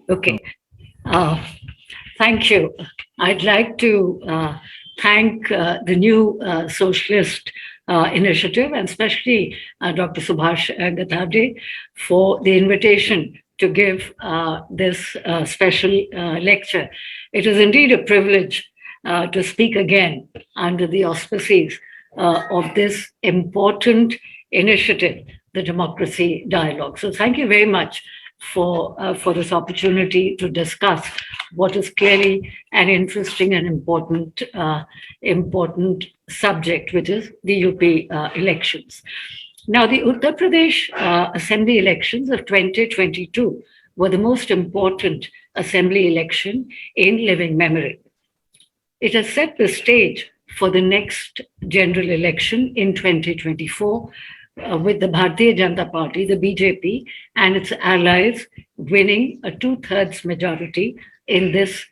Okay. Uh, Thank you. I'd like to thank the new Socialist Initiative, and especially Dr. Subhash Gatade, for the invitation to give this special lecture. It is indeed a privilege to speak again under the auspices of this important initiative, the Democracy Dialogue. So, thank you very much for this opportunity to discuss what is clearly an interesting and important subject, which is the UP elections. Now, the Uttar Pradesh Assembly elections of 2022 were the most important assembly election in living memory. It has set the stage for the next general election in 2024, with the Bharatiya Janata Party, the BJP, and its allies winning a two-thirds majority in this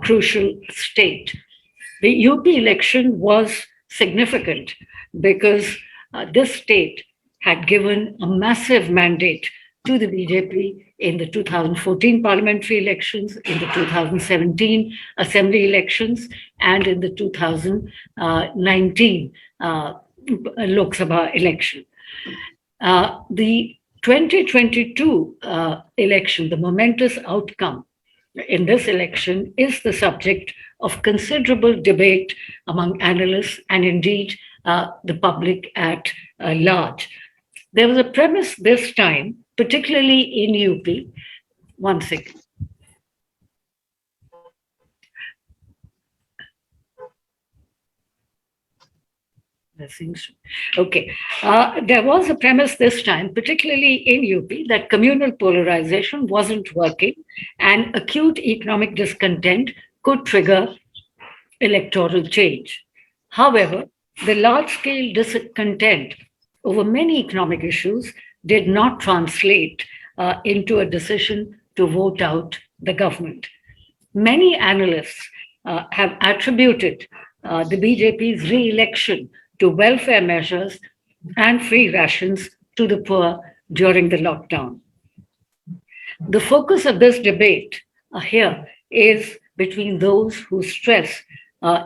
crucial state. The UP election was significant because this state had given a massive mandate to the BJP in the 2014 parliamentary elections, in the 2017 assembly elections, and in the 2019 Lok Sabha election. The 2022 election, the momentous outcome in this election, is the subject of considerable debate among analysts and indeed the public at large. There was a premise this time, particularly in UP. One second. Okay. There was a premise this time, particularly in UP, that communal polarization wasn't working and acute economic discontent could trigger electoral change. However, the large scale discontent over many economic issues did not translate into a decision to vote out the government. Many analysts have attributed the BJP's re election to welfare measures and free rations to the poor during the lockdown. The focus of this debate here is between those who stress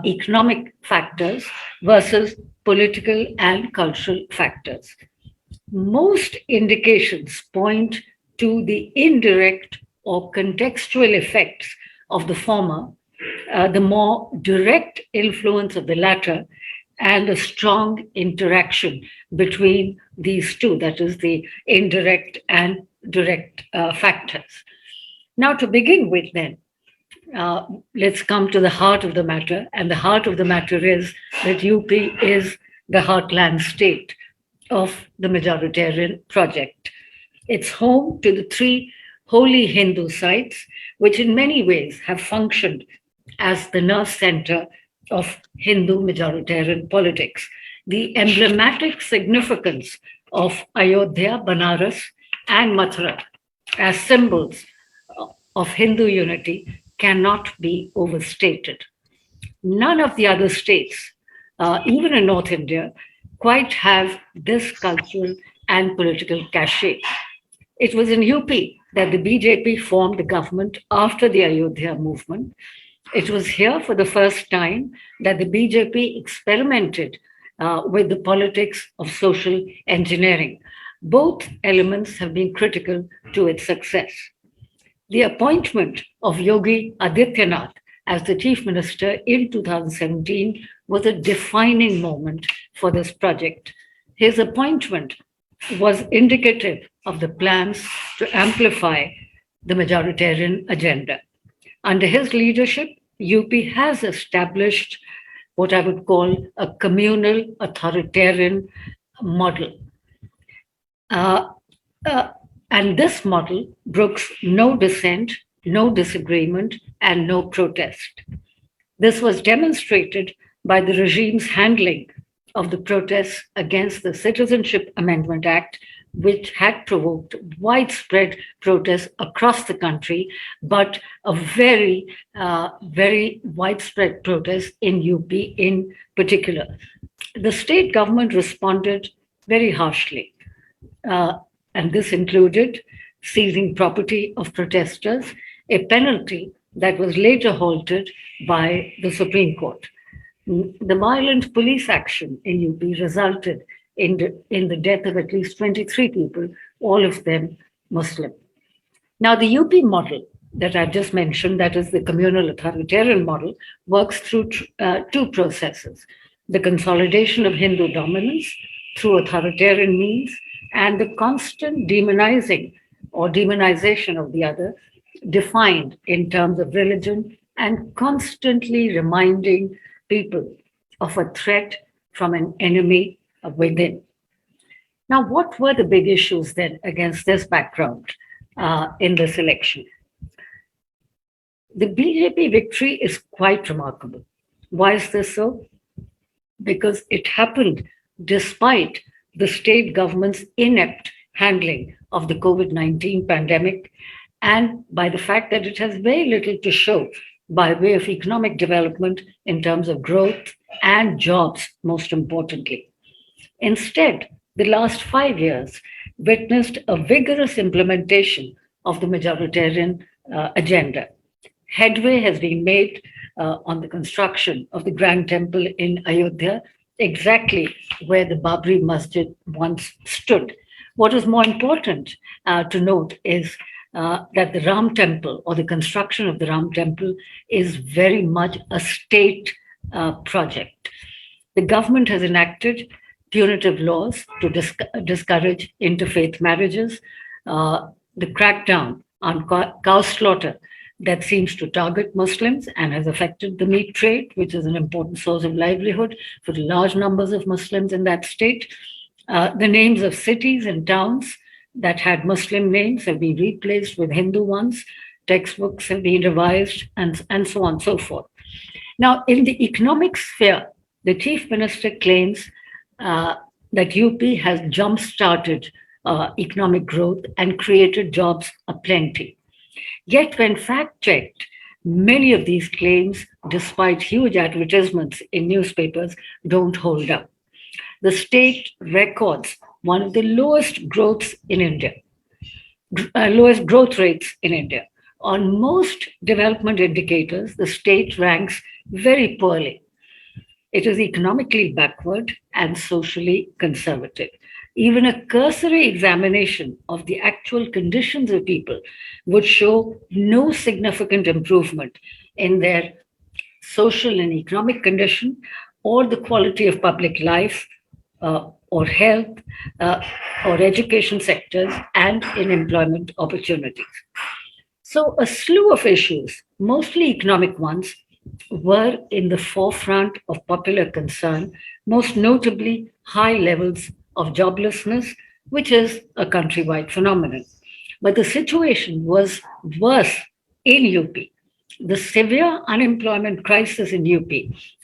economic factors versus political and cultural factors. Most indications point to the indirect or contextual effects of the former, the more direct influence of the latter, and a strong interaction between these two, that is, the indirect and direct factors. Now, to begin with, then, let's come to the heart of the matter. And the heart of the matter is that UP is the heartland state of the majoritarian project. It's home to the three holy Hindu sites, which in many ways have functioned as the nerve center of Hindu majoritarian politics. The emblematic significance of Ayodhya, Banaras, and Mathura as symbols of Hindu unity cannot be overstated. None of the other states, even in North India, quite have this cultural and political cachet. It was in UP that the BJP formed the government after the Ayodhya movement. It was here for the first time that the BJP experimented with the politics of social engineering. Both elements have been critical to its success. The appointment of Yogi Adityanath as the chief minister in 2017 was a defining moment for this project. His appointment was indicative of the plans to amplify the majoritarian agenda. Under his leadership, UP has established what I would call a communal authoritarian model. And this model brooks no dissent, no disagreement, and no protest. This was demonstrated by the regime's handling of the protests against the Citizenship Amendment Act, which had provoked widespread protests across the country, but a very widespread protest in UP in particular. The state government responded very harshly, and this included seizing property of protesters a penalty that was later halted by the Supreme Court. The violent police action in UP resulted in the death of at least 23 people, all of them Muslim. Now, the UP model that I just mentioned, that is the communal authoritarian model, works through two processes: the consolidation of Hindu dominance through authoritarian means and the constant demonizing or demonization of the other, defined in terms of religion and constantly reminding people of a threat from an enemy within. Now, what were the big issues then against this background in this election? The BJP victory is quite remarkable. Why is this so? Because it happened despite the state government's inept handling of the COVID-19 pandemic, and by the fact that it has very little to show by way of economic development in terms of growth and jobs, most importantly. Instead, the last 5 years witnessed a vigorous implementation of the majoritarian agenda. Headway has been made on the construction of the Grand Temple in Ayodhya, exactly where the Babri Masjid once stood. What is more important to note is that the Ram Temple, or the construction of the Ram Temple, is very much a state project. The government has enacted punitive laws to discourage interfaith marriages. The crackdown on cow slaughter that seems to target Muslims and has affected the meat trade, which is an important source of livelihood for large numbers of Muslims in that state. The names of cities and towns that had Muslim names have been replaced with Hindu ones. Textbooks have been revised, and so on and so forth. Now, in the economic sphere, the chief minister claims that UP has jump-started economic growth and created jobs aplenty. Yet, when fact-checked, many of these claims, despite huge advertisements in newspapers, don't hold up. The state records one of the lowest growths in India, lowest growth rates in India. On most development indicators, the state ranks very poorly. It is economically backward and socially conservative. Even a cursory examination of the actual conditions of people would show no significant improvement in their social and economic condition or the quality of public life or health or education sectors and in employment opportunities. So a slew of issues, mostly economic ones, were in the forefront of popular concern, most notably high levels of joblessness, which is a countrywide phenomenon. But the situation was worse in UP. The severe unemployment crisis in UP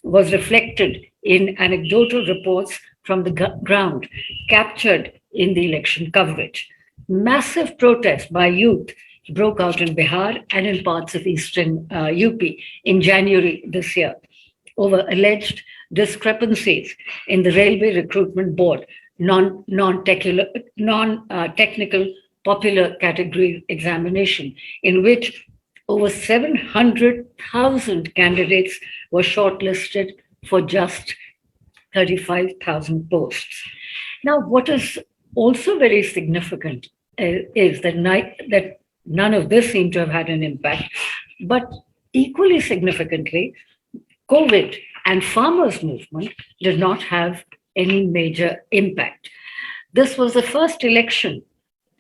was reflected in anecdotal reports from the ground captured in the election coverage. Massive protests by youth broke out in Bihar and in parts of eastern UP in January this year over alleged discrepancies in the Railway Recruitment Board non-technical popular category examination, in which over 700,000 candidates were shortlisted for just 35,000 posts. Now, what is also very significant is that none of this seemed to have had an impact, but equally significantly, COVID and farmers' movement did not have any major impact. This was the first election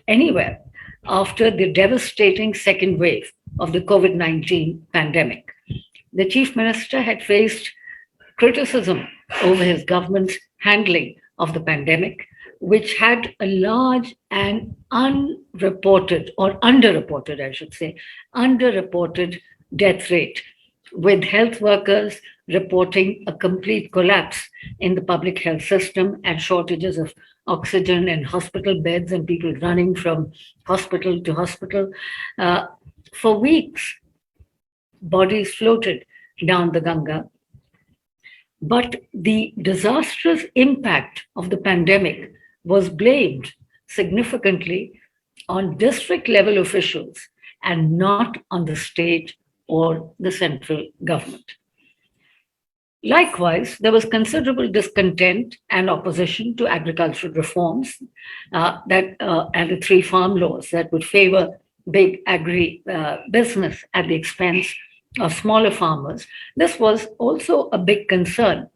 anywhere after the devastating second wave of the COVID-19 pandemic. The chief minister had faced criticism over his government's handling of the pandemic, which had a large and unreported, or underreported, I should say, underreported death rate, with health workers reporting a complete collapse in the public health system and shortages of oxygen and hospital beds and people running from hospital to hospital. For weeks, bodies floated down the Ganga. But the disastrous impact of the pandemic was blamed significantly on district level officials and not on the state or the central government. Likewise, there was considerable discontent and opposition to agricultural reforms and the three farm laws that would favor big agri business at the expense of smaller farmers. This was also a big concern,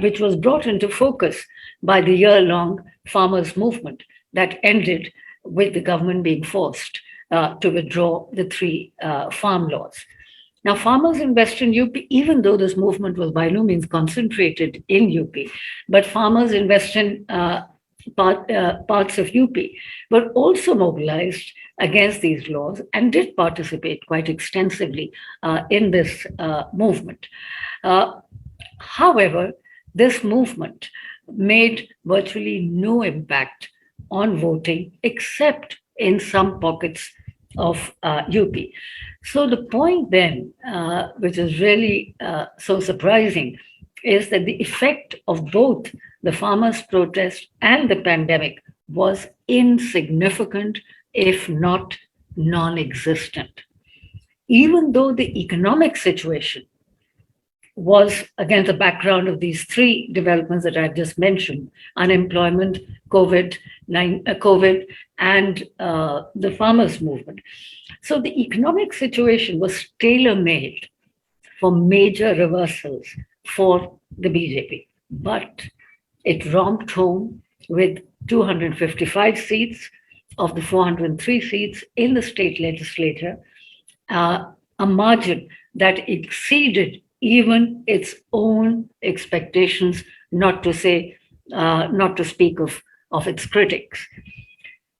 which was brought into focus by the year-long farmers' movement that ended with the government being forced to withdraw the three farm laws. Now, farmers in Western UP, even though this movement was by no means concentrated in UP, but farmers in Western parts of UP were also mobilized against these laws and did participate quite extensively in this movement. However, this movement made virtually no impact on voting except in some pockets of UP. So the point then, which is really so surprising, is that the effect of both the farmers' protest and the pandemic was insignificant, if not non-existent. Even though the economic situation was against the background of these three developments that I've just mentioned: unemployment, COVID, and the farmers' movement. So the economic situation was tailor-made for major reversals for the BJP, but it romped home with 255 seats of the 403 seats in the state legislature, a margin that exceeded even its own expectations, not to speak of its critics.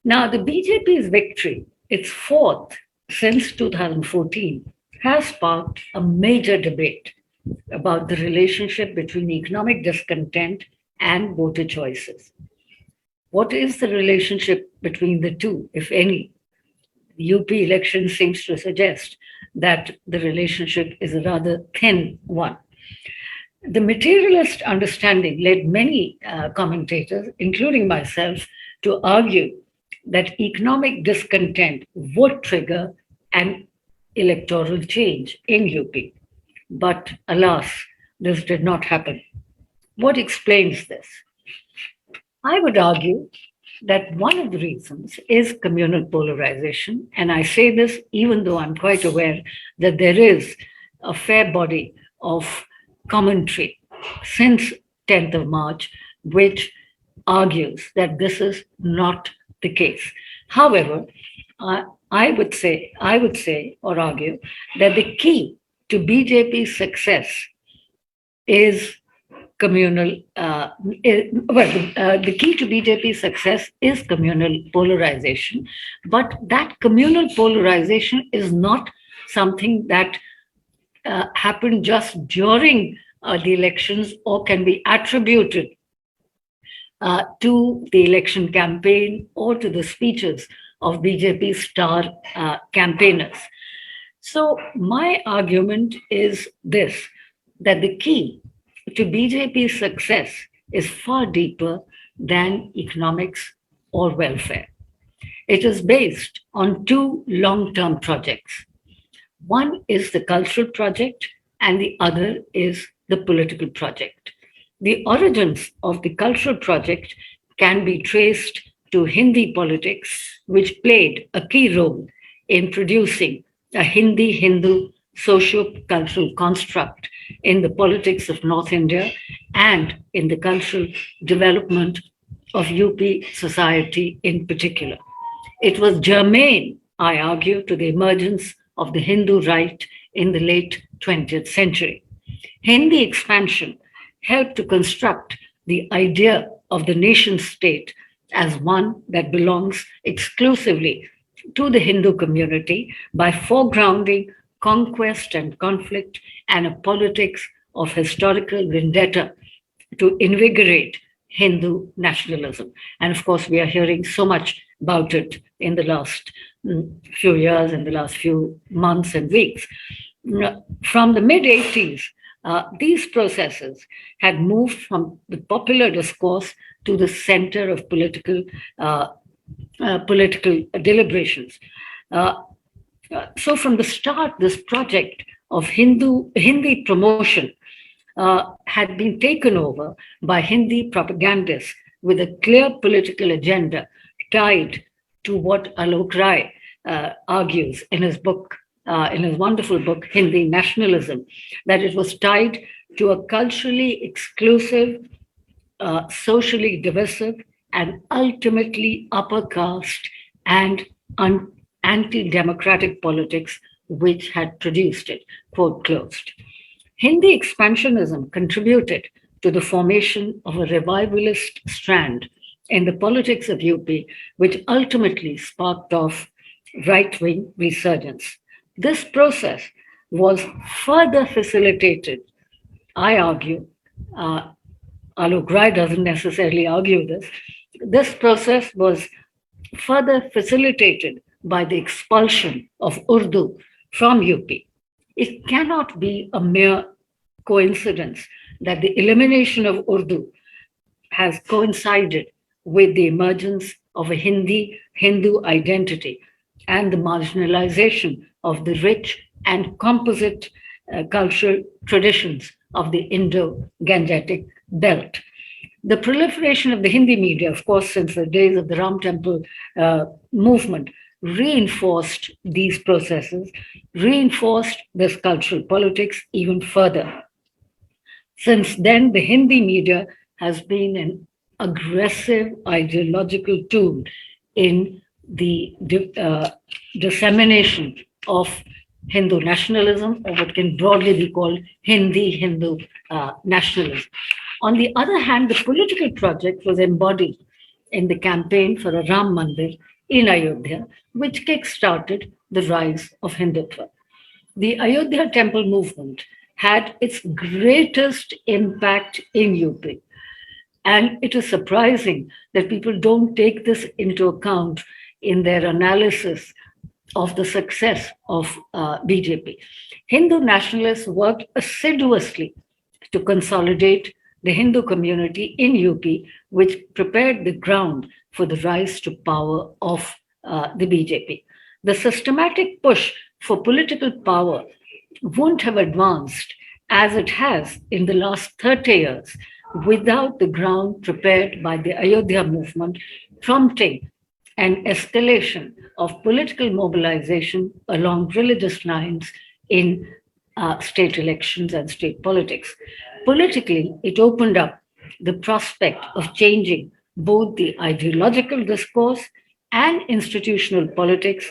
Now, the BJP's victory, its fourth since 2014, has sparked a major debate about the relationship between economic discontent and voter choices. What is the relationship between the two, if any? The UP election seems to suggest that the relationship is a rather thin one. The materialist understanding led many commentators, including myself, to argue that economic discontent would trigger an electoral change in UP. But alas, this did not happen. What explains this? I would argue that one of the reasons is communal polarization. And I say this even though I'm quite aware that there is a fair body of commentary since 10th of March, which argues that this is not the case. However, I would say or argue that the key to BJP's success is communal. The key to BJP's success is communal polarization, but that communal polarization is not something that happened just during the elections or can be attributed to the election campaign or to the speeches of BJP star campaigners. So my argument is this, that the key to BJP's success is far deeper than economics or welfare. It is based on two long-term projects. One is the cultural project and the other is the political project. The origins of the cultural project can be traced to Hindi politics, which played a key role in producing a Hindi-Hindu socio-cultural construct in the politics of North India and in the cultural development of UP society in particular. It was germane, I argue, to the emergence of the Hindu right in the late 20th century. Hindi expansion helped to construct the idea of the nation state as one that belongs exclusively to the Hindu community by foregrounding conquest and conflict and a politics of historical vendetta to invigorate Hindu nationalism. And of course, we are hearing so much about it in the last few years, in the last few months and weeks. From the mid-80s, these processes had moved from the popular discourse to the center of political deliberations. So from the start, this project of Hindi promotion had been taken over by Hindi propagandists with a clear political agenda tied to what Alok Rai argues in his book, in his wonderful book, Hindi Nationalism, that it was tied to a culturally exclusive, socially divisive, and ultimately upper caste and anti-democratic politics which had produced it, quote closed. Hindi expansionism contributed to the formation of a revivalist strand in the politics of UP, which ultimately sparked off right-wing resurgence. This process was further facilitated, I argue, uh, Alok Rai doesn't necessarily argue this. This process was further facilitated by the expulsion of Urdu from UP. It cannot be a mere coincidence that the elimination of Urdu has coincided with the emergence of a Hindu identity and the marginalization of the rich and composite cultural traditions of the Indo-Gangetic belt. The proliferation of the Hindi media, of course, since the days of the Ram Temple movement, reinforced these processes, reinforced this cultural politics even further. Since then, the Hindi media has been an aggressive ideological tool in the dissemination of Hindu nationalism, or what can broadly be called Hindu nationalism. On the other hand, the political project was embodied in the campaign for a Ram Mandir in Ayodhya, which kick-started the rise of Hindutva. The Ayodhya temple movement had its greatest impact in UP. And it is surprising that people don't take this into account in their analysis of the success of BJP. Hindu nationalists worked assiduously to consolidate the Hindu community in UP, which prepared the ground for the rise to power of the BJP. The systematic push for political power wouldn't have advanced as it has in the last 30 years without the ground prepared by the Ayodhya movement, prompting an escalation of political mobilization along religious lines in state elections and state politics. Politically, it opened up the prospect of changing both the ideological discourse and institutional politics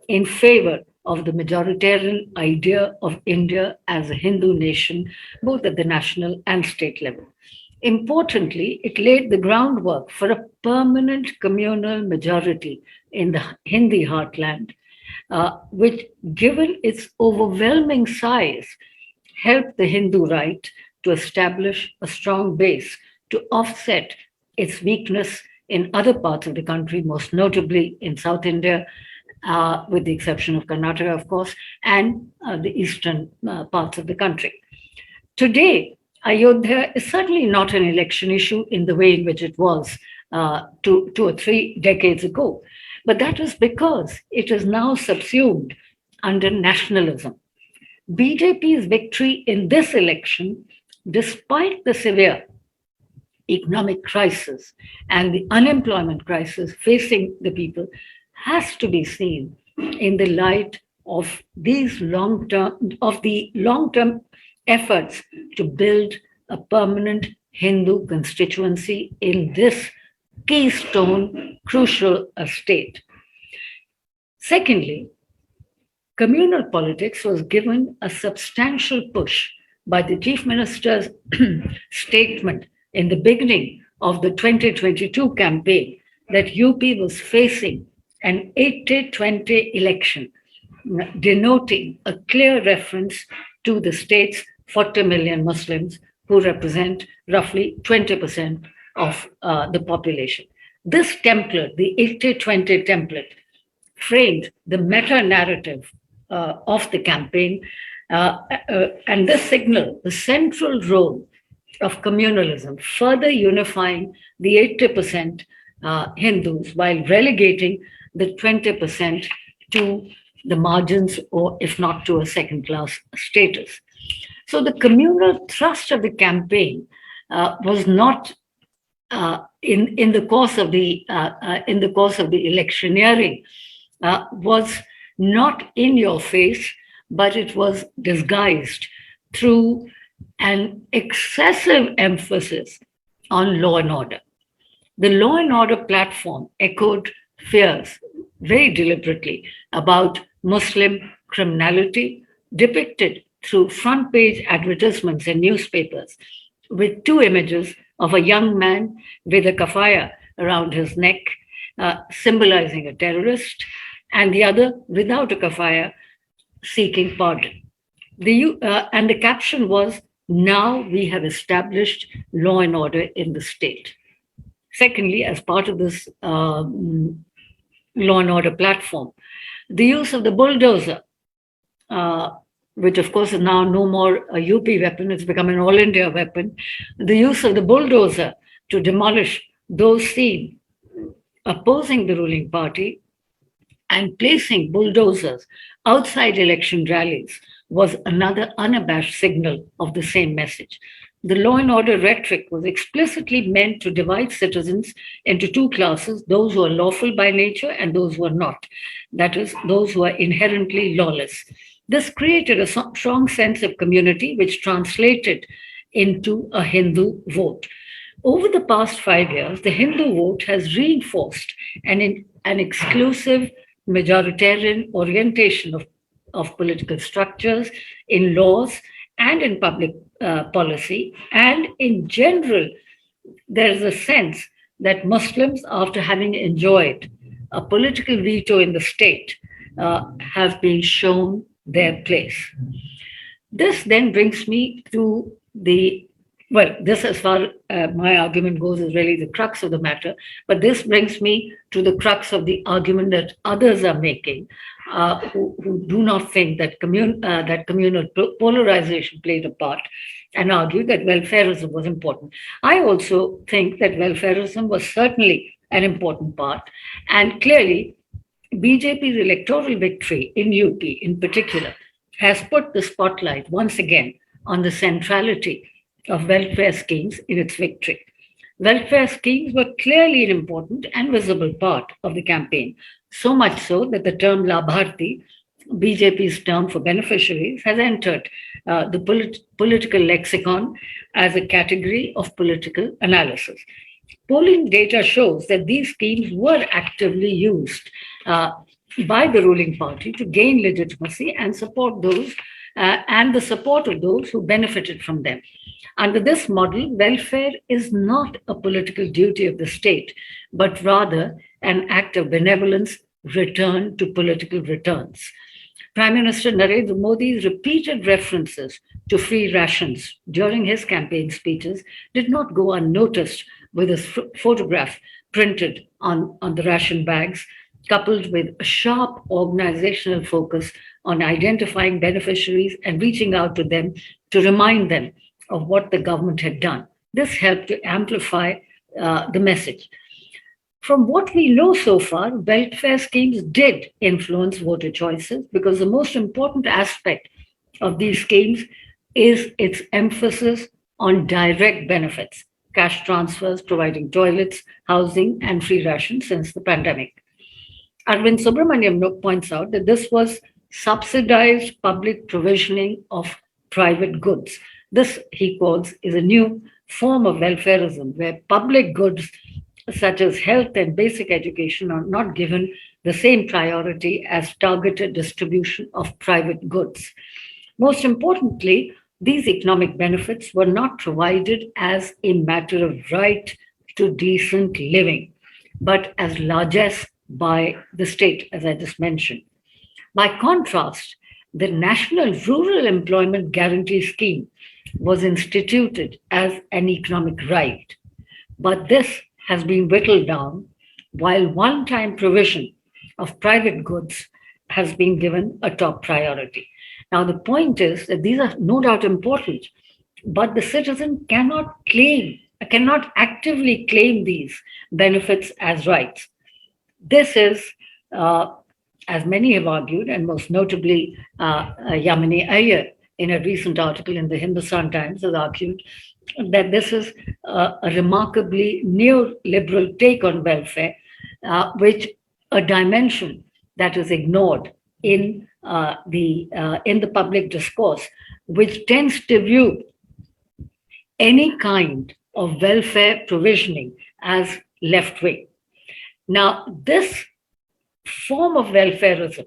in favor of the majoritarian idea of India as a Hindu nation, both at the national and state level. Importantly, it laid the groundwork for a permanent communal majority in the Hindi heartland, which, given its overwhelming size, helped the Hindu right to establish a strong base to offset its weakness in other parts of the country, most notably in South India, with the exception of Karnataka, of course, and the eastern parts of the country. Today, Ayodhya is certainly not an election issue in the way in which it was 2 or 3 decades ago, but that is because it is now subsumed under nationalism. BJP's victory in this election, despite the severe economic crisis and the unemployment crisis facing the people, has to be seen in the light of the long-term efforts to build a permanent Hindu constituency in this keystone, crucial state. Secondly, communal politics was given a substantial push by the Chief Minister's statement in the beginning of the 2022 campaign that UP was facing an 80-20 election, denoting a clear reference to the state's 40 million Muslims who represent roughly 20% of the population. This template, the 80-20 template, framed the meta-narrative of the campaign, and this signaled the central role of communalism, further unifying the 80% Hindus while relegating the 20% to the margins, or if not to a second-class status. So the communal thrust of the campaign was not in the course of the electioneering was not in your face, but it was disguised through an excessive emphasis on law and order. The law and order platform echoed fears very deliberately about Muslim criminality, depicted through front page advertisements in newspapers with two images of a young man with a kafaya around his neck, symbolizing a terrorist, and the other without a kafaya, seeking pardon. And the caption was, "Now we have established law and order in the state." Secondly, as part of this law and order platform, the use of the bulldozer, which of course is now no more a UP weapon, it's become an all India weapon, the use of the bulldozer to demolish those seen opposing the ruling party and placing bulldozers outside election rallies was another unabashed signal of the same message. The law and order rhetoric was explicitly meant to divide citizens into two classes: those who are lawful by nature and those who are not. That is, those who are inherently lawless. This created a strong sense of community, which translated into a Hindu vote. Over the past 5 years, the Hindu vote has reinforced an exclusive majoritarian orientation of political structures in laws and in public policy. And in general, there is a sense that Muslims, after having enjoyed a political veto in the state, have been shown their place. This then brings me to this, as far my argument goes, is really the crux of the matter. But this brings me to the crux of the argument that others are making, who do not think that communal polarization played a part, and argue that welfarism was important. I also think that welfarism was certainly an important part, and clearly BJP's electoral victory in UP in particular has put the spotlight once again on the centrality of welfare schemes in its victory. Welfare schemes were clearly an important and visible part of the campaign, so much so that the term Labharti, BJP's term for beneficiaries, has entered the political lexicon as a category of political analysis. Polling data shows that these schemes were actively used by the ruling party to gain legitimacy and support those and the support of those who benefited from them. Under this model, welfare is not a political duty of the state, but rather an act of benevolence returned to political returns. Prime Minister Narendra Modi's repeated references to free rations during his campaign speeches did not go unnoticed, with his photograph printed on the ration bags, coupled with a sharp organizational focus on identifying beneficiaries and reaching out to them to remind them of what the government had done. This helped to amplify the message. From what we know so far, welfare schemes did influence voter choices, because the most important aspect of these schemes is its emphasis on direct benefits, cash transfers, providing toilets, housing, and free rations since the pandemic. Arvind Subramaniam points out that this was subsidized public provisioning of private goods. This, he calls, is a new form of welfarism, where public goods such as health and basic education are not given the same priority as targeted distribution of private goods. Most importantly, these economic benefits were not provided as a matter of right to decent living, but as largesse by the state, as I just mentioned. By contrast, the National Rural Employment Guarantee Scheme was instituted as an economic right, but this has been whittled down, while one-time provision of private goods has been given a top priority. Now, the point is that these are no doubt important, but the citizen cannot actively claim these benefits as rights. This is as many have argued, and most notably Yamini Iyer in a recent article in the Hindustan Times has argued that this is a remarkably neoliberal take on welfare, which a dimension that is ignored in the public discourse, which tends to view any kind of welfare provisioning as left wing. Now, this form of welfareism,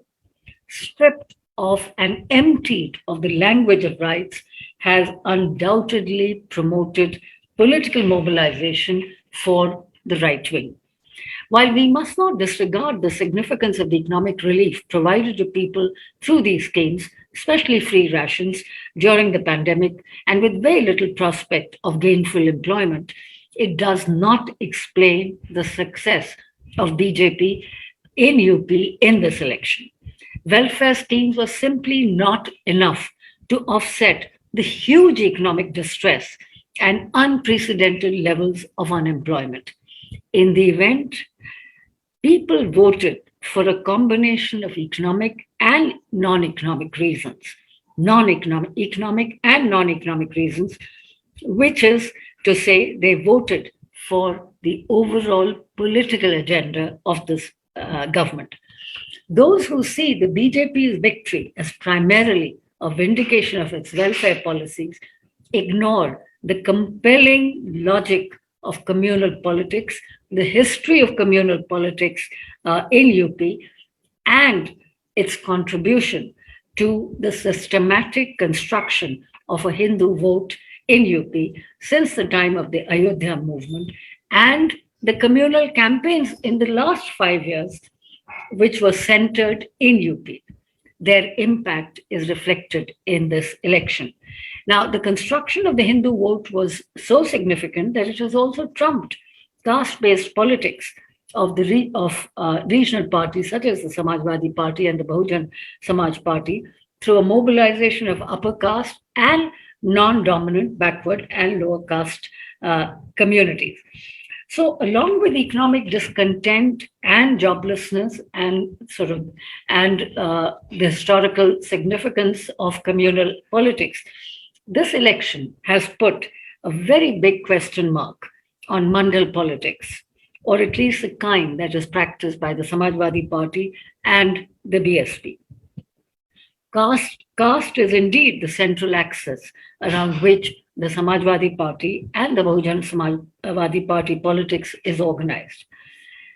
stripped of and emptied of the language of rights, has undoubtedly promoted political mobilization for the right wing. While we must not disregard the significance of the economic relief provided to people through these schemes, especially free rations during the pandemic, and with very little prospect of gainful employment, it does not explain the success of BJP in UP in this election. Welfare schemes were simply not enough to offset the huge economic distress and unprecedented levels of unemployment. In the event, people voted for a combination of economic and non-economic reasons, economic and non-economic reasons, which is to say they voted for the overall political agenda of this government. Those who see the BJP's victory as primarily a vindication of its welfare policies ignore the compelling logic of communal politics, the history of communal politics in UP, and its contribution to the systematic construction of a Hindu vote in UP since the time of the Ayodhya movement, and the communal campaigns in the last 5 years, which were centered in UP. Their impact is reflected in this election. Now, the construction of the Hindu vote was so significant that it has also trumped caste-based politics of regional parties such as the Samajwadi Party and the Bahujan Samaj Party through a mobilization of upper caste and non-dominant backward and lower caste communities. So, along with economic discontent and joblessness and the historical significance of communal politics, this election has put a very big question mark on mandal politics, or at least the kind that is practiced by the Samajwadi Party and the BSP. Caste is indeed the central axis around which the Samajwadi Party and the Bahujan Samajwadi Party politics is organized.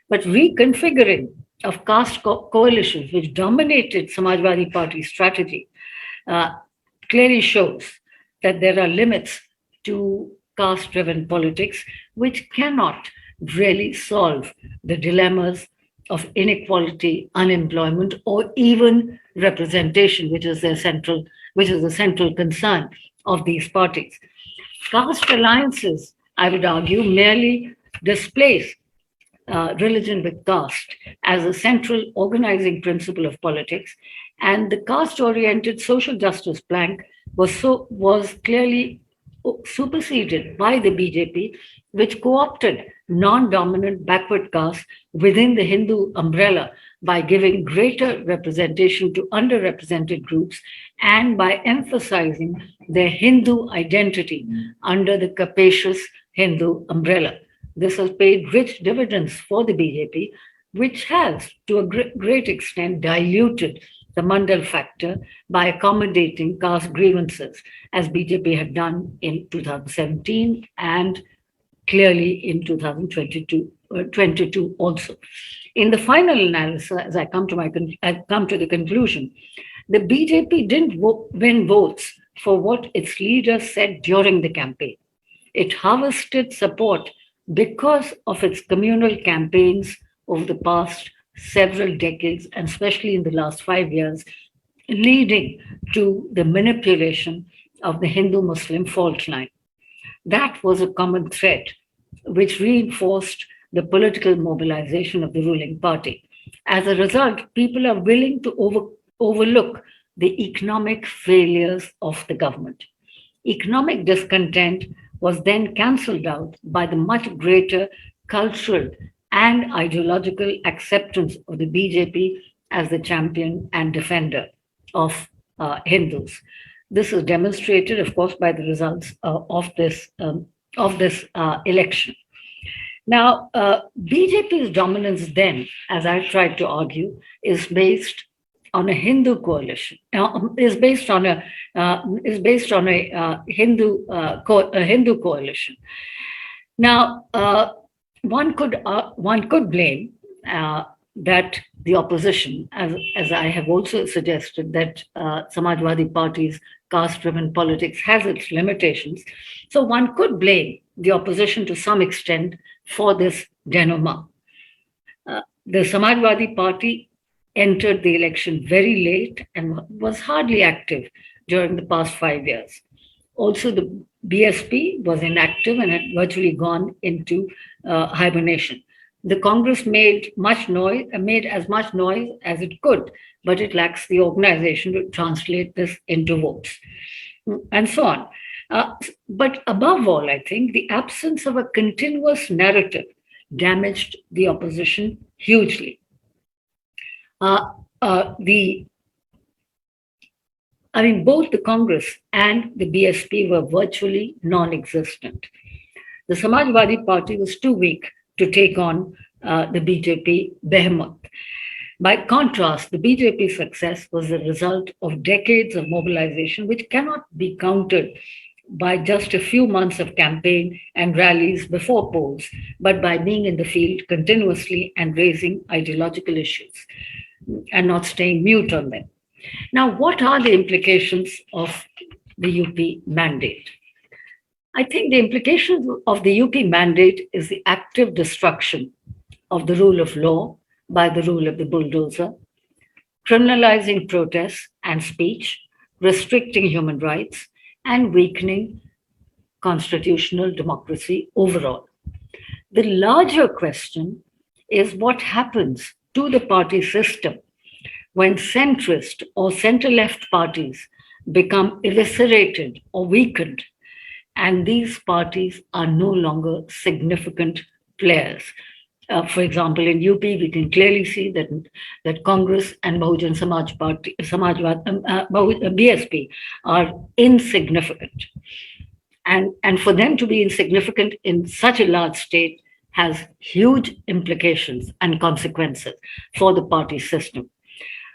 But reconfiguring of caste coalitions, which dominated Samajwadi Party strategy, clearly shows that there are limits to caste-driven politics, which cannot really solve the dilemmas of inequality, unemployment, or even representation, which is the central concern of these parties. Caste alliances, I would argue, merely displace religion with caste as a central organizing principle of politics, and the caste-oriented social justice plank was clearly superseded by the BJP, which co-opted non-dominant backward caste within the Hindu umbrella by giving greater representation to underrepresented groups and by emphasizing their Hindu identity under the capacious Hindu umbrella. This has paid rich dividends for the BJP, which has, to a great extent, diluted the mandal factor by accommodating caste grievances, as BJP had done in 2017 and clearly in 2022 also. In the final analysis, as I come to the conclusion, the BJP didn't win votes for what its leaders said during the campaign. It harvested support because of its communal campaigns over the past several decades, and especially in the last 5 years, leading to the manipulation of the Hindu-Muslim fault line. That was a common thread which reinforced the political mobilization of the ruling party. As a result, people are willing to overlook the economic failures of the government. Economic discontent was then cancelled out by the much greater cultural and ideological acceptance of the BJP as the champion and defender of Hindus. This is demonstrated, of course, by the results of this election. Now, BJP's dominance then, as I tried to argue, is based on a Hindu coalition. Is based on a Hindu coalition. Now, one could blame that the opposition, as I have also suggested, that Samajwadi Party's caste-driven politics has its limitations. So one could blame the opposition to some extent for this denouement. The Samajwadi Party entered the election very late and was hardly active during the past 5 years. Also, the BSP was inactive and had virtually gone into hibernation. The Congress made as much noise as it could, but it lacks the organization to translate this into votes, and so on. But above all, I think the absence of a continuous narrative damaged the opposition hugely. Both the Congress and the BSP were virtually non-existent. The Samajwadi Party was too weak to take on the BJP behemoth. By contrast, the BJP success was the result of decades of mobilization, which cannot be countered by just a few months of campaign and rallies before polls, but by being in the field continuously and raising ideological issues and not staying mute on them. Now, what are the implications of the UP mandate? I think the implications of the UP mandate is the active destruction of the rule of law by the rule of the bulldozer, criminalizing protests and speech, restricting human rights, and weakening constitutional democracy overall. The larger question is what happens to the party system when centrist or center-left parties become eviscerated or weakened, and these parties are no longer significant players. For example, in UP, we can clearly see that Congress and Bahujan Samaj Party, BSP, are insignificant. And for them to be insignificant in such a large state has huge implications and consequences for the party system.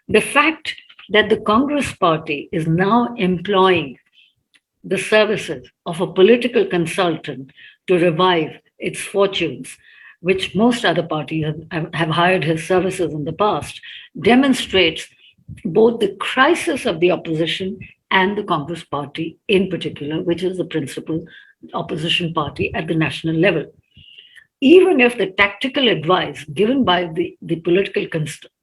The fact that the Congress party is now employing the services of a political consultant to revive its fortunes, which most other parties have hired his services in the past, demonstrates both the crisis of the opposition and the Congress party in particular, which is the principal opposition party at the national level. Even if the tactical advice given by the political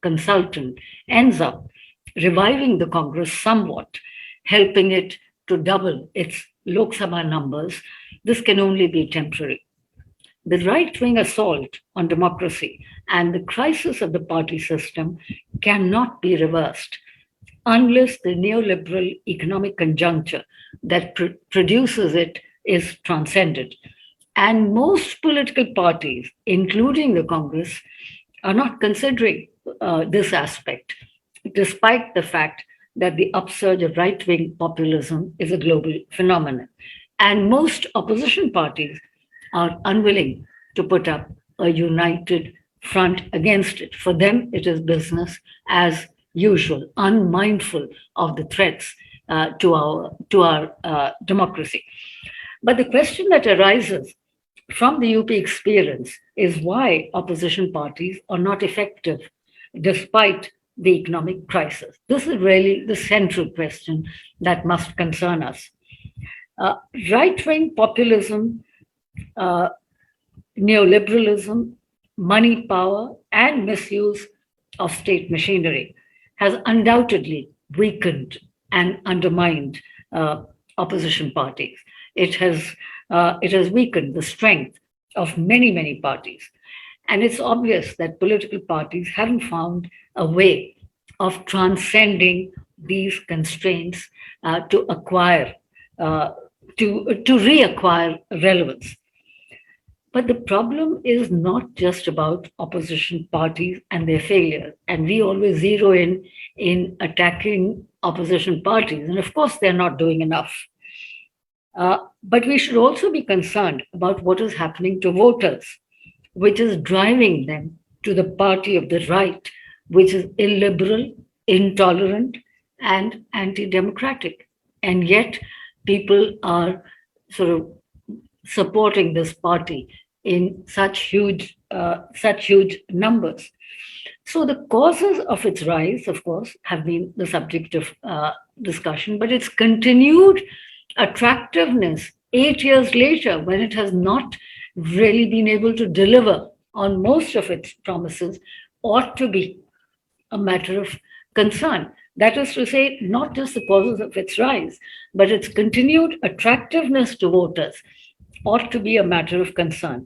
consultant ends up reviving the Congress somewhat, helping it to double its Lok Sabha numbers, this can only be temporary. The right-wing assault on democracy and the crisis of the party system cannot be reversed unless the neoliberal economic conjuncture that produces it is transcended. And most political parties, including the Congress, are not considering this aspect, despite the fact that the upsurge of right-wing populism is a global phenomenon. And most opposition parties are unwilling to put up a united front against it. For them, it is business as usual, unmindful of the threats to our democracy. But the question that arises from the UP experience is why opposition parties are not effective despite the economic crisis. This is really the central question that must concern us. Right-wing populism, neoliberalism, money power, and misuse of state machinery has undoubtedly weakened and undermined opposition parties. It has weakened the strength of many parties. And it's obvious that political parties haven't found a way of transcending these constraints to reacquire relevance. But the problem is not just about opposition parties and their failure. And we always zero in attacking opposition parties. And of course, they're not doing enough. But we should also be concerned about what is happening to voters, which is driving them to the party of the right, which is illiberal, intolerant, and anti democratic. And yet, people are sort of supporting this party in such huge numbers. So the causes of its rise, of course, have been the subject of discussion, but its continued attractiveness 8 years later, when it has not really been able to deliver on most of its promises, ought to be a matter of concern. That is to say, not just the causes of its rise, but its continued attractiveness to voters ought to be a matter of concern.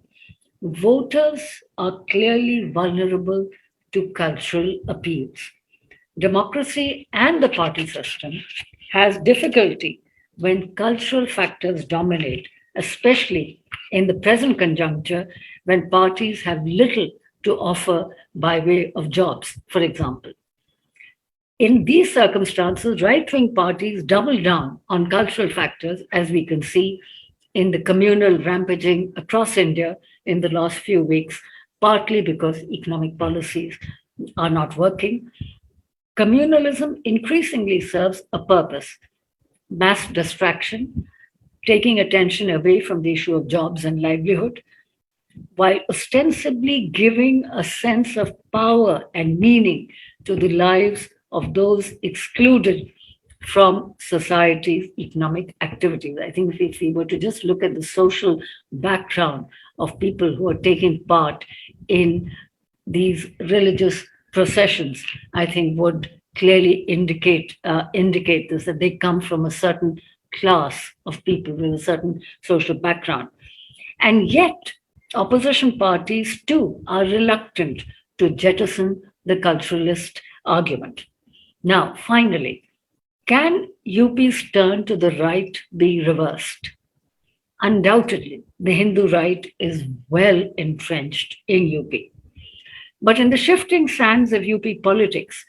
Voters are clearly vulnerable to cultural appeals. Democracy and the party system has difficulty when cultural factors dominate, especially in the present conjuncture when parties have little to offer by way of jobs, for example. In these circumstances, right wing parties double down on cultural factors, as we can see in the communal rampaging across India in the last few weeks, partly because economic policies are not working. Communalism increasingly serves a purpose: mass distraction, taking attention away from the issue of jobs and livelihood, while ostensibly giving a sense of power and meaning to the lives of those excluded from society's economic activities. I think if we were to just look at the social background of people who are taking part in these religious processions, I think would clearly indicate this, that they come from a certain class of people with a certain social background. And yet, opposition parties too are reluctant to jettison the culturalist argument. Now, finally, can UP's turn to the right be reversed? Undoubtedly, the Hindu right is well entrenched in UP. But in the shifting sands of UP politics,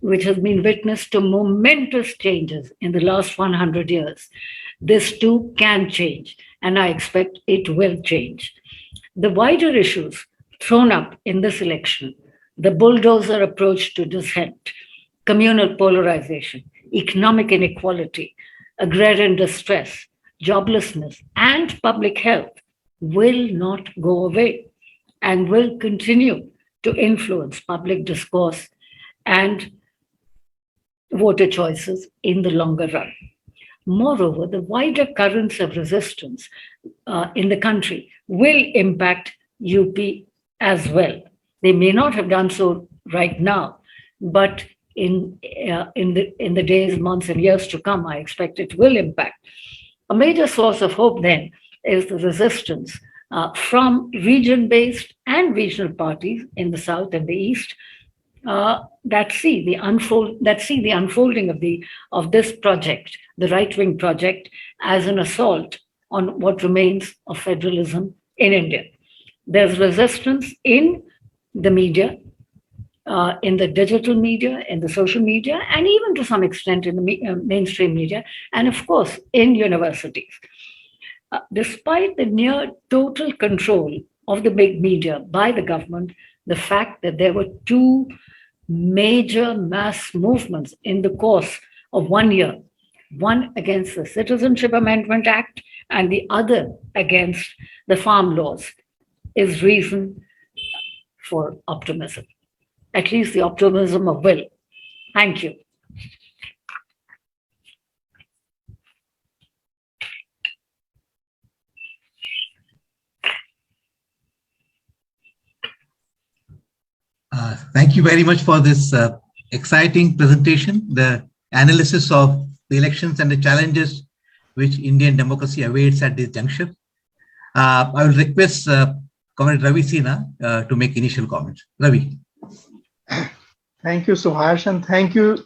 which has been witness to momentous changes in the last 100 years, this too can change, and I expect it will change. The wider issues thrown up in this election, the bulldozer approach to dissent, communal polarization, economic inequality, agrarian distress, joblessness, and public health will not go away and will continue to influence public discourse and voter choices in the longer run. Moreover, the wider currents of resistance in the country will impact UP as well. They may not have done so right now, but in the days, months, and years to come, I expect it will impact. A major source of hope then is the resistance from region-based and regional parties in the south and the east that see the unfolding of this project, the right-wing project, as an assault on what remains of federalism in India. There's resistance in the media, in the digital media, in the social media, and even to some extent in the mainstream media, and of course in universities. Despite the near total control of the big media by the government, the fact that there were two major mass movements in the course of 1 year, one against the Citizenship Amendment Act and the other against the farm laws, is reason for optimism, at least the optimism of will. Thank you. Thank you very much for this exciting presentation, the analysis of the elections and the challenges which Indian democracy awaits at this juncture. I will request Comrade Ravi Sina to make initial comments. Ravi. Thank you, Suhash, and thank you,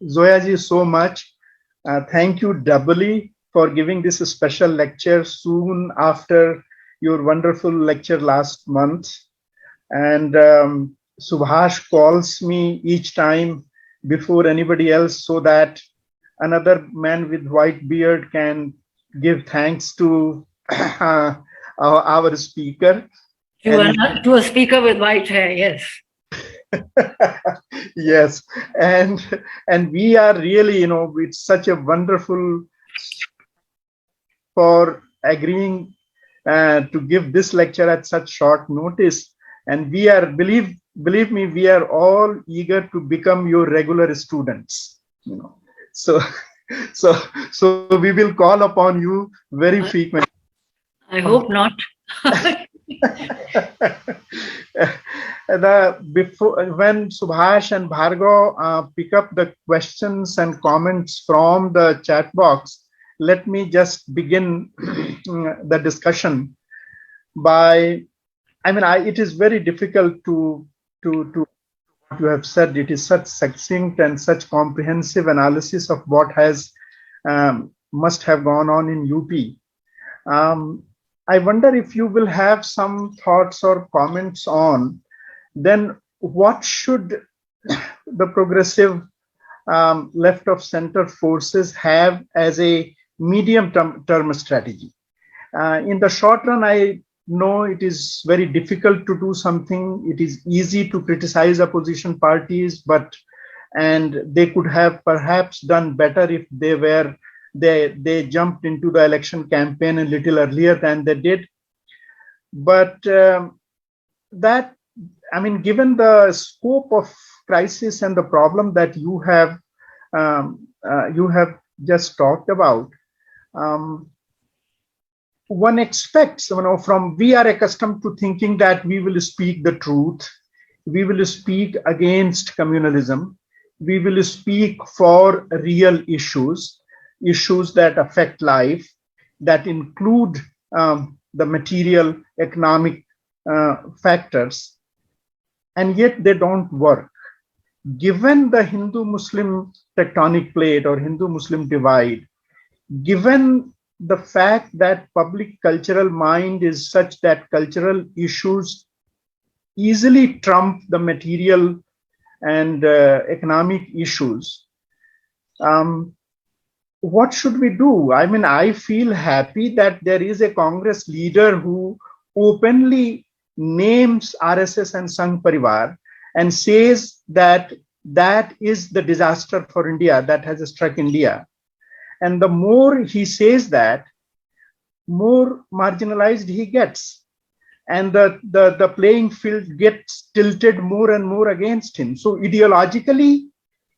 Zoya ji, so much. Thank you doubly for giving this special lecture soon after your wonderful lecture last month. And Subhash calls me each time before anybody else so that another man with white beard can give thanks to our speaker. To a speaker with white hair, yes. Yes, and we are really, it's such a wonderful for agreeing to give this lecture at such short notice. And we are, believe me, we are all eager to become your regular students. So we will call upon you very frequently. I hope not. Before, when Subhash and Bhargav pick up the questions and comments from the chat box, let me just begin the discussion by, it is very difficult to what you have said. It is such succinct and such comprehensive analysis of what has must have gone on in UP. I wonder if you will have some thoughts or comments on then what should the progressive left of center forces have as a medium term strategy. In the short run, I know it is very difficult to do something. It is easy to criticize opposition parties, and they could have perhaps done better if they jumped into the election campaign a little earlier than they did. But that, given the scope of crisis and the problem that you have just talked about, one expects, we are accustomed to thinking that we will speak the truth, we will speak against communalism, we will speak for real issues that affect life, that include the material, economic factors, and yet they don't work. Given the Hindu-Muslim tectonic plate or Hindu-Muslim divide, given the fact that public cultural mind is such that cultural issues easily trump the material and economic issues, what should we do? I feel happy that there is a Congress leader who openly names RSS and Sangh Parivar and says that that is the disaster for India that has struck India. And the more he says that, more marginalized he gets. And the playing field gets tilted more and more against him. So ideologically,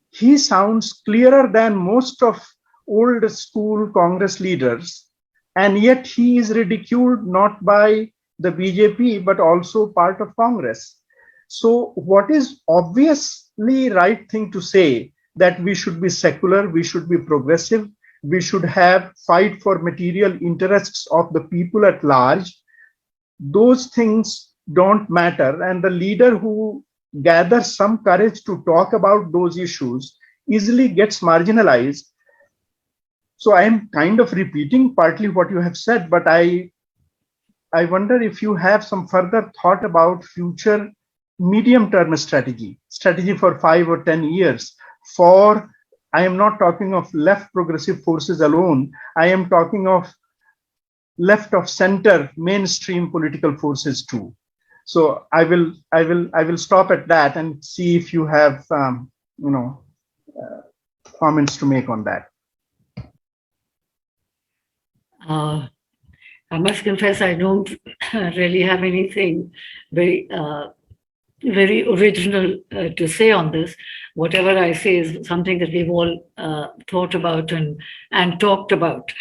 he sounds clearer than most of old school Congress leaders. And yet he is ridiculed not by the BJP, but also part of Congress. So what is obviously right thing to say that we should be secular, we should be progressive, we should fight for material interests of the people at large. Those things don't matter. And the leader who gathers some courage to talk about those issues easily gets marginalized. So I am kind of repeating partly what you have said, but I wonder if you have some further thought about future medium-term strategy for 5 or 10 years. I am not talking of left progressive forces alone. I am talking of left of center mainstream political forces too. So I will stop at that and see if you have comments to make on that. I must confess, I don't really have anything very original to say on this. Whatever I say is something that we've all thought about and talked about.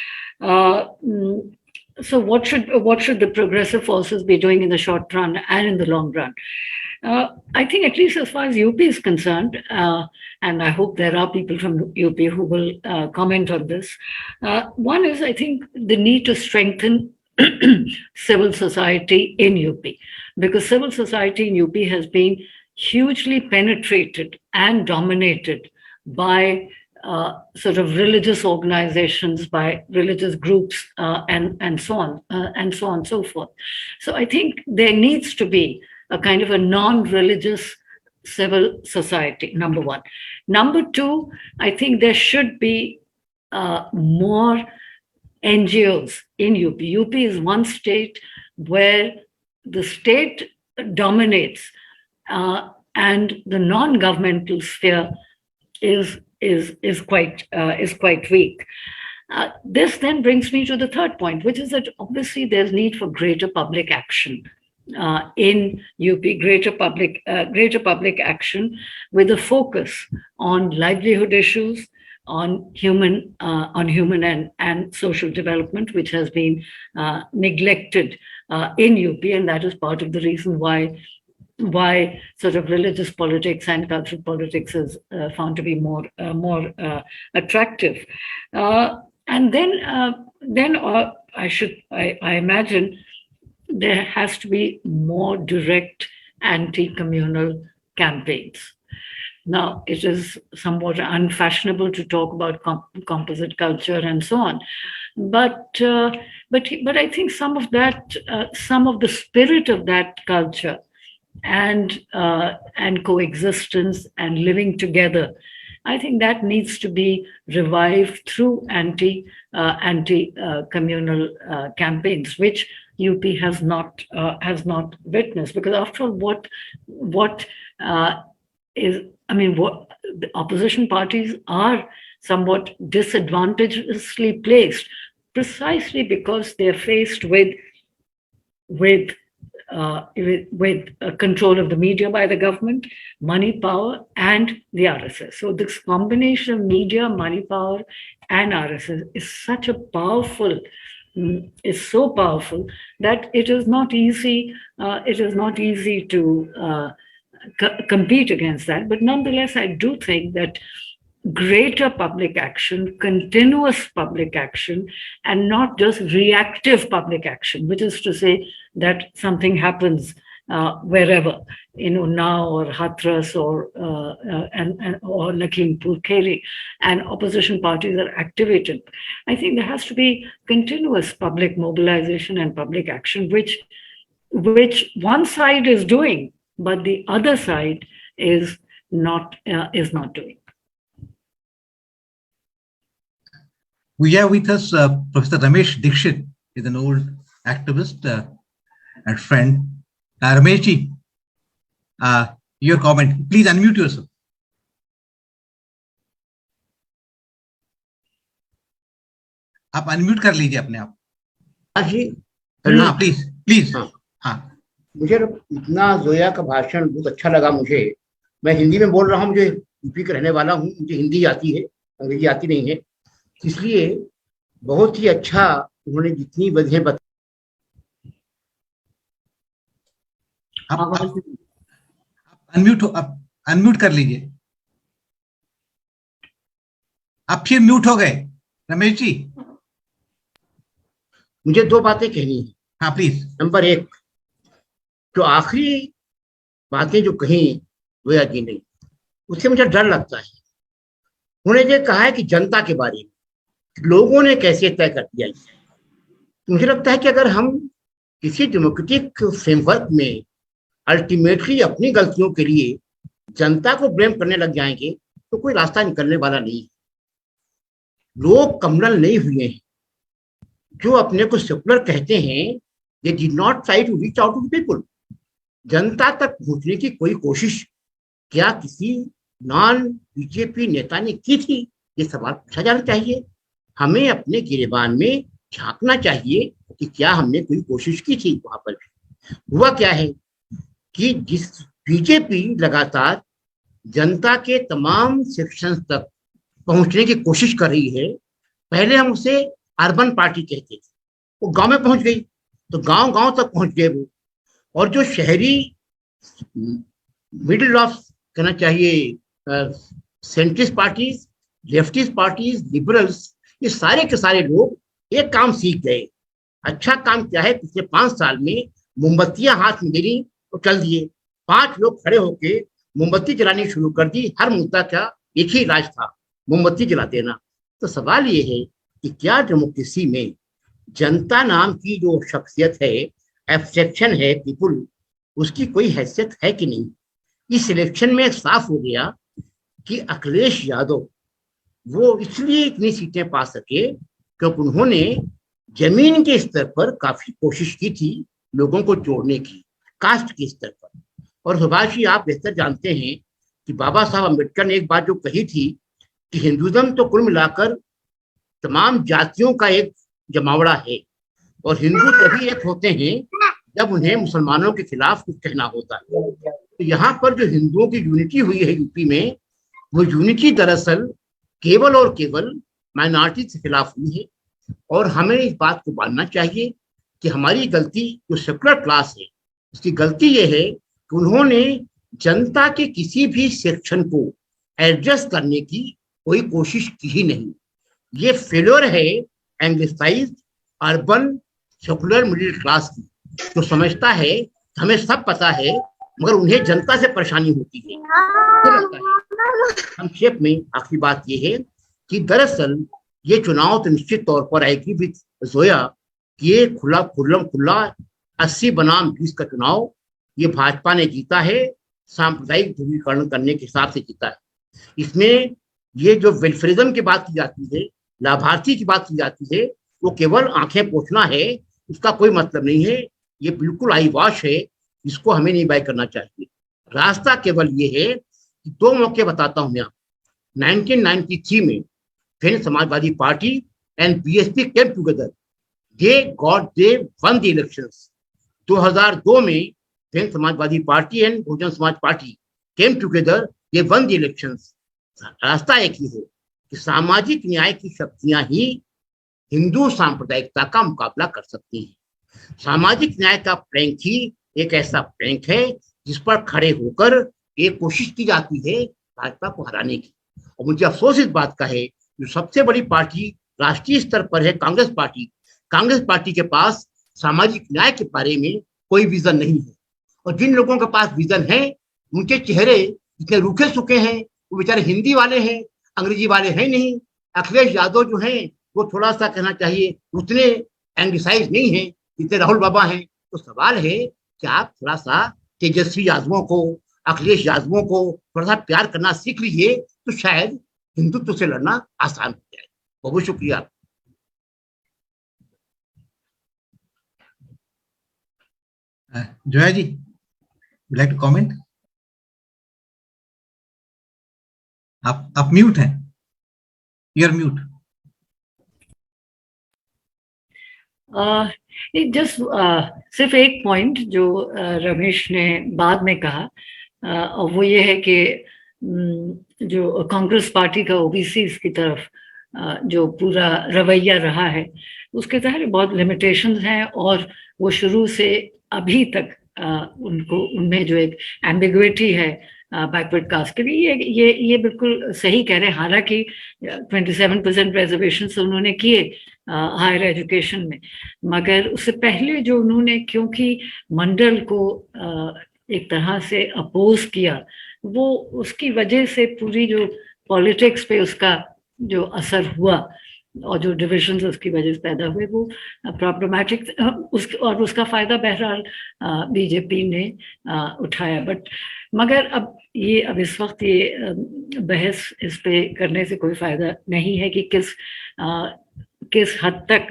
So what should the progressive forces be doing in the short run and in the long run? I think, at least as far as UP is concerned, and I hope there are people from UP who will comment on this. One is, I think, the need to strengthen civil society in UP, because civil society in UP has been hugely penetrated and dominated by sort of religious organizations, by religious groups, and so on and so on and so forth. So I think there needs to be a kind of a non-religious civil society, number one. Number two, I think there should be more NGOs in UP. UP is one state where the state dominates, and the non-governmental sphere is quite weak. This then brings me to the third point, which is that obviously there's need for greater public action in UP, greater public action with a focus on livelihood issues, on human and social development, which has been neglected in UP, and that is part of the reason why sort of religious politics and cultural politics is found to be more attractive. And then I imagine there has to be more direct anti-communal campaigns. Now, it is somewhat unfashionable to talk about composite culture and so on, but I think some of the spirit of that culture and coexistence and living together, I think that needs to be revived through anti-communal campaigns, which UP has not witnessed. Because after all, what the opposition parties are somewhat disadvantageously placed precisely because they're faced with control of the media by the government, money, power, and the RSS. So this combination of media, money, power, and RSS is so powerful that it is not easy. To compete against that. But nonetheless, I do think that greater public action, continuous public action, and not just reactive public action, which is to say that something happens wherever, now or Hathras or Lakhimpur Kheri, and opposition parties are activated. I think there has to be continuous public mobilization and public action, which one side is doing, but the other side is not doing. We have with us Professor Ramesh Dixit, is an old activist and friend. Rameshji, your comment. Please unmute yourself. आप unmute कर लीजिए अपने आप. हाँ जी, हाँ please. हाँ. मुझे इतना जोया का भाषण बहुत अच्छा लगा. मैं हिंदी में बोल रहा हूँ, मुझे यूपी का रहने वाला हूँ, मुझे हिंदी आती है, अंग्रेजी आती नहीं है, इसलिए बहुत ही अच्छा उन्होंने जितनी वजह बताई. आप अनम्यूट कर लीजिए. आप फिर म्यूट हो गए रमेश जी. मुझे दो बातें कहनी है. हाँ प्लीज. नंबर एक, जो आखिरी बातें जो कही जोया जी ने, उससे मुझे डर लगता है. उन्होंने ये कहा है कि जनता के बारे में लोगों ने कैसे तय कर दिया. मुझे लगता है कि अगर हम किसी डेमोक्रेटिक फ्रेमवर्क में अल्टीमेटली अपनी गलतियों के लिए जनता को ब्लेम करने लग जाएंगे तो कोई रास्ता निकलने वाला नहीं है. लोग कम्युनल नहीं हुए हैं. जो अपने को सेकुलर कहते हैं, they did not try to reach out to people. जनता तक पहुंचने की कोई कोशिश क्या किसी नॉन बीजेपी नेता ने की थी? ये सवाल पूछा जाना चाहिए. हमें अपने गिरेबान में झांकना चाहिए कि क्या हमने कोई कोशिश की थी. वहां पर हुआ क्या है कि जिस बीजेपी लगातार जनता के तमाम सेक्शन तक पहुंचने की कोशिश कर रही है, पहले हम उसे अर्बन पार्टी कहते थे, वो गांव में पहुंच गई तो गांव तक पहुंच गए वो. और जो शहरी मिडिल ऑफ कहना चाहिए centrist parties, leftist parties, liberals, ये सारे के सारे लोग एक काम सीख गए. अच्छा काम क्या है? पिछले 5 साल में मोमबत्तियां हाथ में गिरी तो चल दिए. 5 लोग खड़े होके मोमबत्ती जलानी शुरू कर दी. हर मुद्दा का एक ही इलाज था, मोमबत्ती जला देना। तो सवाल ये है कि क्या डेमोक्रेसी में जनता नाम की जो शख्सियत है, एब्स्ट्रैक्शन है, पीपुल, उसकी कोई हैसियत है कि नहीं। इस इलेक्शन में साफ हो गया कि अखिलेश यादव वो इसलिए इतनी सीटें पा सके क्योंकि उन्होंने जमीन के स्तर पर काफी कोशिश की थी लोगों को जोड़ने की, कास्ट के स्तर पर। और सुभाष जी, आप बेहतर जानते हैं कि बाबा साहब अम्बेडकर ने एक बात जो कही थी कि हिंदुइज्म तो कुल मिलाकर तमाम जातियों का एक जमावड़ा है और हिंदू तभी एक होते हैं जब उन्हें मुसलमानों के खिलाफ कुछ कहना होता है। तो यहाँ पर जो हिंदुओं की यूनिटी हुई है यूपी में, वो यूनिटी दरअसल केवल और केवल माइनॉरिटी के खिलाफ हुई है। और हमें इस बात को मानना चाहिए कि हमारी गलती जो सेकुलर क्लास है, उसकी गलती ये है कि उन्होंने जनता के किसी भी सेक्शन को एडजस्ट करने की कोई कोशिश की ही नहीं। ये फेलियर है anglicised urban secular middle class की, जो समझता है हमें सब पता है मगर उन्हें जनता से परेशानी होती है। संक्षेप में आखिरी बात यह है कि दरअसल ये चुनाव तो निश्चित तौर पर आएगी विद जोया कि ये खुला 80 बनाम 20 का चुनाव ये भाजपा ने जीता है, सांप्रदायिक ध्रुवीकरण करने के हिसाब से जीता है। इसमें ये जो वेलफेयरिज्म की बात की जाती है, लाभार्थी की बात की जाती है, वो केवल आंखें पोंछना है, उसका कोई मतलब नहीं है। ये बिल्कुल आई वॉश है, इसको हमें नहीं बाय करना चाहिए। रास्ता केवल ये है कि 2 मौके बताता हूं मैं आपको। 1993 में फिर Samajwadi party and BSP came together, they one the elections. 2002 में फिर Samajwadi party and Bahujan Samaj party came together, they one the elections. रास्ता एक ही है कि सामाजिक न्याय की शक्तियां ही हिंदू सांप्रदायिकता का मुकाबला कर सकती हैं। सामाजिक न्याय का प्लैंक ही एक ऐसा प्लैंक है जिस पर खड़े होकर एक कोशिश की जाती है भाजपा को हराने की। और मुझे अफसोस इस बात का है जो सबसे बड़ी पार्टी राष्ट्रीय स्तर पर है कांग्रेस पार्टी के पास सामाजिक न्याय के बारे में कोई विजन नहीं है। और जिन लोगों के पास विजन है उनके चेहरे इतने रूखे सूखे हैं, वो बेचारे हिंदी वाले हैं, अंग्रेजी वाले हैं नहीं। अखिलेश यादव जो हैं वो थोड़ा सा कहना चाहिए उतने एंग्लिसाइज नहीं है जितने राहुल बाबा हैं। तो सवाल है कि आप थोड़ा सा तेजस्वी यादवों को, अखिलेश यादवों को थोड़ा सा प्यार करना सीख लीजिए तो शायद हिंदुत्व से लड़ना आसान हो जाए। बहुत शुक्रिया। जोया जी, would like to comment? आप म्यूट हैं, यू आर म्यूट। जस्ट सिर्फ एक पॉइंट जो रमेश ने बाद में कहा, और वो ये है कि जो कांग्रेस पार्टी का ओबीसी की तरफ जो पूरा रवैया रहा है उसके तहत बहुत लिमिटेशंस हैं और वो शुरू से अभी तक उनमें जो एक एम्बिग्विटी है बैकवर्ड कास्ट के लिए, ये बिल्कुल सही कह रहे हैं। हालांकि 27% रिजर्वेशन उन्होंने किए हायर एजुकेशन में, मगर उससे पहले जो उन्होंने क्योंकि मंडल को एक तरह से अपोज किया, वो उसकी वजह से पूरी जो पॉलिटिक्स पे उसका जो असर हुआ और जो डिविजन्स उसकी वजह से पैदा हुए वो प्रॉब्लमैटिक, और उसका फायदा बहरहाल बीजेपी ने उठाया। मगर अब इस वक्त ये बहस इस पे करने से कोई फायदा नहीं है कि किस हद तक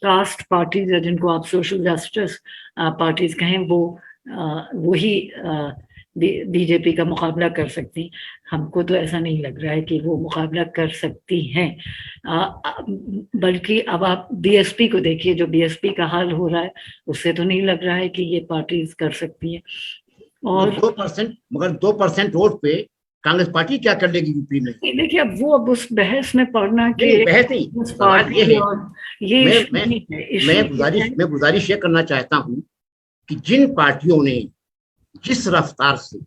कास्ट पार्टीज या जिनको आप सोशल जस्टिस पार्टीज कहें वो ही बीजेपी का मुकाबला कर सकती। हमको तो ऐसा नहीं लग रहा है कि वो मुकाबला कर सकती हैं, बल्कि अब आप बीएसपी को देखिए, जो बीएसपी का हाल हो रहा है उससे तो नहीं लग रहा है कि ये पार्टीज कर सकती हैं। और 2% वोट पे कांग्रेस पार्टी क्या कर लेगी यूपी में? देखिए अब उस बहस में पढ़ना कि बहस नहीं, मैं गुजारिश ये करना चाहता हूँ कि जिन पार्टियों ने जिस रफ्तार से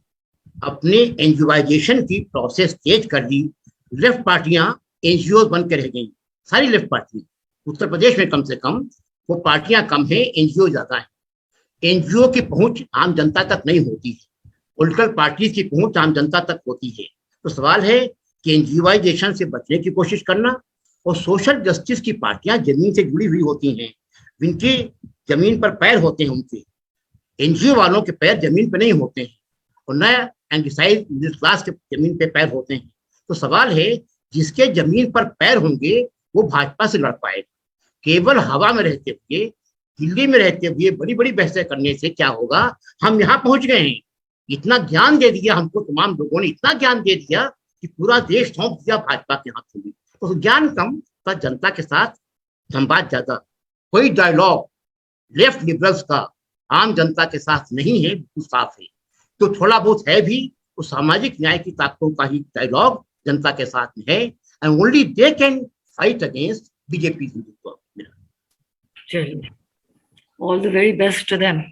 अपने एनजीओइजेशन की प्रोसेस तेज कर दी, लेफ्ट पार्टियां एनजीओ बन के रह गई। सारी लेफ्ट पार्टियां, उत्तर प्रदेश में कम से कम वो पार्टियां कम है, एनजीओ ज्यादा है। एनजीओ की पहुंच आम जनता तक नहीं होती है, पॉलिटिकल पार्टी की पहुंच आम जनता तक होती है। तो सवाल है कि एनजीओवाइजेशन से बचने की कोशिश करना और सोशल जस्टिस की पार्टियां जमीन से जुड़ी हुई होती हैं, जिनकी जमीन पर पैर होते हैं, उनके एनजीओ वालों के पैर जमीन पर नहीं होते हैं और न एंग्लिसाइज मिडिल क्लास के जमीन पे पैर होते हैं। तो सवाल है, जिसके जमीन पर पैर होंगे वो भाजपा से लड़ पाएगा। केवल हवा में रहते हुए, दिल्ली में रहते हुए बड़ी बड़ी बहसें करने से क्या होगा? हम यहाँ पहुंच गए हैं, इतना ज्ञान दे दिया हमको, तमाम लोगों ने इतना ज्ञान दे दिया कि पूरा देश सौंप दिया भाजपा के हाथ में। तो ज्ञान कम पर जनता के साथ संवाद ज्यादा। कोई डायलॉग लेफ्ट लिबरल्स का आम जनता के साथ नहीं है, बिल्कुल साफ है। तो थोड़ा बहुत है भी, वो सामाजिक न्याय की ताकतों का ही डायलॉग जनता के साथ में है, and only they can fight against BJP. चलिए, all the very best to them.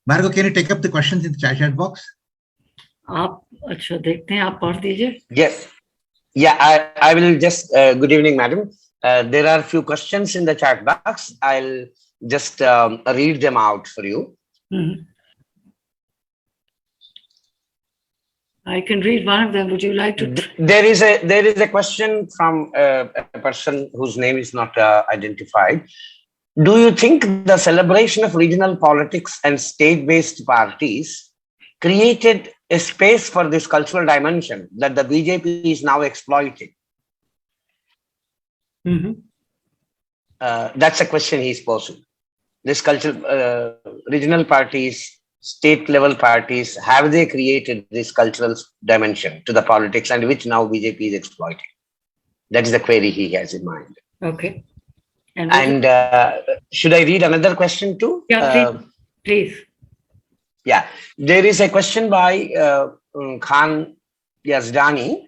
Margo, can you take up the questions in the chat box? आप अच्छा देखते हैं, आप पढ़ दीजिए. Yes. Yeah, I will just, good evening, madam. There are a few questions in the chat box. I'll just read them out for you. Mm-hmm. I can read one of them. Would you like to? There is a question from a person whose name is not identified. Do you think the celebration of regional politics and state-based parties created a space for this cultural dimension that the BJP is now exploiting? Mm-hmm. That's a question he's posing. This cultural regional parties, state level parties, have they created this cultural dimension to the politics and which now BJP is exploiting? That is the query he has in mind. Okay. And should I read another question too? Yeah, please. Yeah, there is a question by Khan Yazdani.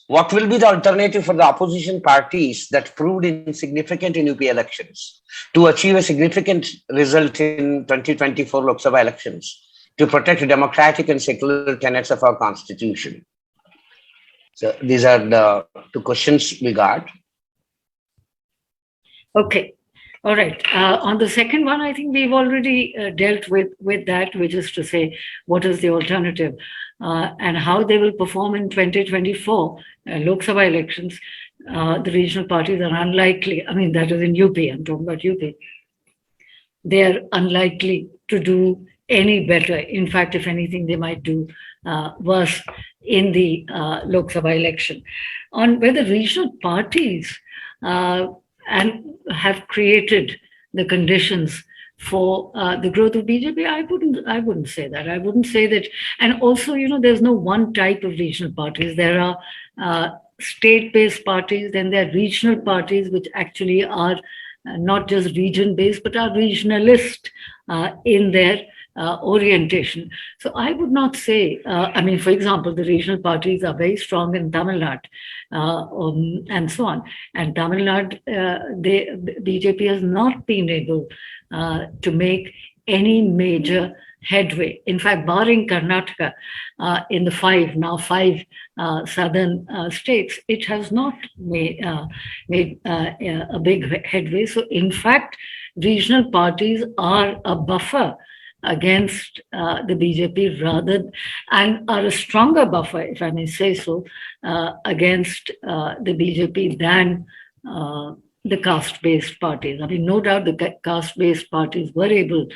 What will be the alternative for the opposition parties that proved insignificant in UP elections to achieve a significant result in 2024 Lok Sabha elections to protect democratic and secular tenets of our constitution? So these are the two questions we got. Okay. All right. On the second one, I think we've already dealt with that, which is to say, what is the alternative and how they will perform in 2024 Lok Sabha elections. The regional parties are unlikely. I mean, that is in UP. I'm talking about UP. They are unlikely to do any better. In fact, if anything, they might do worse in the Lok Sabha election. On whether regional parties and have created the conditions for the growth of BJP, I wouldn't say that. I wouldn't say that. And also, there's no one type of regional parties. There are state-based parties, then there are regional parties, which actually are not just region-based, but are regionalist in their orientation. So I would not say, for example, the regional parties are very strong in Tamil Nadu and so on. And Tamil Nadu, BJP has not been able to make any major headway. In fact, barring Karnataka, in the five southern states, it has not made a big headway. So in fact, regional parties are a buffer against the BJP and are a stronger buffer, if I may say so, against the BJP than the caste-based parties. I mean, no doubt the caste-based parties were able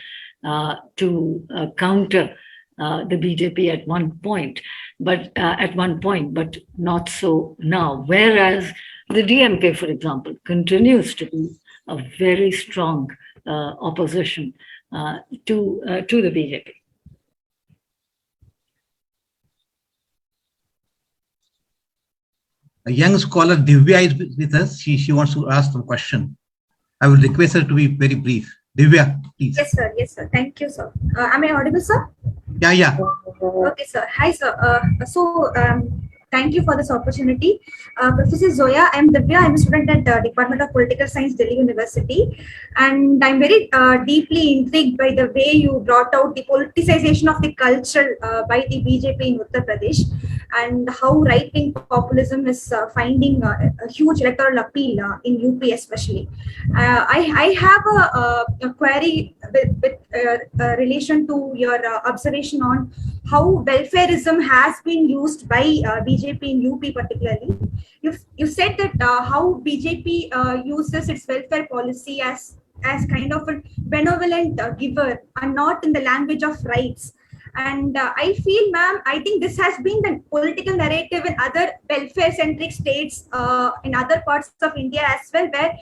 to counter the BJP at one point, but not so now. Whereas the DMK, for example, continues to be a very strong opposition to the BJP. A young scholar Divya is with us. She wants to ask some question. I will request her to be very brief. Divya, please. Yes, sir. Thank you, sir. Am I audible, sir? Yeah. Okay, sir. Hi, sir. Thank you for this opportunity. Professor Zoya, I'm Divya. I'm a student at the Department of Political Science, Delhi University. And I'm very deeply intrigued by the way you brought out the politicization of the culture by the BJP in Uttar Pradesh. and how right-wing populism is finding a huge electoral appeal in UP especially. I have a query with relation to your observation on how welfareism has been used by BJP in UP particularly. You said that how BJP uses its welfare policy as kind of a benevolent giver and not in the language of rights. And I feel, ma'am, I think this has been the political narrative in other welfare-centric states in other parts of India as well, where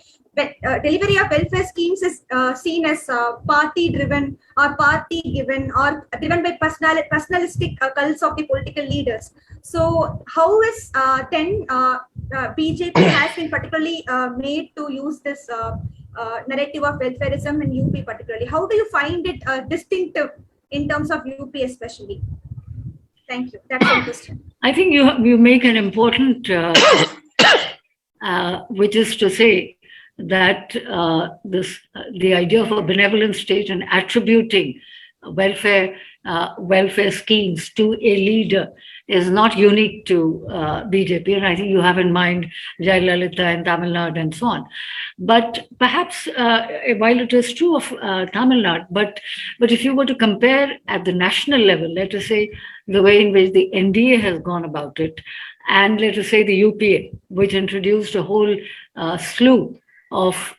delivery of welfare schemes is seen as party-driven or party-given or driven by personalistic cults of the political leaders. So how is then BJP has been particularly made to use this narrative of welfareism in UP particularly? How do you find it distinctive in terms of UP especially? Thank you. That's my question. I think you make an important, which is to say that the idea of a benevolent state and attributing welfare schemes to a leader is not unique to BJP, and I think you have in mind Jayalalitha and Tamil Nadu and so on. But perhaps while it is true of Tamil Nadu, but if you were to compare at the national level, let us say the way in which the NDA has gone about it, and let us say the UPA, which introduced a whole slew of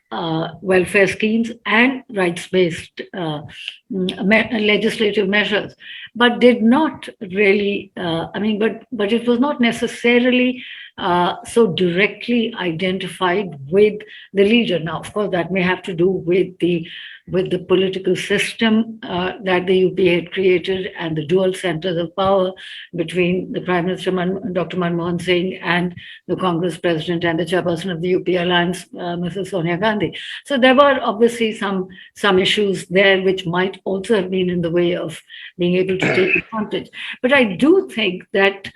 welfare schemes and rights-based legislative measures, but did not really, but it was not necessarily so directly identified with the leader. Now, of course, that may have to do with the political system that the UPA had created and the dual centers of power between the Prime Minister, Dr. Manmohan Singh, and the Congress President and the chairperson of the UPA Alliance, Mrs. Sonia Gandhi. So there were obviously some issues there which might also have been in the way of being able to take advantage. But I do think that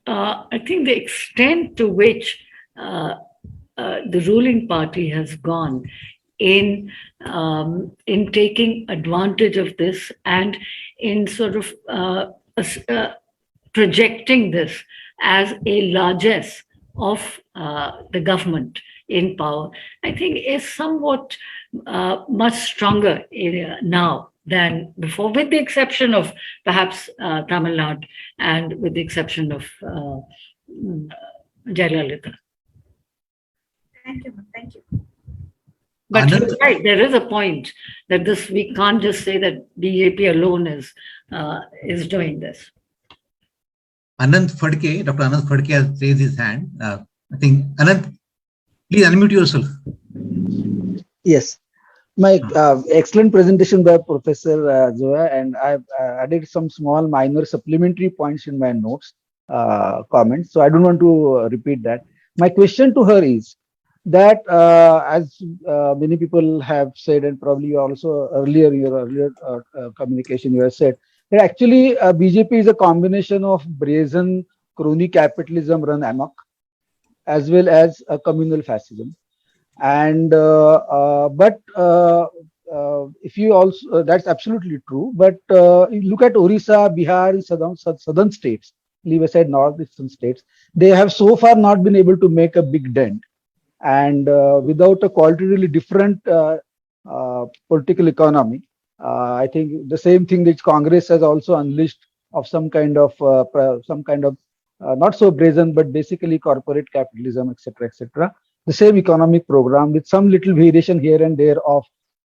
I think the extent to which the ruling party has gone in taking advantage of this and in sort of projecting this as a largesse of the government in power, I think is somewhat much stronger now than before, with the exception of perhaps Tamil Nadu and with the exception of Jayalalitha. Thank you. Thank you. But you're right, there is a point that we can't just say that BJP alone is doing this. Dr. Anand Phadke has raised his hand. I think, Anand, please unmute yourself. Yes. My excellent presentation by Professor Zoha, and I've added some small minor supplementary points in my notes, comments. So I don't want to repeat that. My question to her is that, as many people have said, and probably also earlier in your earlier communication, you have said that actually BJP is a combination of brazen crony capitalism run amok, as well as a communal fascism. And but if you also, that's absolutely true. But you look at Orissa, Bihar, southern states, leave aside northeastern states, they have so far not been able to make a big dent. And without a qualitatively different political economy, I think the same thing that Congress has also unleashed of some kind of not so brazen, but basically corporate capitalism, etc., etc. The same economic program with some little variation here and there of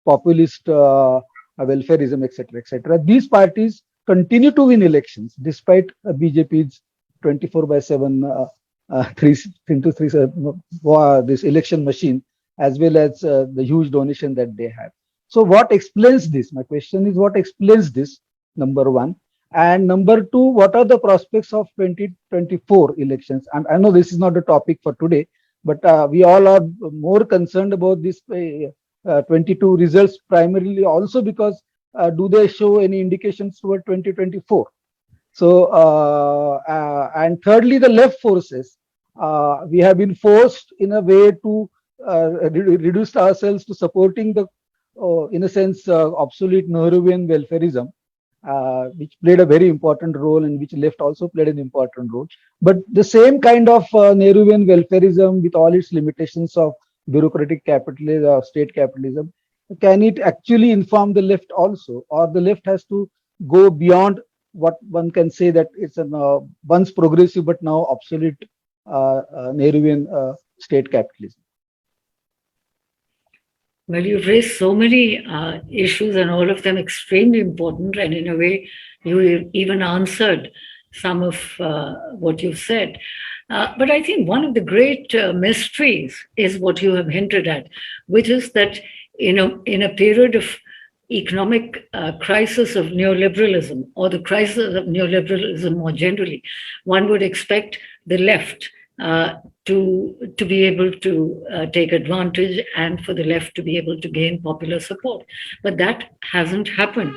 populist welfareism, etc., etc. These parties continue to win elections despite BJP's 24/7 this election machine, as well as the huge donation that they have. So what explains this? My question is, what explains this, number one? And number two, what are the prospects of 2024 elections? And I know this is not a topic for today, but we all are more concerned about this 22 results primarily also because do they show any indications toward 2024? So, and thirdly, the left forces, we have been forced in a way to reduce ourselves to supporting the, in a sense, obsolete Nehruvian welfareism. which played a very important role and which left also played an important role. But the same kind of Nehruvian welfareism with all its limitations of bureaucratic capitalism or state capitalism, can it actually inform the left also, or the left has to go beyond what one can say that it's an once progressive but now obsolete Nehruvian state capitalism? Well, you've raised so many issues and all of them extremely important. And in a way, you even answered some of what you've said. But I think one of the great mysteries is what you have hinted at, which is that, in a period of economic crisis of neoliberalism, or the crisis of neoliberalism more generally, one would expect the left to be able to take advantage and for the left to be able to gain popular support. But that hasn't happened.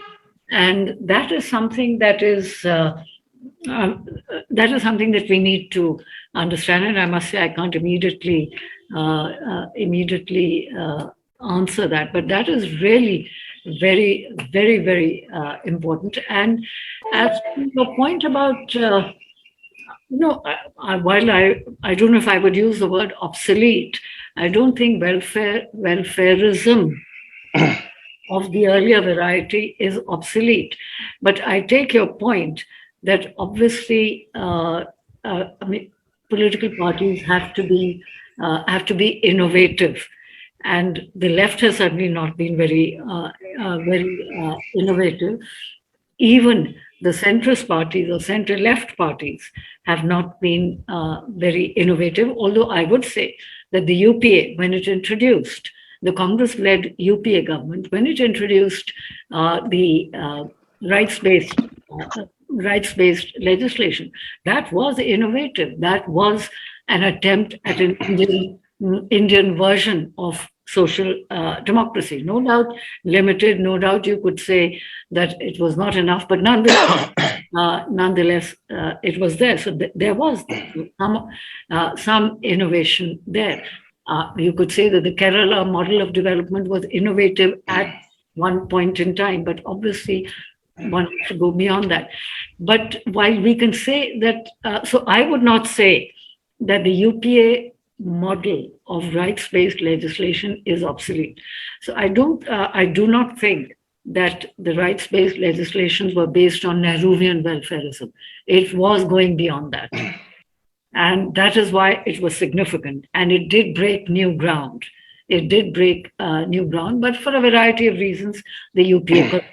And that is something that is something that we need to understand. And I must say, I can't immediately answer that, but that is really very, very, very important. And as to your point about, while I don't know if I would use the word obsolete, I don't think welfarism of the earlier variety is obsolete. But I take your point that obviously, political parties have to be innovative, and the left has certainly not been very innovative. Even the centrist parties or center-left parties have not been very innovative, although I would say that the UPA, when it introduced, the Congress-led UPA government, when it introduced the rights-based legislation, that was innovative. That was an attempt at an Indian version of social democracy. No doubt limited, no doubt you could say that it was not enough, but nonetheless, it was there. So there was some innovation there. You could say that the Kerala model of development was innovative at one point in time, but obviously one should go beyond that. But while we can say that, so I would not say that the UPA model of rights-based legislation is obsolete. So I do not think that the rights-based legislations were based on Nehruvian welfarism. It was going beyond that. And that is why it was significant. And it did break new ground. It did break new ground, but for a variety of reasons, the UPA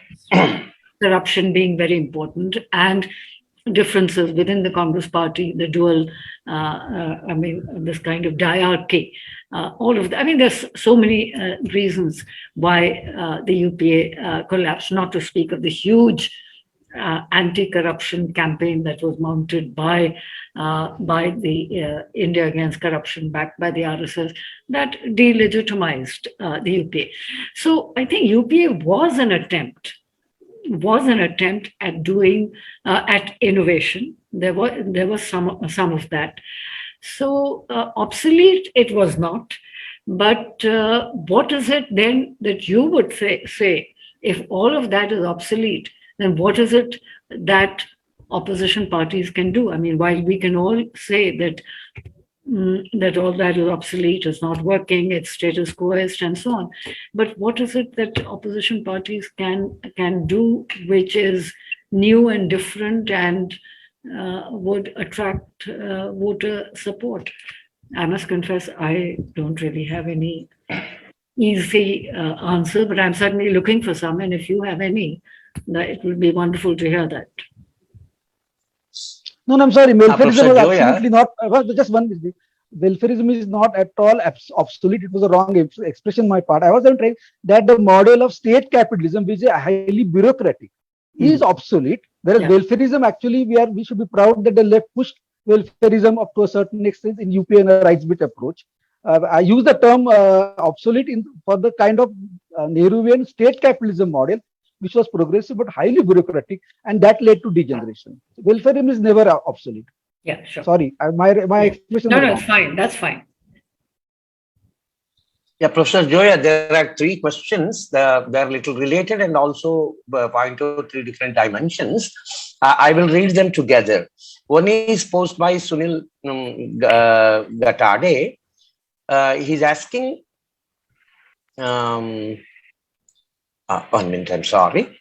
corruption being very important, and differences within the Congress party, the dual, this kind of diarchy, all of that. I mean, there's so many reasons why the UPA collapsed, not to speak of the huge anti-corruption campaign that was mounted by the India Against Corruption, backed by the RSS, that delegitimized the UPA. So I think UPA was an attempt at doing at innovation. There was some of that. So obsolete it was not. But what is it then that you would say if all of that is obsolete? Then what is it that opposition parties can do? I mean, while we can all say that all that is obsolete, is not working, it's status quoist and so on, but what is it that opposition parties can do which is new and different and would attract voter support? I must confess, I don't really have any easy answer, but I'm certainly looking for some, and if you have any, it would be wonderful to hear that. No, I'm sorry. Welfarism was absolutely not. Just one mistake. Welfarism is not at all obsolete. It was a wrong expression on my part. I was trying that the model of state capitalism, which is highly bureaucratic, is obsolete. Whereas welfarism, actually, we should be proud that the left pushed welfarism up to a certain extent in UP and a rights-based approach. I use the term obsolete for the kind of Nehruvian state capitalism model, which was progressive but highly bureaucratic, and that led to degeneration. Welfarism is never obsolete. Yeah, sure. Sorry, my expression. No, it's fine. That's fine. Yeah, Professor Zoya, there are three questions. They're a little related and also point out three different dimensions. I will read them together. One is posed by Sunil Gatade. He's asking, 1 minute, I'm sorry.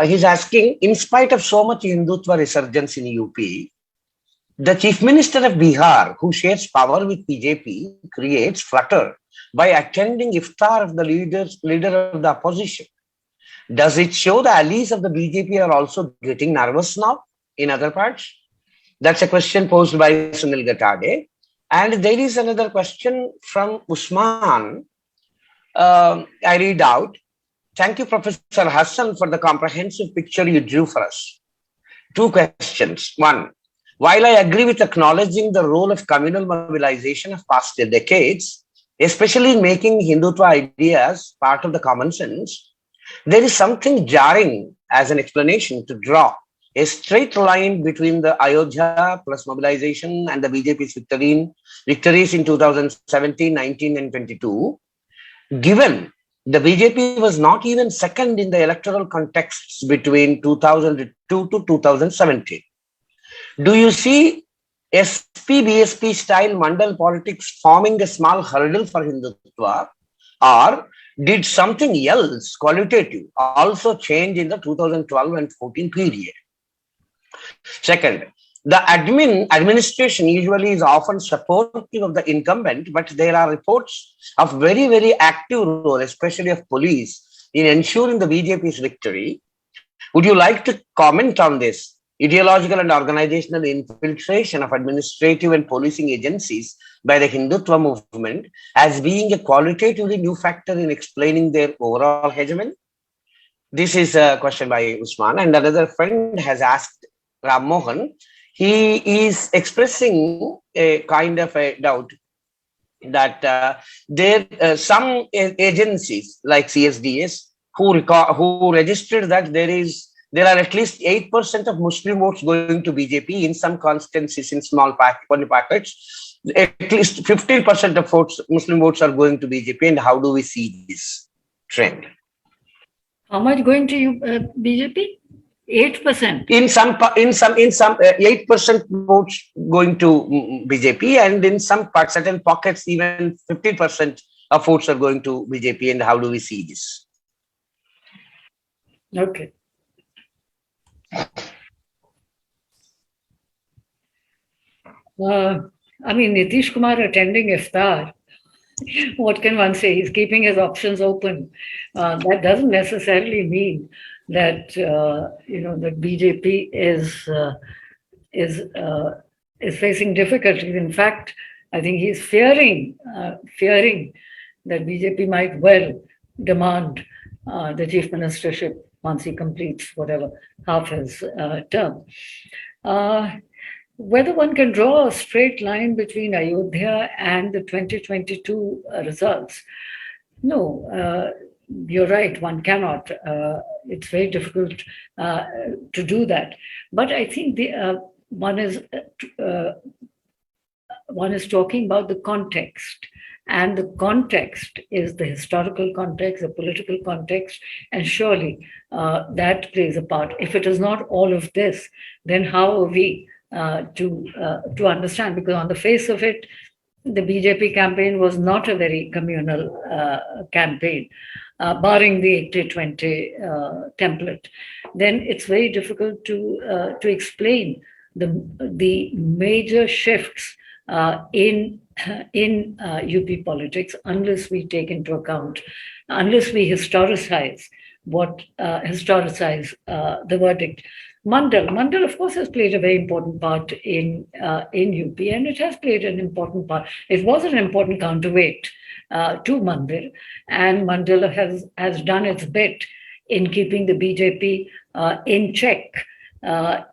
He's asking, in spite of so much Hindutva resurgence in UP, the Chief Minister of Bihar, who shares power with BJP, creates flutter by attending iftar of the leader of the opposition. Does it show the allies of the BJP are also getting nervous now in other parts? That's a question posed by Sunil Gatade. And there is another question from Usman. I read out. Thank you, Professor Hasan, for the comprehensive picture you drew for us. Two questions. One, while I agree with acknowledging the role of communal mobilization of past decades, especially in making Hindutva ideas part of the common sense, there is something jarring as an explanation to draw a straight line between the Ayodhya plus mobilization and the BJP's victories in 2017, 19, and 22, given the BJP was not even second in the electoral contexts between 2002 to 2017. Do you see SP-BSP style Mandal politics forming a small hurdle for Hindutva, or did something else qualitative also change in the 2012 and 14 period? Second, the administration usually is often supportive of the incumbent, but there are reports of very, very active role, especially of police, in ensuring the BJP's victory. Would you like to comment on this ideological and organizational infiltration of administrative and policing agencies by the Hindutva movement as being a qualitatively new factor in explaining their overall hegemony? This is a question by Usman, and another friend has asked Ram Mohan. He is expressing a kind of a doubt that there some agencies like CSDS who registered that there are at least 8% of Muslim votes going to BJP in some constituencies in small packets. At least 15% of Muslim votes are going to BJP, and how do we see this trend? How much going to BJP? 8%. In some 8% votes going to BJP, and in some certain pockets even 15% of votes are going to BJP. And how do we see this? Okay. I mean, Nitish Kumar attending iftar. What can one say? He's keeping his options open. That doesn't necessarily mean that that BJP is facing difficulties. In fact, I think he's fearing that BJP might well demand the chief ministership once he completes whatever half his term. Whether one can draw a straight line between Ayodhya and the 2022 results, no. You're right, one cannot. It's very difficult to do that. But I think one is talking about the context. And the context is the historical context, the political context, and surely that plays a part. If it is not all of this, then how are we to understand? Because on the face of it, the BJP campaign was not a very communal campaign. Barring the 80-20 template, then it's very difficult to explain the major shifts in UP politics unless we take into account, unless we historicize the verdict. Mandal, of course, has played a very important part in UP, and it has played an important part. It was an important counterweight to Mandir, and Mandal has done its bit in keeping the BJP in check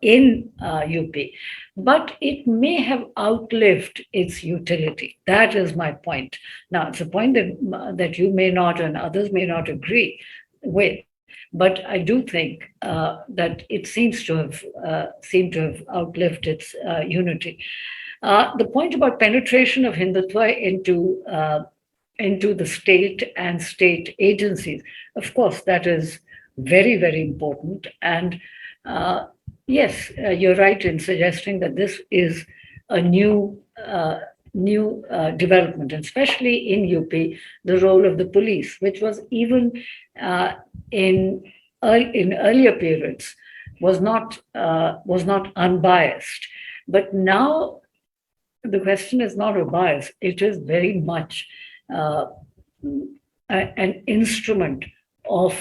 in UP. But it may have outlived its utility. That is my point. Now, it's a point that you may not and others may not agree with. But I do think that it seemed to have outlived its unity. The point about penetration of Hindutva into the state and state agencies, of course, that is very, very important. And yes, you're right in suggesting that this is a new development, especially in UP, the role of the police, which was even in earlier periods was not unbiased. But now the question is not a bias; it is very much an instrument of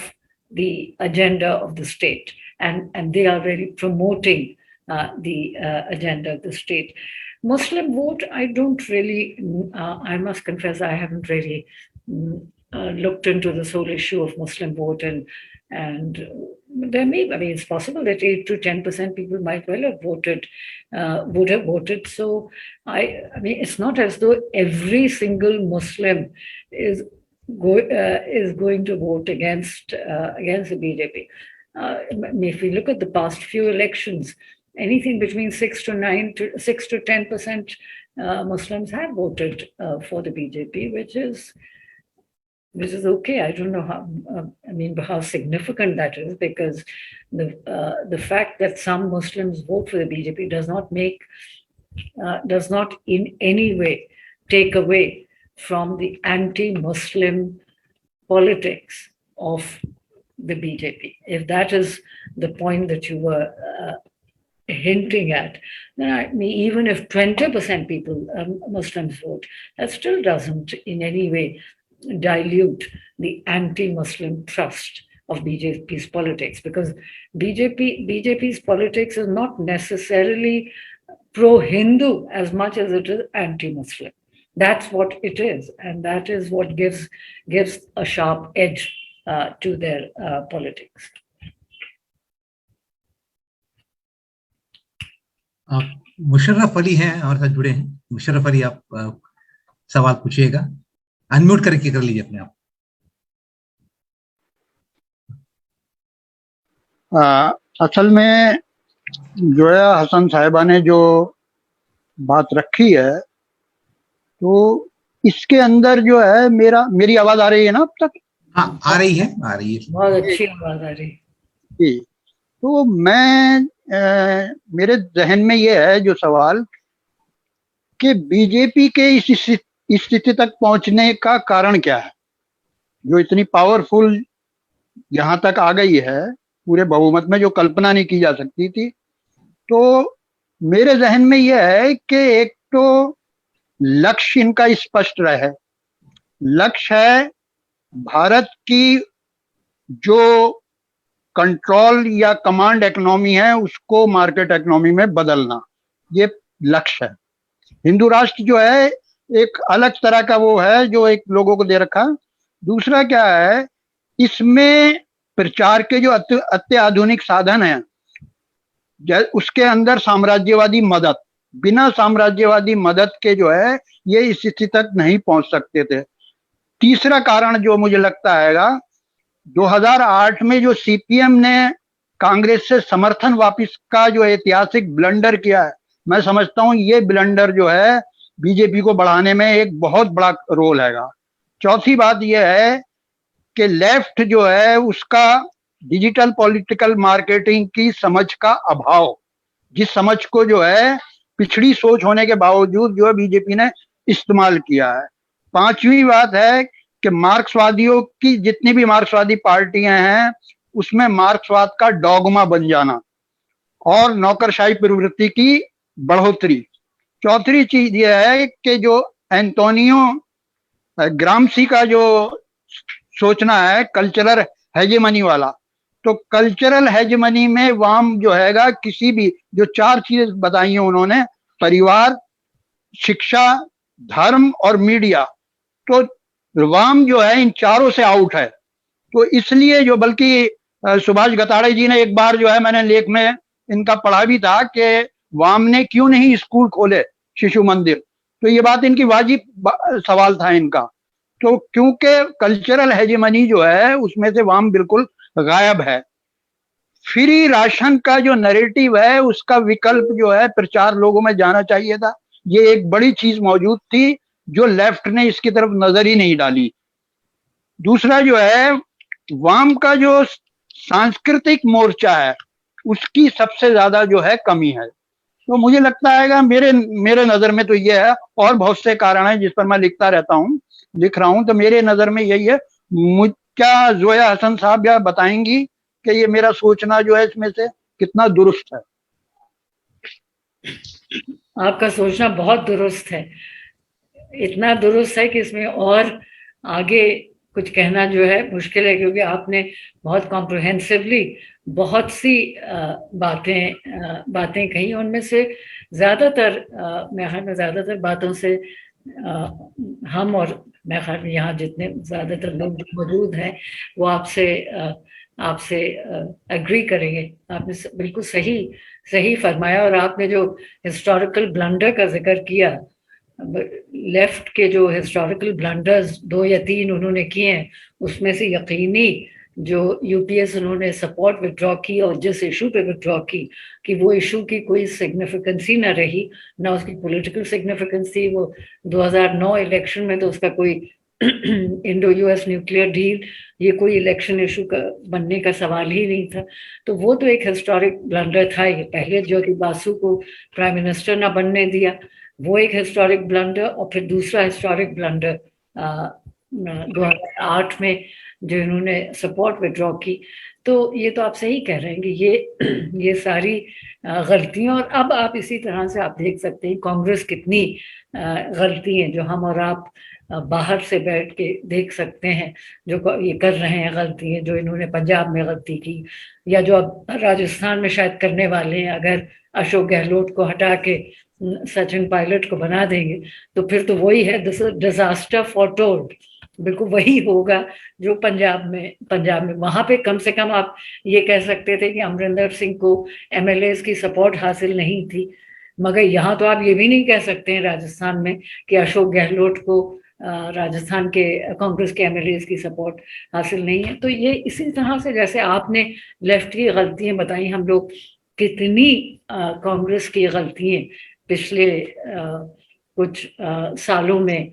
the agenda of the state, and they are really promoting the agenda of the state. Muslim vote, I don't really, I must confess, I haven't really looked into this whole issue of Muslim vote, and there may, I mean, it's possible that 8 to 10% people might well have voted, would have voted. So I mean, it's not as though every single Muslim is going to vote against the BJP. If we look at the past few elections, anything between 6 to 10% Muslims have voted for the BJP, which is okay. I don't know how significant that is, because the fact that some Muslims vote for the BJP does not in any way take away from the anti-Muslim politics of the BJP. If that is the point that you were hinting at, then I mean, even if 20% people, Muslims vote, that still doesn't in any way dilute the anti-Muslim thrust of BJP's politics, because BJP's politics is not necessarily pro-Hindu as much as it is anti-Muslim. That's what it is, and that is what gives a sharp edge to their politics. Musharraf Ali हैं हमारे साथ जुड़े हैं। मुशर्रफ अली, आप सवाल पूछिएगा, unmute करके कर लीजिए अपने आप। असल में जोया हसन साहिबा ने जो बात रखी है, तो इसके अंदर जो है मेरी आवाज आ रही है ना अब तक? हाँ, आ रही है। बहुत अच्छी आवाज आ रही है। तो मैं मेरे जहन में ये है जो सवाल कि बीजेपी के इस स्थिति तक पहुंचने का कारण क्या है, जो इतनी पावरफुल यहां तक आ गई है पूरे बहुमत में, जो कल्पना नहीं की जा सकती थी। तो मेरे जहन में यह है कि एक तो लक्ष्य इनका स्पष्ट रहे। लक्ष्य है भारत की जो कंट्रोल या कमांड इकोनॉमी है उसको मार्केट इकोनॉमी में बदलना, ये लक्ष्य है। हिंदू राष्ट्र जो है एक अलग तरह का वो है जो एक लोगों को दे रखा। दूसरा क्या है, इसमें प्रचार के जो अत्याधुनिक साधन हैं, उसके अंदर साम्राज्यवादी मदद, बिना साम्राज्यवादी मदद के जो है ये इस स्थिति तक नहीं पहुंच सकते थे। तीसरा कारण जो मुझे लगता है, 2008 में जो सीपीएम ने कांग्रेस से समर्थन वापस का जो ऐतिहासिक ब्लंडर किया है, मैं समझता हूं ये ब्लंडर जो है बीजेपी को बढ़ाने में एक बहुत बड़ा रोल हैगा। चौथी बात यह है कि लेफ्ट जो है उसका डिजिटल पॉलिटिकल मार्केटिंग की समझ का अभाव, जिस समझ को जो है पिछड़ी सोच होने के बावजूद जो है बीजेपी ने इस्तेमाल किया है। पांचवी बात है कि मार्क्सवादियों की जितनी भी मार्क्सवादी पार्टियां हैं उसमें मार्क्सवाद का डॉगमा बन जाना और नौकरशाही प्रवृत्ति की बढ़ोतरी। चौथी चीज यह है कि जो एंटोनियो ग्राम्सी का जो सोचना है कल्चरल हेजेमनी वाला, तो कल्चरल हेजेमनी में वाम जो हैगा किसी भी जो चार चीजें बताई हैं उन्होंने, परिवार, शिक्षा, धर्म और मीडिया, तो वाम जो है इन चारों से आउट है। तो इसलिए जो, बल्कि सुभाष गताड़े जी ने एक बार जो है मैंने लेख में इनका पढ़ा भी था कि वाम ने क्यों नहीं स्कूल खोले, शिशु मंदिर, तो ये बात इनकी वाजिब सवाल था इनका। तो क्योंकि कल्चरल हेजेमनी जो है उसमें से वाम बिल्कुल गायब है। फ्री राशन का जो नैरेटिव है उसका विकल्प जो है प्रचार लोगों में जाना चाहिए था। ये एक बड़ी चीज मौजूद थी जो लेफ्ट ने इसकी तरफ नजर ही नहीं डाली। दूसरा जो है वाम का जो सांस्कृतिक मोर्चा है उसकी सबसे ज्यादा जो है कमी है। तो मुझे लगता है मेरे नजर में तो ये है, और बहुत से कारण हैं जिस पर मैं लिख रहा हूं, तो मेरे नजर में यही है। क्या जोया हसन साहब या बताएंगी कि ये मेरा सोचना जो है इसमें से कितना दुरुस्त है? आपका सोचना बहुत दुरुस्त है, इतना दुरुस्त है कि इसमें और आगे कुछ कहना जो है मुश्किल है, क्योंकि आपने बहुत कॉम्प्रिहेंसिवली बहुत सी बातें कही। उनमें से ज्यादातर मेरे ख्याल में ज्यादातर बातों से हम और मेरे ख्याल में यहाँ जितने ज्यादातर लोग मौजूद हैं वो आपसे एग्री करेंगे। आपने बिल्कुल सही फरमाया। और आपने जो हिस्टोरिकल ब्लंडर का जिक्र किया, लेफ्ट के जो हिस्टोरिकल ब्लंडर्स 2 या 3 उन्होंने किए हैं, उसमें से यकीनी जो यूपीएस उन्होंने सपोर्ट विड्रॉ की और जिस इशू पे विड्रॉ की कि वो इशू की कोई सिग्निफिकेंस ही ना रही, ना उसकी पॉलिटिकल सिग्निफिकेंस थी। वो 2009 इलेक्शन में तो उसका कोई इंडो यूएस न्यूक्लियर डील, ये कोई इलेक्शन इशू का बनने का सवाल ही नहीं था। तो वो तो एक हिस्टोरिक ब्लंडर था। ये पहले ज्योति बासु को प्राइम मिनिस्टर ना बनने दिया, वो एक हिस्टोरिक ब्लंडर। और फिर दूसरा हिस्टोरिक ब्लंडर 2008 में जो इन्होंने सपोर्ट विड्रॉ की। तो ये तो आप सही कह रहे हैं कि ये सारी गलतियां। और अब आप इसी तरह से आप देख सकते हैं कांग्रेस कितनी गलती हैं जो हम और आप बाहर से बैठ के देख सकते हैं, जो ये कर रहे हैं गलतियां जो इन्होंने पंजाब में गलती की, या जो अब राजस्थान में शायद करने वाले हैं। अगर अशोक गहलोत को हटा के सचिन पायलट को बना देंगे तो फिर तो वही है डिजास्टर फोरटोल्ड, बिल्कुल वही होगा जो पंजाब में वहां पे कम से कम आप ये कह सकते थे कि अमरिंदर सिंह को एमएलए की सपोर्ट हासिल नहीं थी। मगर यहाँ तो आप ये भी नहीं कह सकते हैं राजस्थान में कि अशोक गहलोत को राजस्थान के कांग्रेस के एमएलए की सपोर्ट हासिल नहीं है। तो ये इसी तरह से जैसे आपने लेफ्ट की गलतियां बताई, हम लोग कितनी कांग्रेस की गलतियां पिछले कुछ सालों में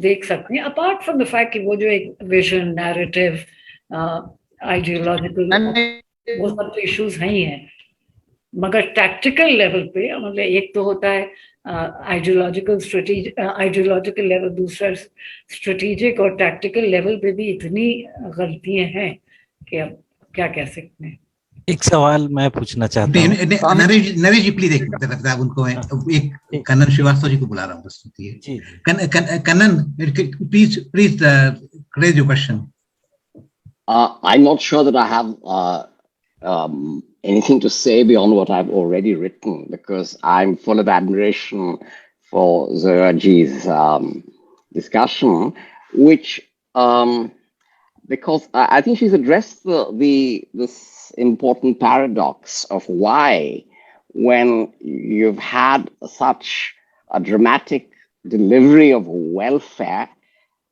देख सकते हैं, अपार्ट फ्रॉम द फैक्ट कि वो जो एक विजन, नैरेटिव, आइडियोलॉजिकल, वो सब तो इश्यूज ही हैं। मगर टैक्टिकल लेवल पे मतलब एक तो होता है आइडियोलॉजिकल लेवल, दूसरा स्ट्रेटेजिक और टैक्टिकल लेवल पे भी इतनी गलतियां हैं कि अब क्या कह सकते हैं। एक सवाल मैं पूछना चाहता हूँ। नरेश जी प्लीज एक उनको एक कन्नन श्रीवास्तव जी को बुला रहा हूँ बस। Kannan please raise your question. I'm not sure that I have anything to say beyond what I've already written, because I'm full of admiration for Zoha ji's discussion, which because I think she's addressed this important paradox of why, when you've had such a dramatic delivery of welfare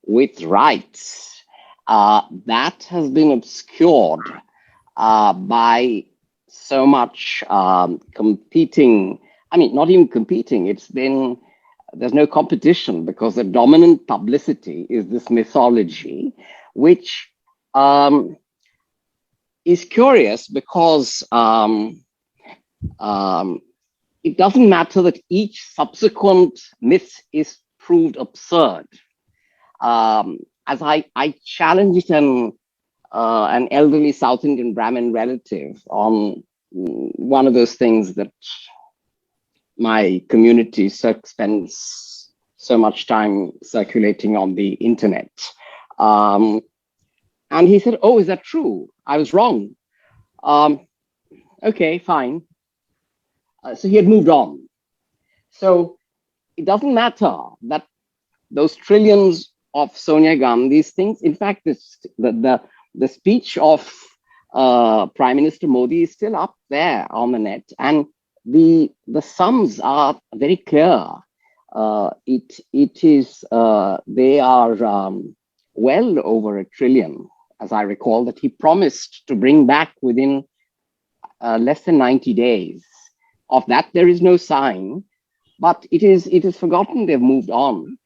with rights, that has been obscured by so much competing. I mean, not even competing, there's no competition, because the dominant publicity is this mythology, which is curious because it doesn't matter that each subsequent myth is proved absurd. As I challenged an elderly South Indian Brahmin relative on one of those things that my community spends so much time circulating on the internet. And he said, "Oh, is that true? I was wrong." Okay, fine. So he had moved on. So it doesn't matter that those trillions of Sonia Gandhi's things. In fact, the speech of Prime Minister Modi is still up there on the net, and the sums are very clear. It is they are well over $1 trillion. as I recall, that he promised to bring back within less than 90 days. Of that, there is no sign, but it is forgotten. They've moved on.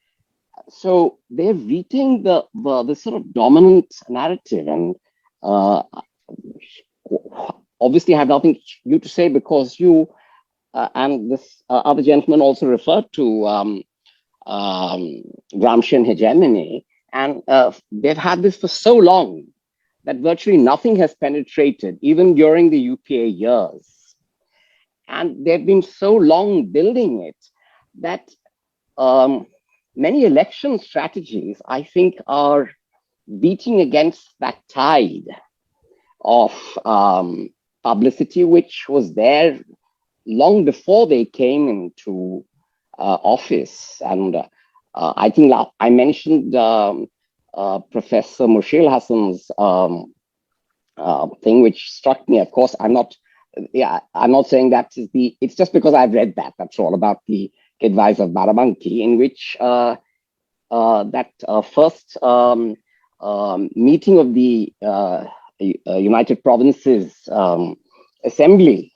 So they've retained the sort of dominant narrative, and obviously I have nothing new to say because you and this other gentleman also referred to Gramscian hegemony, and they've had this for so long that virtually nothing has penetrated, even during the UPA years. And they've been so long building it that many election strategies, I think, are beating against that tide of publicity, which was there long before they came into office. And I think I mentioned Professor Zoha Hasan's thing, which struck me. Of course, I'm not saying that is it's just because I've read that, that's all, about the advice of Barabanki, in which that first meeting of the United Provinces Assembly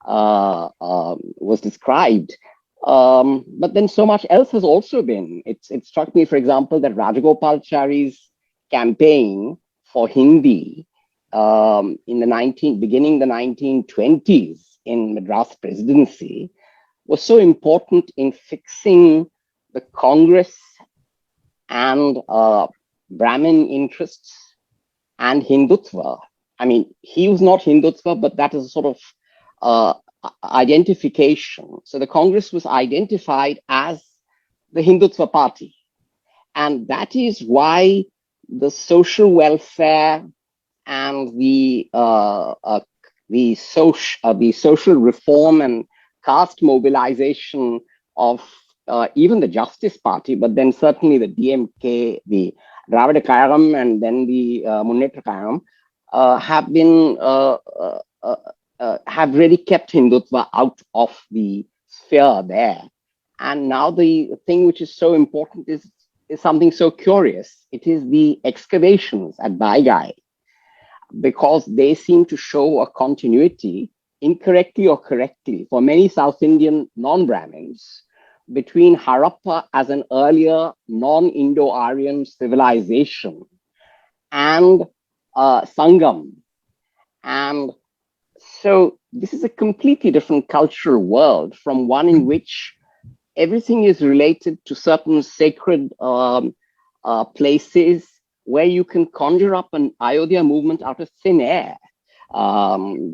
was described. But then so much else has also been. It struck me, for example, that Rajagopalachari's campaign for Hindi beginning the 1920s in Madras Presidency was so important in fixing the Congress and Brahmin interests and Hindutva. I mean, he was not Hindutva, but that is a sort of identification. So the Congress was identified as the Hindutva party. And that is why the social welfare and the social reform and caste mobilization of even the Justice Party, but then certainly the DMK, the Dravida Kazhagam, and then the Munnetra Kazhagam have really kept Hindutva out of the sphere there. And now the thing which is so important is something so curious. It is the excavations at Baigai, because they seem to show a continuity, incorrectly or correctly, for many South Indian non-Brahmins between Harappa as an earlier non-Indo-Aryan civilization and Sangam. And so this is a completely different cultural world from one in which everything is related to certain sacred places where you can conjure up an Ayodhya movement out of thin air.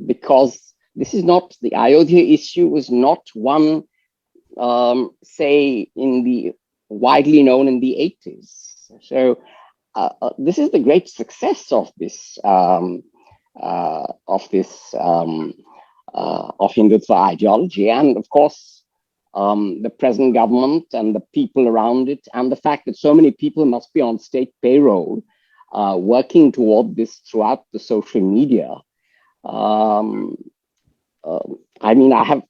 Because this is not, the Ayodhya issue was not one, say, in the widely known in the 80s. So this is the great success of this of Hindutva ideology, and of course the present government and the people around it, and the fact that so many people must be on state payroll working toward this throughout the social media. I mean, I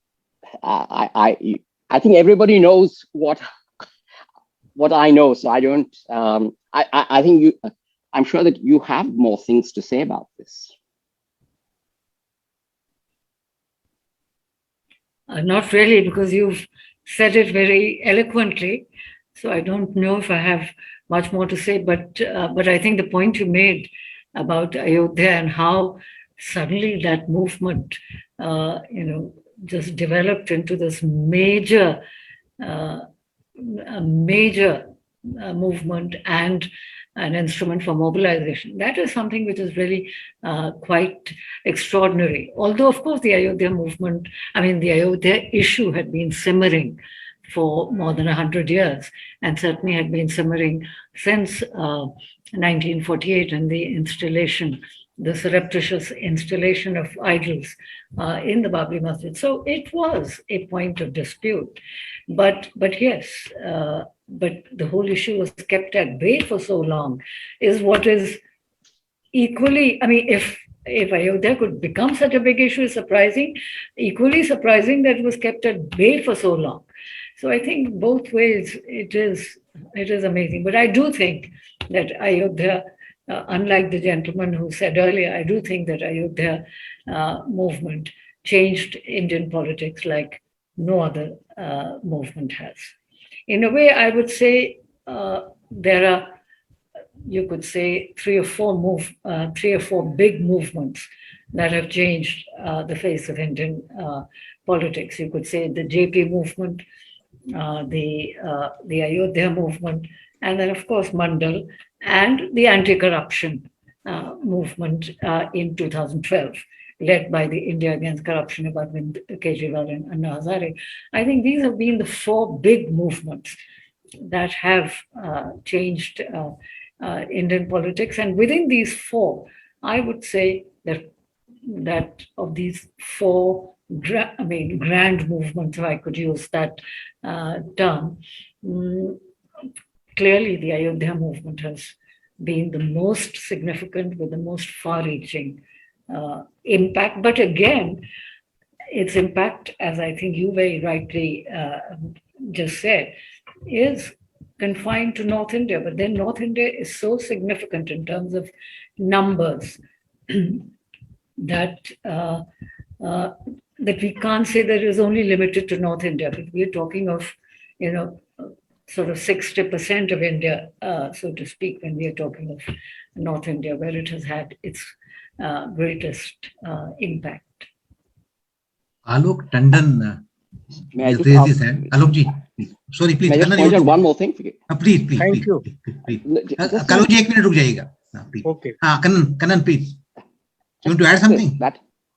think everybody knows what I know, so I don't. I think I'm sure that you have more things to say about this. Not really, because you've said it very eloquently. So I don't know if I have much more to say, but I think the point you made about Ayodhya and how suddenly that movement, just developed into this major movement and an instrument for mobilization. That is something which is really quite extraordinary. Although, of course, the Ayodhya movement, the Ayodhya issue had been simmering for more than 100 years, and certainly had been simmering since 1948 and the surreptitious installation of idols in the Babri Masjid. So it was a point of dispute. But yes, but the whole issue was kept at bay for so long is what is equally, if Ayodhya could become such a big issue is surprising, equally surprising that it was kept at bay for so long. So I think both ways it is amazing. But I do think that Ayodhya unlike the gentleman who said earlier, I do think that Ayodhya movement changed Indian politics like no other movement has. In a way, I would say there are, you could say, three or four big movements that have changed the face of Indian politics. You could say the JP movement, the Ayodhya movement, and then of course Mandal, and the anti-corruption movement in 2012, led by the India Against Corruption of Arvind Kejriwal and Anna Hazare. I think these have been the four big movements that have changed Indian politics. And within these four, I would say that of these four grand movements, if I could use that term, clearly the Ayodhya movement has been the most significant with the most far-reaching impact. But again, its impact, as I think you very rightly just said, is confined to North India. But then North India is so significant in terms of numbers that that we can't say that it is only limited to North India. But we're talking of, sort of 60% of India, so to speak, when we are talking of North India, where it has had its greatest impact. Alok Tandon May I just raised his hand. Alok ji, sorry, please. May I just point out one more thing for you? Please. Thank you. Kalok ji, 1 minute ruk jayega. Please. Okay. Kannan, please. You want to add something?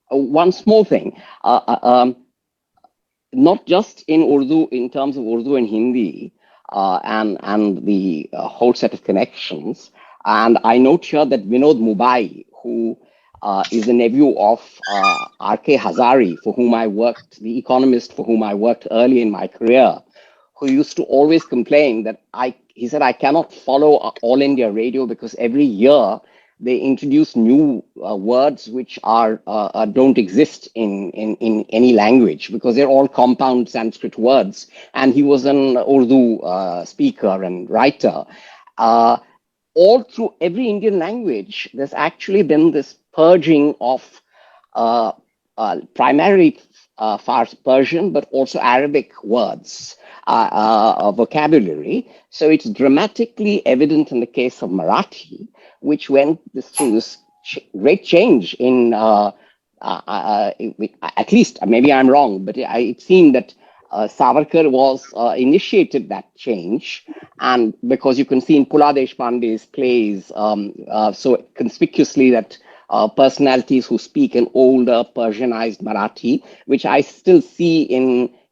One small thing. Not just in Urdu, in terms of Urdu and Hindi, and the whole set of connections. And I note here that Vinod Mubai, who is the nephew of R.K. Hazari, for whom I worked, the economist for whom I worked early in my career, who used to always complain that he said, I cannot follow All India Radio because every year they introduce new words which don't exist in any language because they're all compound Sanskrit words. And he was an Urdu speaker and writer. All through every Indian language, there's actually been this purging of primarily Farsi Persian, but also Arabic words, vocabulary. So it's dramatically evident in the case of Marathi, which went through this great change in, at least, maybe I'm wrong, but it seemed that Savarkar initiated that change. And because you can see in Pula Deshpande's plays so conspicuously that personalities who speak an older Persianized Marathi, which I still see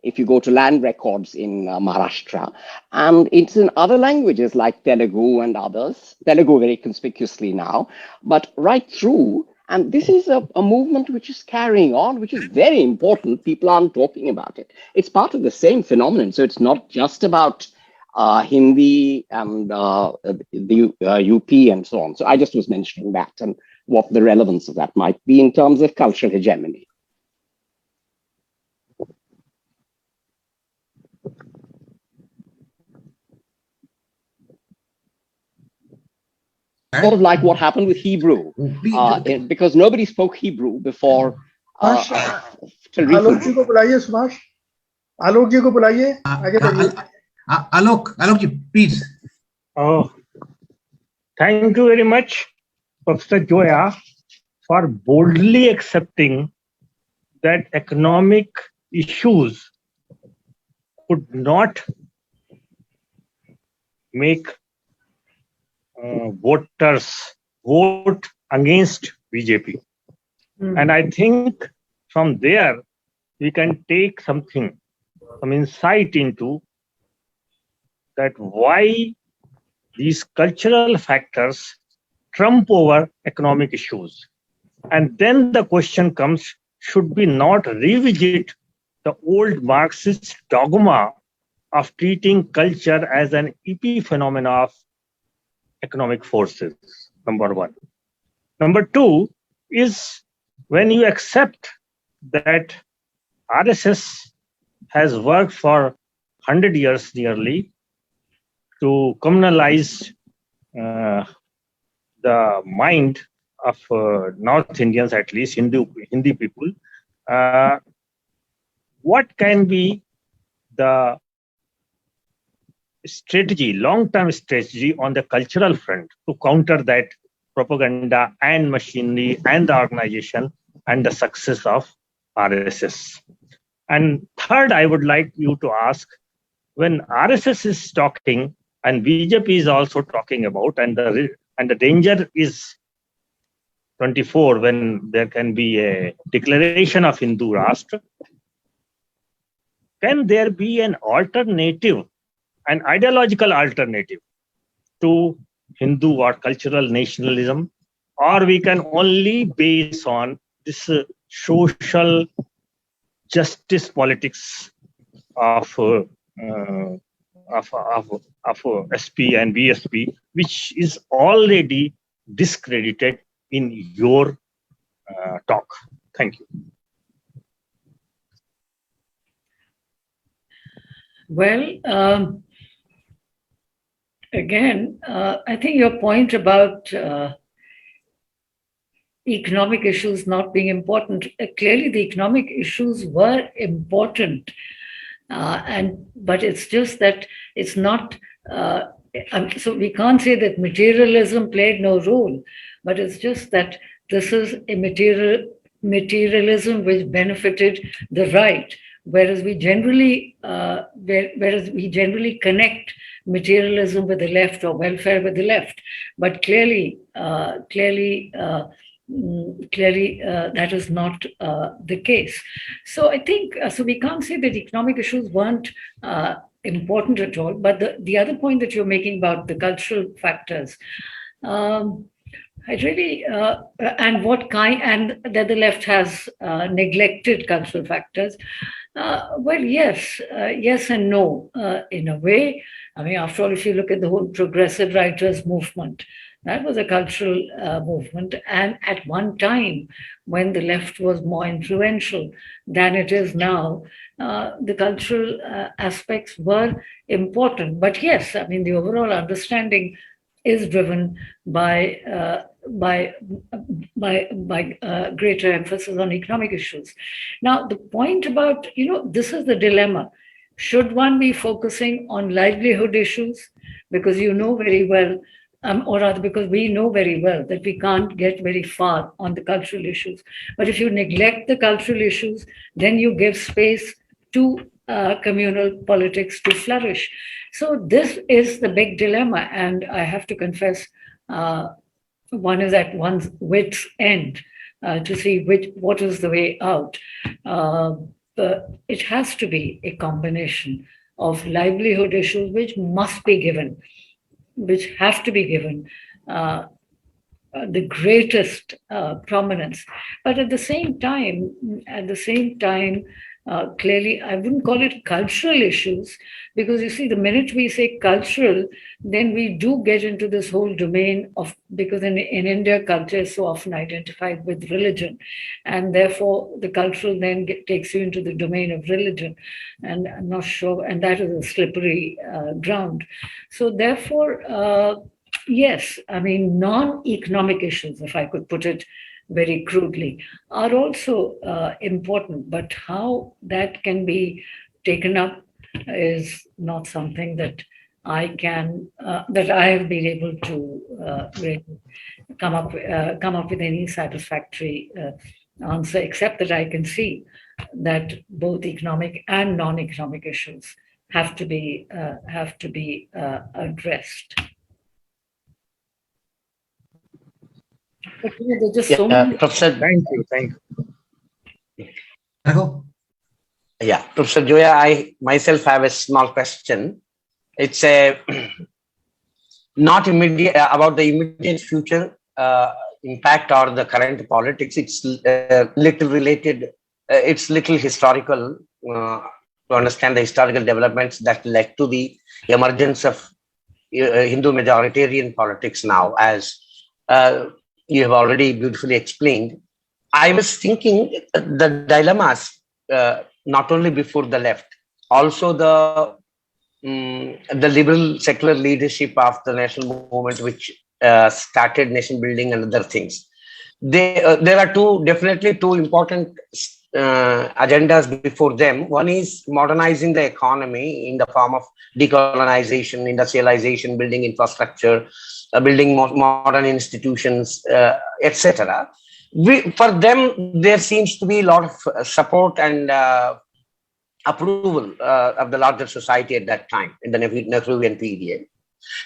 if you go to land records in Maharashtra. And it's in other languages like Telugu and others, Telugu very conspicuously now, but right through. And this is a movement which is carrying on, which is very important. People aren't talking about it. It's part of the same phenomenon. So it's not just about Hindi and the UP and so on. So I just was mentioning that and what the relevance of that might be in terms of cultural hegemony. Sort of like what happened with Hebrew, because nobody spoke Hebrew before. Alok ji ko bulaiye, Subhash. Alok ji ko bulaiye. Alok ji, please. Oh, thank you very much, Professor Zoha, for boldly accepting that economic issues could not make voters vote against BJP. And I think from there, we can take some insight into that why these cultural factors trump over economic issues. And then the question comes, should we not revisit the old Marxist dogma of treating culture as an epiphenomena of economic forces, number one. Number two is when you accept that RSS has worked for 100 years nearly to communalize the mind of North Indians, at least Hindi people, what can be the strategy, long-term strategy on the cultural front to counter that propaganda and machinery and the organization and the success of RSS? And third, I would like you to ask, when RSS is talking and BJP is also talking about, and the danger is 24 when there can be a declaration of Hindu Rashtra, can there be an alternative, an ideological alternative to Hindu or cultural nationalism, or we can only base on this social justice politics of SP and BSP, which is already discredited in your talk? Thank you. Well, again, I think your point about economic issues not being important, clearly the economic issues were important, but it's just that it's not, so we can't say that materialism played no role, but it's just that this is a materialism which benefited the right, whereas we generally connect materialism with the left or welfare with the left, but clearly that is not the case. So I think so we can't say that economic issues weren't important at all. But the other point that you're making about the cultural factors, I really and what kind, and that the left has neglected cultural factors. Well, yes and no in a way. I mean, after all, if you look at the whole progressive writers movement, that was a cultural movement, and at one time when the left was more influential than it is now, the cultural aspects were important. But yes, I mean, the overall understanding is driven by greater emphasis on economic issues. Now, the point about, this is the dilemma. Should one be focusing on livelihood issues? Because you know very well, or rather because we know very well that we can't get very far on the cultural issues. But if you neglect the cultural issues, then you give space to communal politics to flourish. So this is the big dilemma, and I have to confess, one is at one's wit's end to see what is the way out. It has to be a combination of livelihood issues which must be given, which have to be given the greatest prominence. But at the same time, clearly, I wouldn't call it cultural issues, because you see, the minute we say cultural, then we do get into this whole domain of, because in India, culture is so often identified with religion, and therefore the cultural then takes you into the domain of religion, and I'm not sure, and that is a slippery ground. So therefore, yes, I mean, non-economic issues, if I could put it very crudely, are also important, but how that can be taken up is not something that I can that I have been able to really come up with any satisfactory answer, except that I can see that both economic and non-economic issues have to be addressed. But, there's just so many. Professor, Thank you. Yeah, Professor Zoya, I myself have a small question. It's a not immediate about the immediate future impact or the current politics. It's little related. It's little historical to understand the historical developments that led to the emergence of Hindu majoritarian politics now, as you have already beautifully explained. I was thinking the dilemmas not only before the left, also the liberal secular leadership of the national movement, which started nation building and other things. There are definitely two important agendas before them. One is modernizing the economy in the form of decolonization, industrialization, building infrastructure, building modern institutions, etc. For them, there seems to be a lot of support and approval of the larger society at that time in the Nehruvian period.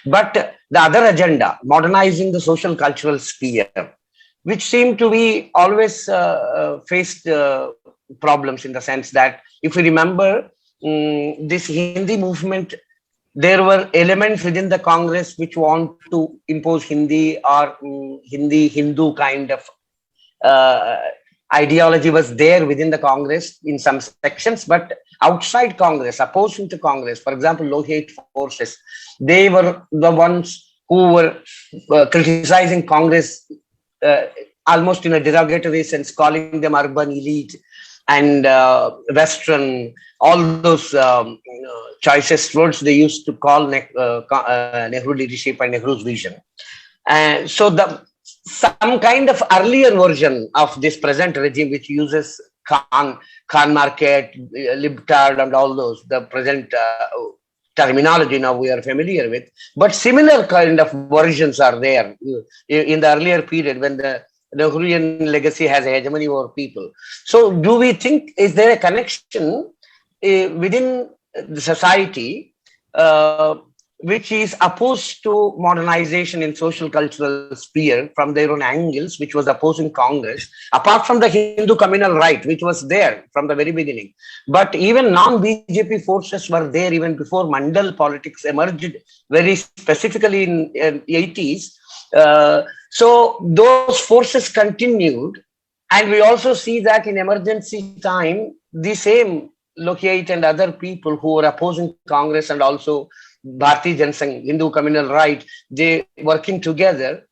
But the other agenda, modernizing the social cultural sphere, which seemed to be always faced problems in the sense that if we remember this Hindi movement, there were elements within the Congress which want to impose Hindi or Hindu kind of ideology was there within the Congress in some sections, but outside Congress, opposing to Congress, for example, Lohiite forces, they were the ones who were criticizing Congress almost in a derogatory sense, calling them urban elite and Western, all those choicest words they used to call Nehru leadership and Nehru's vision. And so some kind of earlier version of this present regime, which uses Khan market, libtard and all those, the present terminology now we are familiar with, but similar kind of versions are there in the earlier period when the Nehruvian legacy has a hegemony over people. So do we think, is there a connection within the society which is opposed to modernization in social cultural sphere from their own angles, which was opposing Congress, apart from the Hindu communal right, which was there from the very beginning. But even non-BJP forces were there even before Mandal politics emerged very specifically in 80s. So those forces continued. And we also see that in emergency time, the same Lohiite and other people who were opposing Congress and also Bharatiya Janasangh, Hindu communal right, they working together.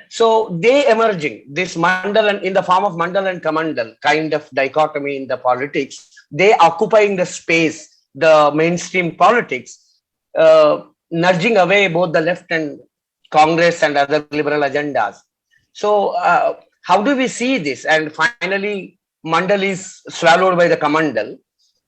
So they emerging, this Mandal and in the form of Mandal and Kamandal kind of dichotomy in the politics, they occupying the space, the mainstream politics, nudging away both the left and Congress and other liberal agendas. So how do we see this? And finally, Mandal is swallowed by the Kamandal.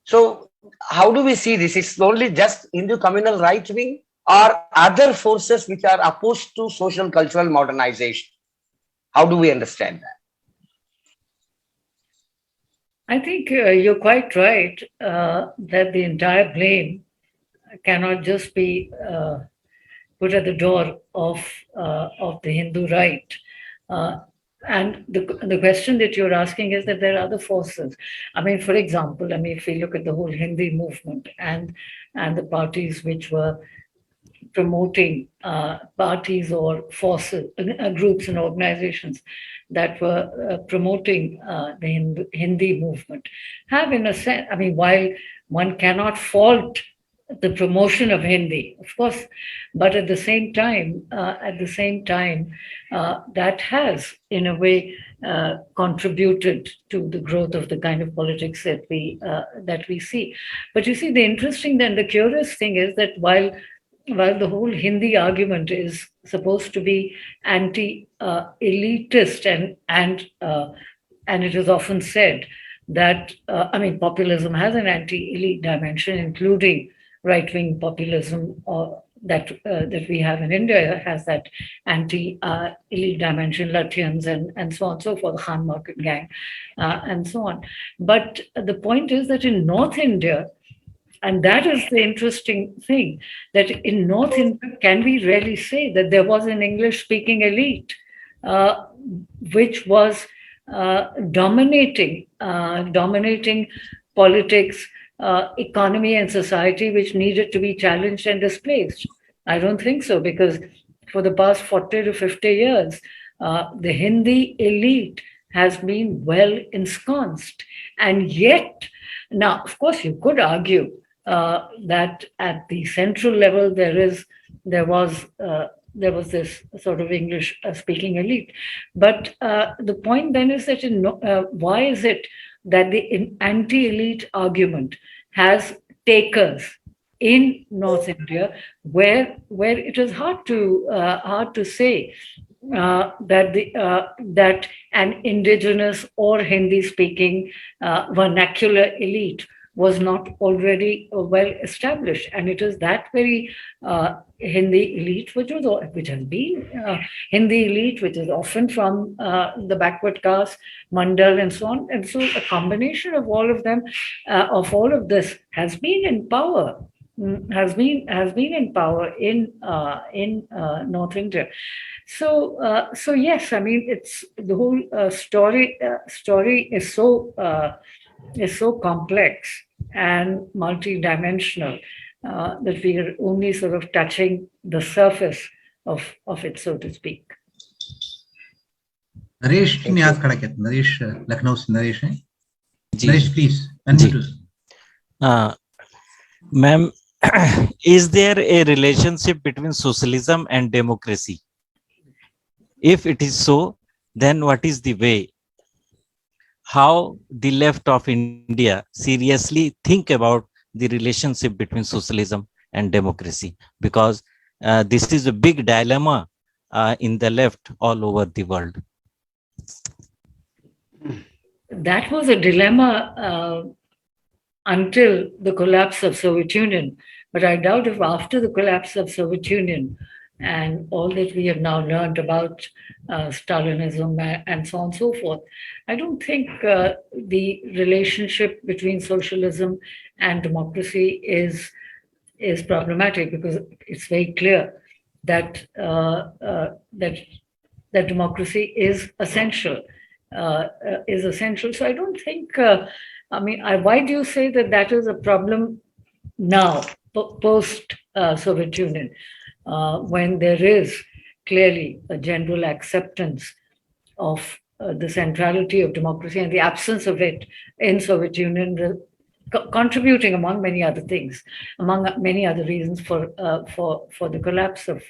So how do we see this? It's only just Hindu communal right wing or other forces which are opposed to social cultural modernization? How do we understand that? I think you're quite right that the entire blame cannot just be put at the door of the Hindu right. And the question that you're asking is that there are other forces. I mean, for example, if we look at the whole Hindi movement and the parties which were promoting parties or forces, groups and organizations that were promoting the Hindi movement have, in a sense, while one cannot fault the promotion of Hindi, of course, but at the same time, that has, in a way, contributed to the growth of the kind of politics that we see. But you see, the curious thing is that while the whole Hindi argument is supposed to be anti-elitist and it is often said that populism has an anti-elite dimension, including right-wing populism that we have in India has that anti-elite dimension, Latvians and so on and so forth, the Khan market gang and so on. But the point is that in North India, and that is the interesting thing, that in North India, can we really say that there was an English-speaking elite which was dominating politics, economy and society, which needed to be challenged and displaced? I don't think so, because for the past 40 to 50 years, the Hindi elite has been well ensconced. And yet, now, of course, you could argue that at the central level, there was this sort of English-speaking elite. But the point then is that why is it that the anti-elite argument has takers in North India, where it is hard to say that an indigenous or Hindi-speaking vernacular elite was not already well established, and it is that very Hindi elite which has been Hindi elite, which is often from the backward caste, Mandal, and so on. And so, a combination of all of them, of all of this, has been in power. Has been in power in North India. So yes, I mean, it's the whole story is so complex and multidimensional that we are only sort of touching the surface of it, so to speak. Naresh ने हाथ खड़ा किया। नरेश लखनऊ से नरेश है। Naresh please. Ma'am, is there a relationship between socialism and democracy? If it is so, then what is the way? How the left of India seriously think about the relationship between socialism and democracy? Because this is a big dilemma in the left all over the world. That was a dilemma until the collapse of Soviet Union. But I doubt if after the collapse of Soviet Union and all that we have now learned about Stalinism and so on and so forth, I don't think the relationship between socialism and democracy is problematic, because it's very clear that that democracy is essential. So I don't think. I mean, why do you say that is a problem now, post Soviet Union, when there is clearly a general acceptance of the centrality of democracy and the absence of it in Soviet Union, contributing, among many other things, among many other reasons, for the collapse of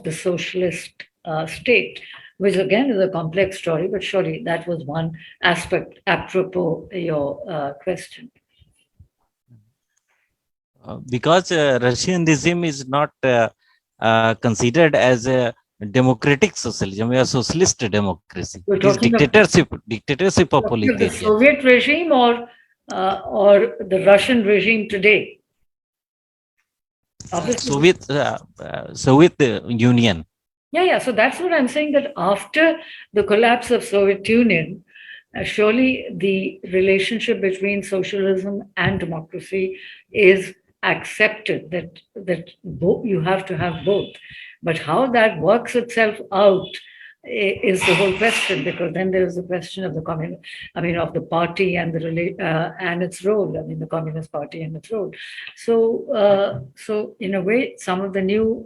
the socialist state, which again is a complex story, but surely that was one aspect apropos your question. Because Russian regime is not considered as a democratic socialism, we are socialist democracy. It is dictatorship of politics. The Soviet regime or the Russian regime today? Soviet Union. Yeah. So that's what I'm saying, that after the collapse of Soviet Union, surely the relationship between socialism and democracy is accepted, that you have to have both. But how that works itself out is the whole question, because then there is the question of the of the party and and its role. The Communist Party and its role. So in a way, some of the new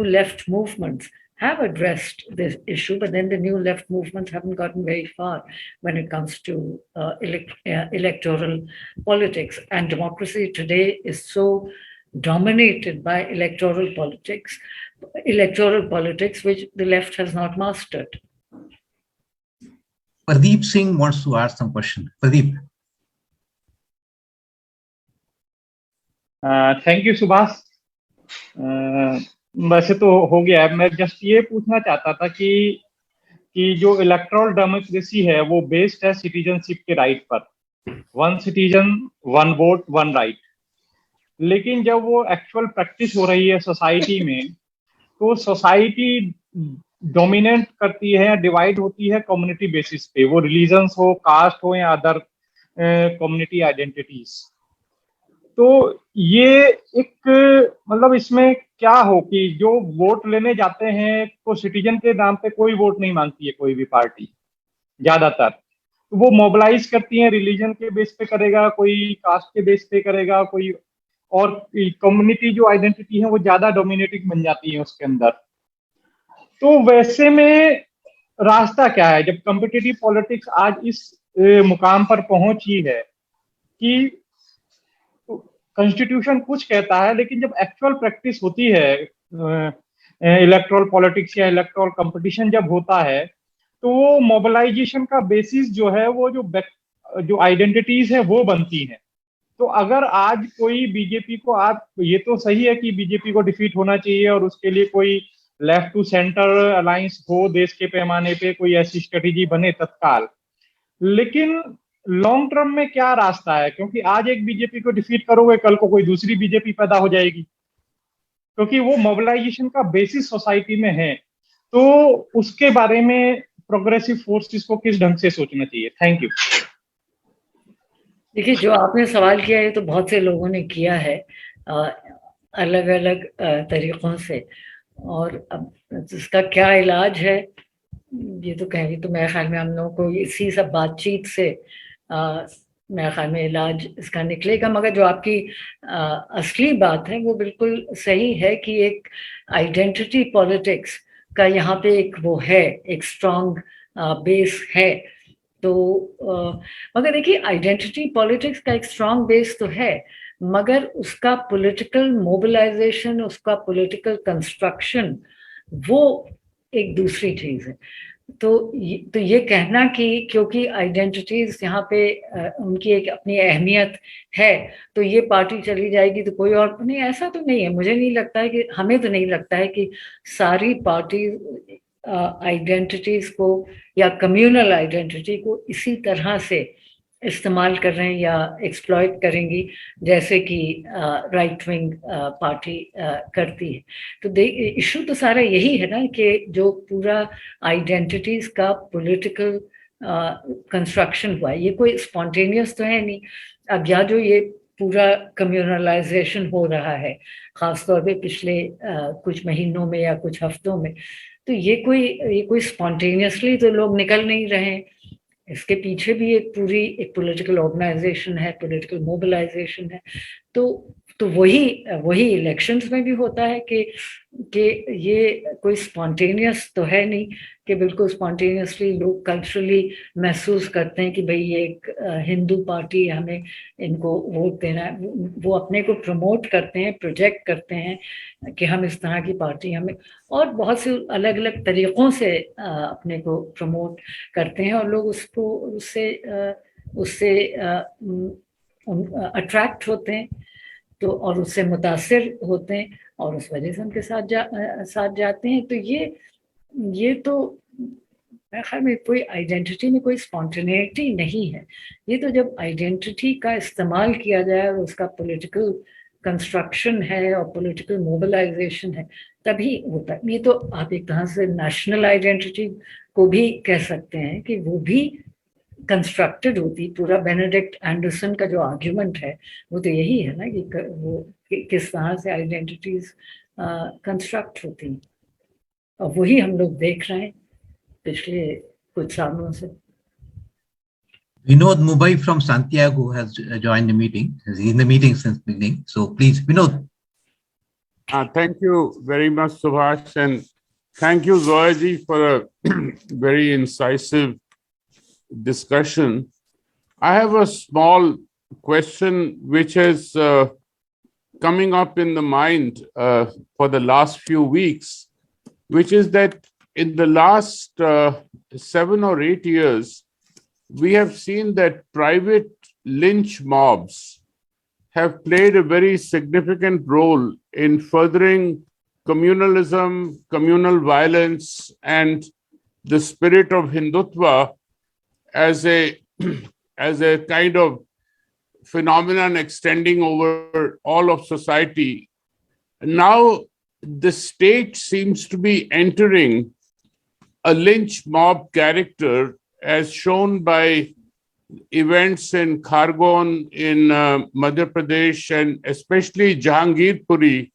left movements have addressed this issue, but then the new left movements haven't gotten very far when it comes to electoral politics. And democracy today is so dominated by electoral politics, which the left has not mastered. Pradeep Singh wants to ask some question. Pradeep. Thank you, Subhas. वैसे तो हो गया है। मैं just ये पूछना चाहता था कि जो इलेक्टोरल डेमोक्रेसी है वो बेस्ड है सिटीजनशिप के राइट पर, 1 सिटीजन 1 वोट 1 राइट। लेकिन जब वो एक्चुअल प्रैक्टिस हो रही है सोसाइटी में, तो सोसाइटी डोमिनेट करती है, डिवाइड होती है कम्युनिटी बेसिस पे, वो रिलीजन्स हो, कास्ट हो या अदर कम्युनिटी आइडेंटिटीज। तो ये एक मतलब इसमें क्या हो कि जो वोट लेने जाते हैं तो सिटीजन के नाम पे कोई वोट नहीं मांगती है कोई भी पार्टी, ज्यादातर तो वो मोबिलाइज करती है, रिलीजन के बेस पे करेगा, कोई कास्ट के बेस पे करेगा, कोई और कम्युनिटी जो आइडेंटिटी है वो ज्यादा डोमिनेटिंग बन जाती है उसके अंदर। तो वैसे में रास्ता क्या है जब कॉम्पिटिटिव पॉलिटिक्स आज इस मुकाम पर पहुंची है कि कॉन्स्टिट्यूशन कुछ कहता है, लेकिन जब एक्चुअल प्रैक्टिस होती है इलेक्टोरल पॉलिटिक्स या इलेक्टोरल कंपटीशन जब होता है, तो वो मोबिलाइजेशन का बेसिस जो है वो जो आइडेंटिटीज है वो बनती हैं। तो तो अगर आज कोई बीजेपी को, आप ये तो सही है कि बीजेपी को डिफीट होना चाहिए और उसके लिए कोई लेफ्ट टू सेंटर अलायंस हो, देश के पैमाने पे कोई ऐसी स्ट्रेटेजी बने तत्काल, लेकिन लॉन्ग टर्म में क्या रास्ता है? क्योंकि आज एक बीजेपी को डिफीट करोगे, कल को कोई दूसरी बीजेपी पैदा हो जाएगी, क्योंकि वो मोबिलाइजेशन का बेसिस सोसाइटी में है। तो उसके बारे में प्रोग्रेसिव फोर्सेस को किस ढंग से सोचना चाहिए? Thank you. देखिए, जो आपने सवाल किया है तो बहुत से लोगों ने किया है अलग अलग तरीकों से, और अब इसका क्या इलाज है ये तो कहेंगे, तो मेरे ख्याल में हम लोगों को इसी सब बातचीत से मेरे ख्याल में इलाज इसका निकलेगा। मगर जो आपकी असली बात है वो बिल्कुल सही है कि एक आइडेंटिटी पॉलिटिक्स का यहाँ पे एक वो है, एक स्ट्रॉन्ग बेस है। तो मगर देखिए, आइडेंटिटी पॉलिटिक्स का एक स्ट्रॉन्ग बेस तो है, मगर उसका पॉलिटिकल मोबिलाइजेशन, उसका पॉलिटिकल कंस्ट्रक्शन वो एक दूसरी चीज है। तो ये कहना कि क्योंकि आइडेंटिटीज यहाँ पे उनकी एक अपनी अहमियत है तो ये पार्टी चली जाएगी तो कोई और नहीं, ऐसा तो नहीं है। मुझे नहीं लगता है कि, हमें तो नहीं लगता है कि सारी पार्टी आइडेंटिटीज को या कम्युनल आइडेंटिटी को इसी तरह से इस्तेमाल कर रहे हैं या एक्सप्लॉइट करेंगी जैसे कि राइट विंग पार्टी करती है। तो इशू तो सारा यही है ना कि जो पूरा आइडेंटिटीज का पॉलिटिकल कंस्ट्रक्शन हुआ है, ये कोई स्पॉन्टेनियस तो है नहीं। अब या जो ये पूरा कम्युनलाइजेशन हो रहा है खासतौर पे पिछले कुछ महीनों में या कुछ हफ्तों में, तो ये कोई स्पॉन्टेनियसली तो लोग निकल नहीं रहे हैं। इसके पीछे भी एक पॉलिटिकल ऑर्गेनाइजेशन है, पॉलिटिकल मोबिलाइजेशन है। तो वही इलेक्शंस में भी होता है कि ये कोई स्पॉन्टेनियस तो है नहीं कि बिल्कुल स्पॉन्टेनियसली लोग कल्चरली महसूस करते हैं कि भाई ये एक हिंदू पार्टी है, हमें इनको वोट देना है। वो अपने को प्रमोट करते हैं, प्रोजेक्ट करते हैं कि हम इस तरह की पार्टी, हमें और बहुत से अलग अलग तरीक़ों से अपने को प्रमोट करते हैं और लोग उससे अट्रैक्ट होते हैं तो और उससे मुतासिर होते हैं और उस वजह से उनके साथ जाते हैं। तो ये तो मेरे ख्याल में कोई आइडेंटिटी में कोई स्पॉन्टेनिटी नहीं है। ये तो जब आइडेंटिटी का इस्तेमाल किया जाए और उसका पॉलिटिकल कंस्ट्रक्शन है और पॉलिटिकल मोबिलाइजेशन है तभी होता है। ये तो आप एक तरह से नेशनल आइडेंटिटी को भी कह सकते हैं कि वो भी कंस्ट्रक्टेड होती। पूरा बेनेडिक्ट एंडरसन का जो आर्ग्यूमेंट है वो तो यही है ना कि वो किस तरह से आइडेंटिटीज कंस्ट्रक्ट होती हैं, और वही हम लोग देख रहे हैं पिछले कुछ सालों से। Vinod Mubai from Santiago has joined the meeting. He's in the meeting since beginning. So please, Vinod. Thank you very much, Subhash, and thank you, Zoha ji, for a very incisive discussion. I have a small question which is coming up in the mind for the last few weeks, which is that in the last 7 or 8 years, we have seen that private lynch mobs have played a very significant role in furthering communalism, communal violence, and the spirit of Hindutva as a kind of phenomenon extending over all of society. Now, the state seems to be entering a lynch mob character as shown by events in Khargon in Madhya Pradesh and especially Jahangirpuri,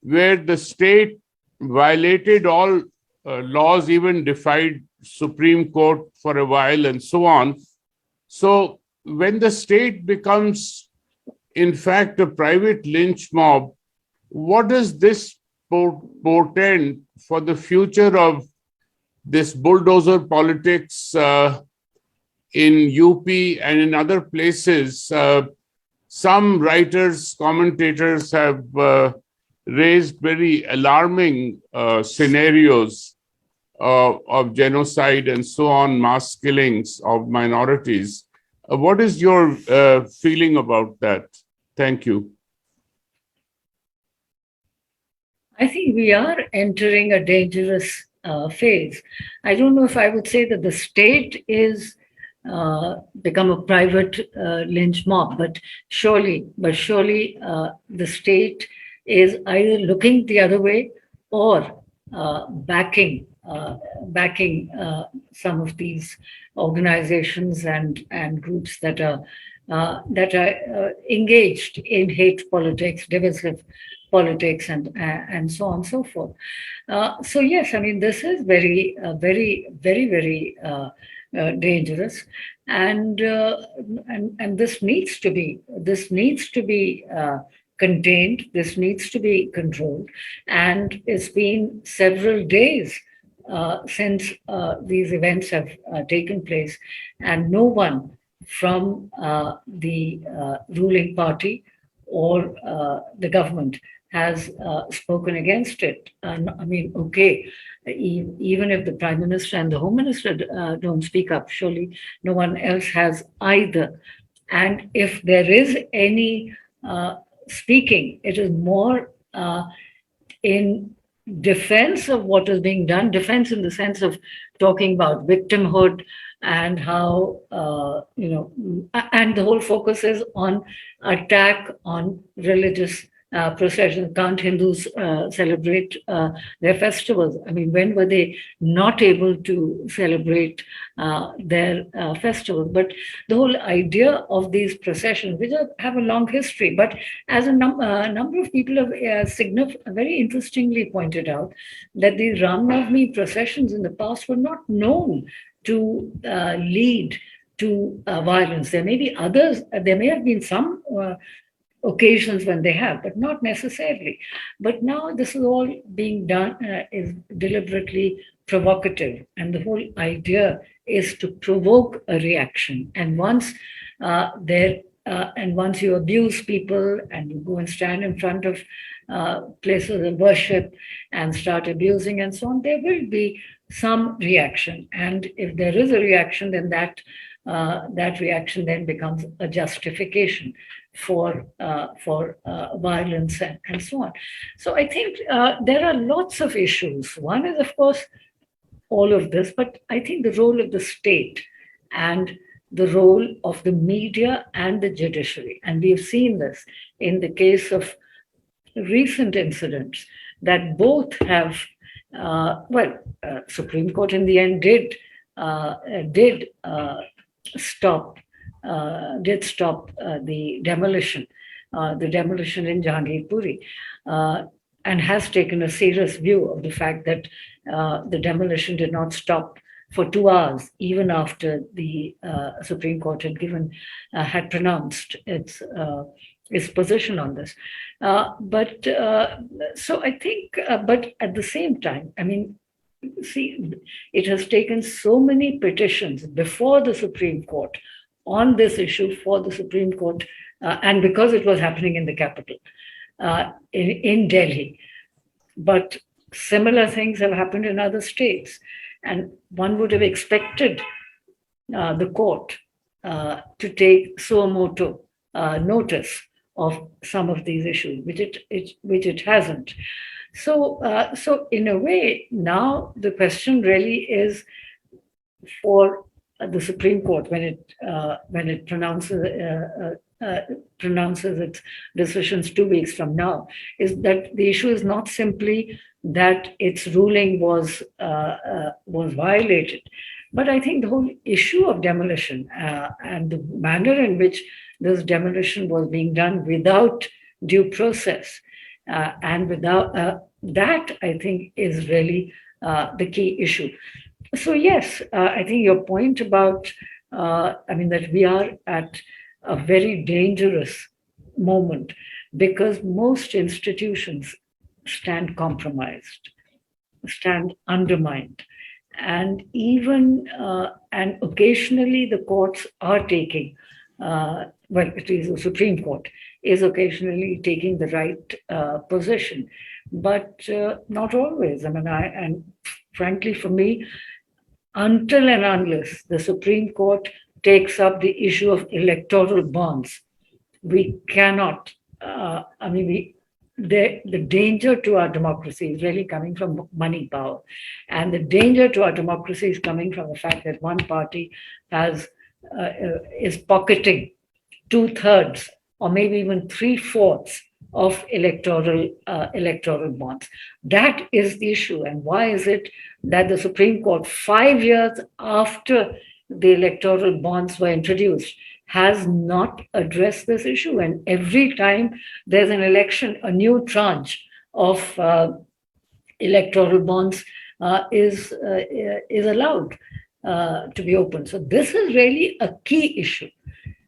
where the state violated all laws, even defied Supreme Court for a while and so on. So when the state becomes, in fact, a private lynch mob, what does this portend for the future of this bulldozer politics in UP and in other places? Some writers, commentators have raised very alarming scenarios of genocide and so on, mass killings of minorities. What is your feeling about that? Thank you. I think we are entering a dangerous phase. I don't know if I would say that the state is become a private lynch mob, but surely the state is either looking the other way or backing some of these organizations and groups that are engaged in hate politics, divisive politics, and so on and so forth. So yes, I mean this is very dangerous, and this needs to be contained. This needs to be controlled, and it's been several days since these events have taken place, and no one from the ruling party or the government has spoken against it. And I mean, okay, even if the Prime Minister and the Home Minister don't speak up, surely no one else has either. And if there is any speaking, it is more in defense of what is being done, defense in the sense of talking about victimhood and how, and the whole focus is on attack on religious processions. Can't Hindus celebrate their festivals? I mean, when were they not able to celebrate their festivals? But the whole idea of these processions, which have a long history, but as a number of people have very interestingly pointed out that these Ram Navami processions in the past were not known to lead to violence. There may be others, there may have been some occasions when they have, but not necessarily. But now this is all being done is deliberately provocative, and the whole idea is to provoke a reaction. And once once you abuse people and you go and stand in front of places of worship and start abusing and so on, there will be some reaction. And if there is a reaction, then that reaction then becomes a justification for violence and so on. So I think there are lots of issues. One is, of course, all of this, but I think the role of the state and the role of the media and the judiciary. And we've seen this in the case of recent incidents that both have, Supreme Court in the end did stop the demolition in Jahangirpuri, and has taken a serious view of the fact that the demolition did not stop for 2 hours, even after the Supreme Court had pronounced its position on this. So I think, but at the same time, I mean, see, it has taken so many petitions before the Supreme Court on this issue for the Supreme Court, and because it was happening in the capital, in Delhi. But similar things have happened in other states. And one would have expected the court to take suo motu notice of some of these issues, which it hasn't. So in a way, now the question really is for the Supreme Court when it pronounces its decisions 2 weeks from now, is that the issue is not simply that its ruling was violated, but I think the whole issue of demolition and the manner in which this demolition was being done without due process and without that, I think, is really the key issue. So yes, I think your point about, that we are at a very dangerous moment because most institutions stand compromised, stand undermined, and even and occasionally the courts are taking, at least the Supreme Court is occasionally taking the right position, but not always. And frankly, for me, until and unless the Supreme Court takes up the issue of electoral bonds we cannot, the danger to our democracy is really coming from money power. And the danger to our democracy is coming from the fact that one party is pocketing 2/3 or maybe even 3/4 of electoral bonds. That is the issue. And why is it that the Supreme Court, 5 years after the electoral bonds were introduced, has not addressed this issue? And every time there's an election, a new tranche of electoral bonds is allowed to be opened. So this is really a key issue,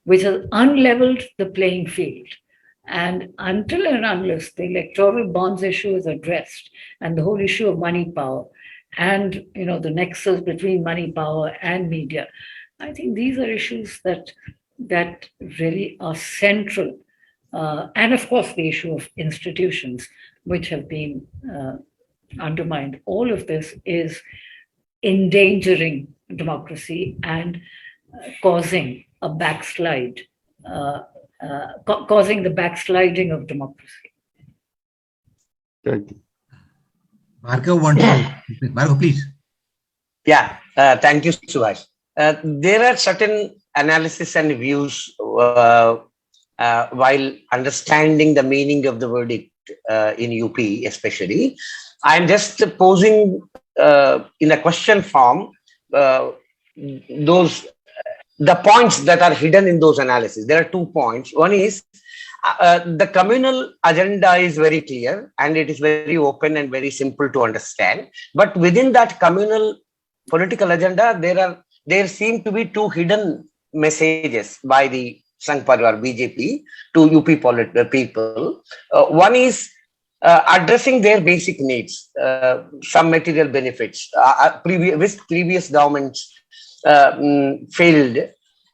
which has unleveled the playing field. And until and unless the electoral bonds issue is addressed, and the whole issue of money power, and the nexus between money power and media, I think these are issues that really are central. And of course, the issue of institutions, which have been undermined. All of this is endangering democracy and causing a backslide, causing the backsliding of democracy. Thank you. Bhargav, please. Yeah, thank you, Subhash. There are certain analysis and views while understanding the meaning of the verdict in UP especially. I'm just posing in a question form the points that are hidden in those analyses. There are 2 points. One is the communal agenda is very clear and it is very open and very simple to understand. But within that communal political agenda, there seem to be 2 hidden messages by the Sangh Parivar BJP to UP people. One is addressing their basic needs, some material benefits, which previous governments failed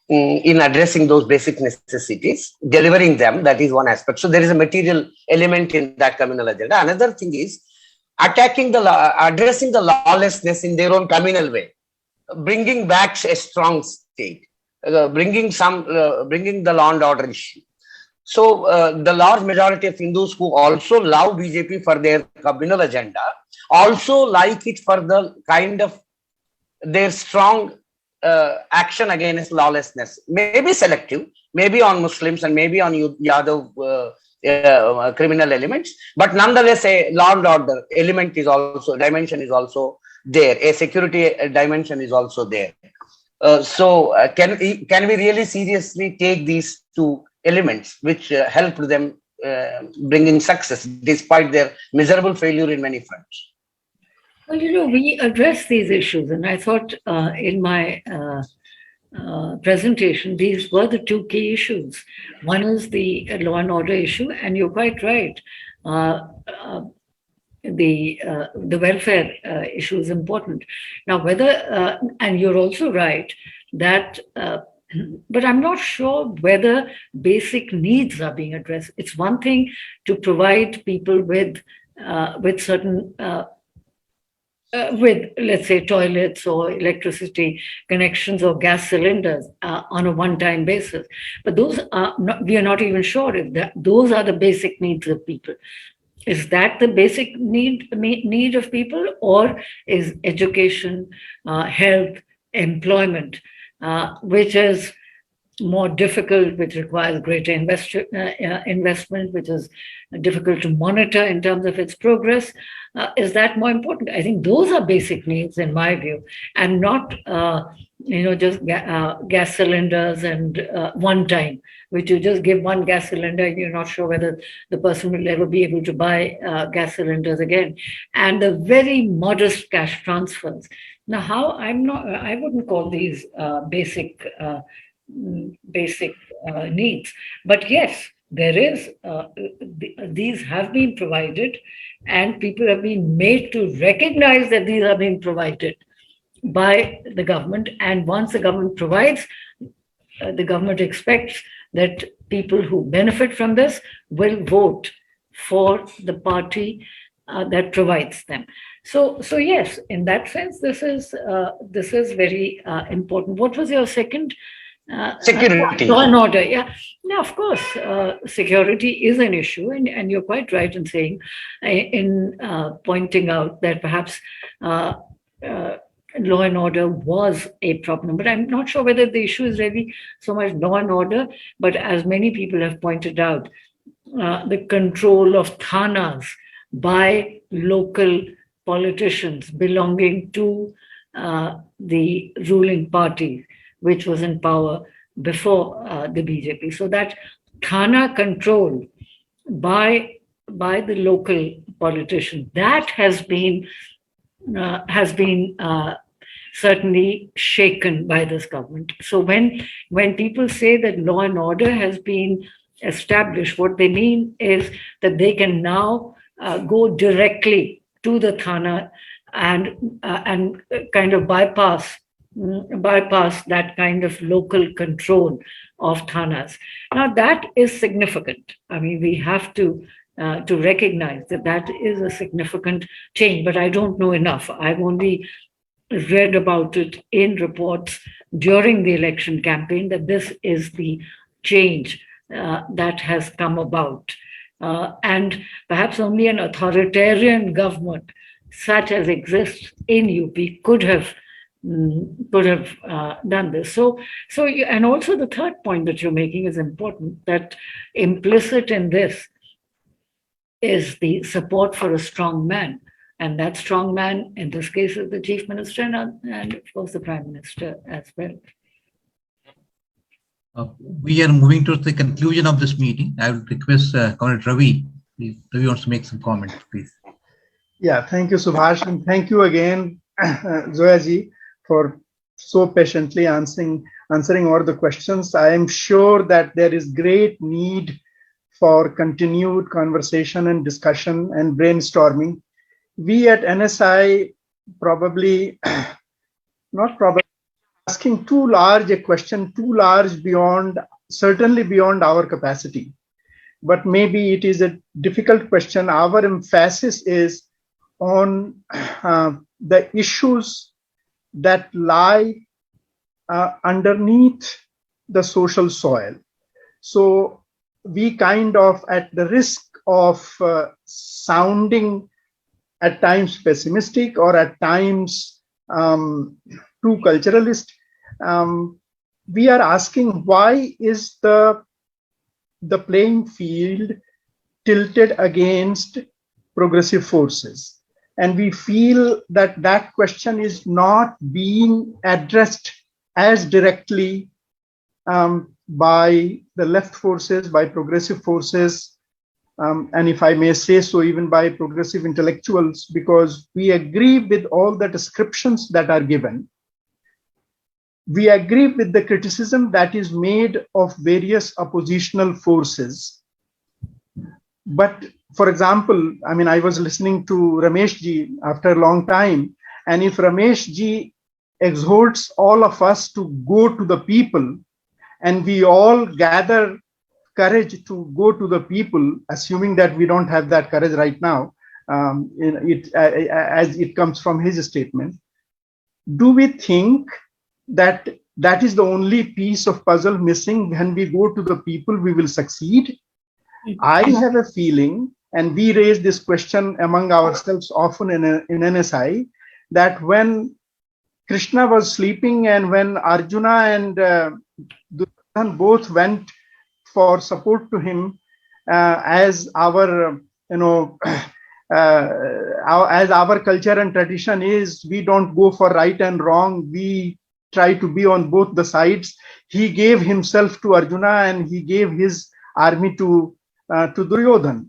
in addressing those basic necessities, delivering them. That is one aspect. So there is a material element in that communal agenda. Another thing is addressing the lawlessness in their own communal way, bringing back a strong state, bringing the law and order issue. So the large majority of Hindus who also love BJP for their communal agenda also like it for the kind of their strong action against lawlessness, maybe selective, maybe on Muslims and maybe on Yadav criminal elements, but nonetheless a law and order element is also, dimension is also there, a security dimension is also there. So can we really seriously take these 2 elements which helped them bring in success despite their miserable failure in many fronts? Well, we address these issues, and I thought in my presentation, these were the 2 key issues. One is the law and order issue, and you're quite right. The welfare issue is important. Now, whether, and you're also right that, but I'm not sure whether basic needs are being addressed. It's one thing to provide people with certain with, let's say, toilets or electricity connections or gas cylinders on a one-time basis. But those are not, we are not even sure if those are the basic needs of people. Is that the basic need of people, or is education, health, employment, which is more difficult, which requires greater investment, which is difficult to monitor in terms of its progress? Is that more important? I think those are basic needs in my view, and not just gas cylinders and one time, which you just give one gas cylinder and you're not sure whether the person will ever be able to buy gas cylinders again, and the very modest cash transfers. Now, I wouldn't call these basic needs, but yes, there is, these have been provided, and people have been made to recognize that these are being provided by the government. And once the government provides, the government expects that people who benefit from this will vote for the party that provides them. So yes, in that sense, this is very important. What was your second Security. Law and order, yeah. Now, of course, security is an issue, and you're quite right in saying, in pointing out that perhaps law and order was a problem. But I'm not sure whether the issue is really so much law and order, but as many people have pointed out, the control of thanas by local politicians belonging to the ruling party, which was in power before the BJP. So that Thana control by the local politician, that has been certainly shaken by this government. So when people say that law and order has been established, what they mean is that they can now go directly to the Thana and kind of bypass that kind of local control of thanas. Now that is significant. I mean, we have to recognize that that is a significant change, but I don't know enough. I've only read about it in reports during the election campaign that this is the change that has come about. And perhaps only an authoritarian government such as exists in UP could have done this. So, and also the third point that you're making is important, that implicit in this is the support for a strong man. And that strong man, in this case, is the chief minister and of course, the prime minister as well. We are moving to the conclusion of this meeting. I will request Comrade Ravi. Please, Ravi wants to make some comments, please. Yeah, thank you, Subhash, and thank you again, Zoya ji, for so patiently answering all the questions. I am sure that there is great need for continued conversation and discussion and brainstorming. We at NSI asking too large a question, too large certainly beyond our capacity. But maybe it is a difficult question. Our emphasis is on the issues that lie underneath the social soil. So we kind of, at the risk of sounding at times pessimistic or at times too culturalist, we are asking, why is the playing field tilted against progressive forces? And we feel that that question is not being addressed as directly by the left forces, by progressive forces, and if I may say so, even by progressive intellectuals, because we agree with all the descriptions that are given. We agree with the criticism that is made of various oppositional forces. But for example, I mean, I was listening to Ramesh ji after a long time, and if Ramesh ji exhorts all of us to go to the people, and we all gather courage to go to the people, assuming that we don't have that courage right now, as it comes from his statement, do we think that that is the only piece of puzzle missing? When we go to the people, we will succeed? I have a feeling, and we raise this question among ourselves often in NSI, that when Krishna was sleeping and when Arjuna and Duryodhana both went for support to him, as our as our culture and tradition is, we don't go for right and wrong, we try to be on both the sides. He gave himself to Arjuna and he gave his army to Duryodhana.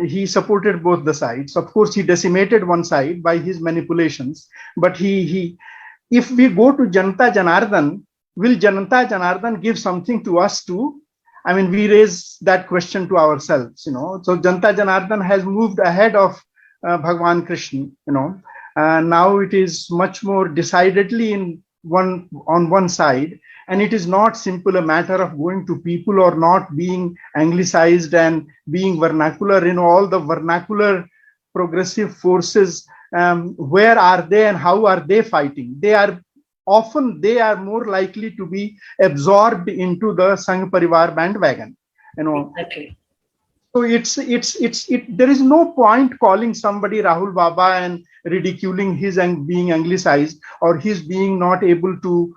He supported both the sides. Of course, he decimated one side by his manipulations. But if we go to Janata Janardhan, will Janata Janardhan give something to us too? I mean, we raise that question to ourselves, So Janata Janardhan has moved ahead of Bhagwan Krishna, now it is much more decidedly on one side, and it is not simple a matter of going to people or not being anglicized and being vernacular. All the vernacular progressive forces, where are they and how are they fighting? They are often they are more likely to be absorbed into the Sangh Parivar bandwagon. Exactly. So there is no point calling somebody Rahul Baba and ridiculing his and being anglicized or his being not able to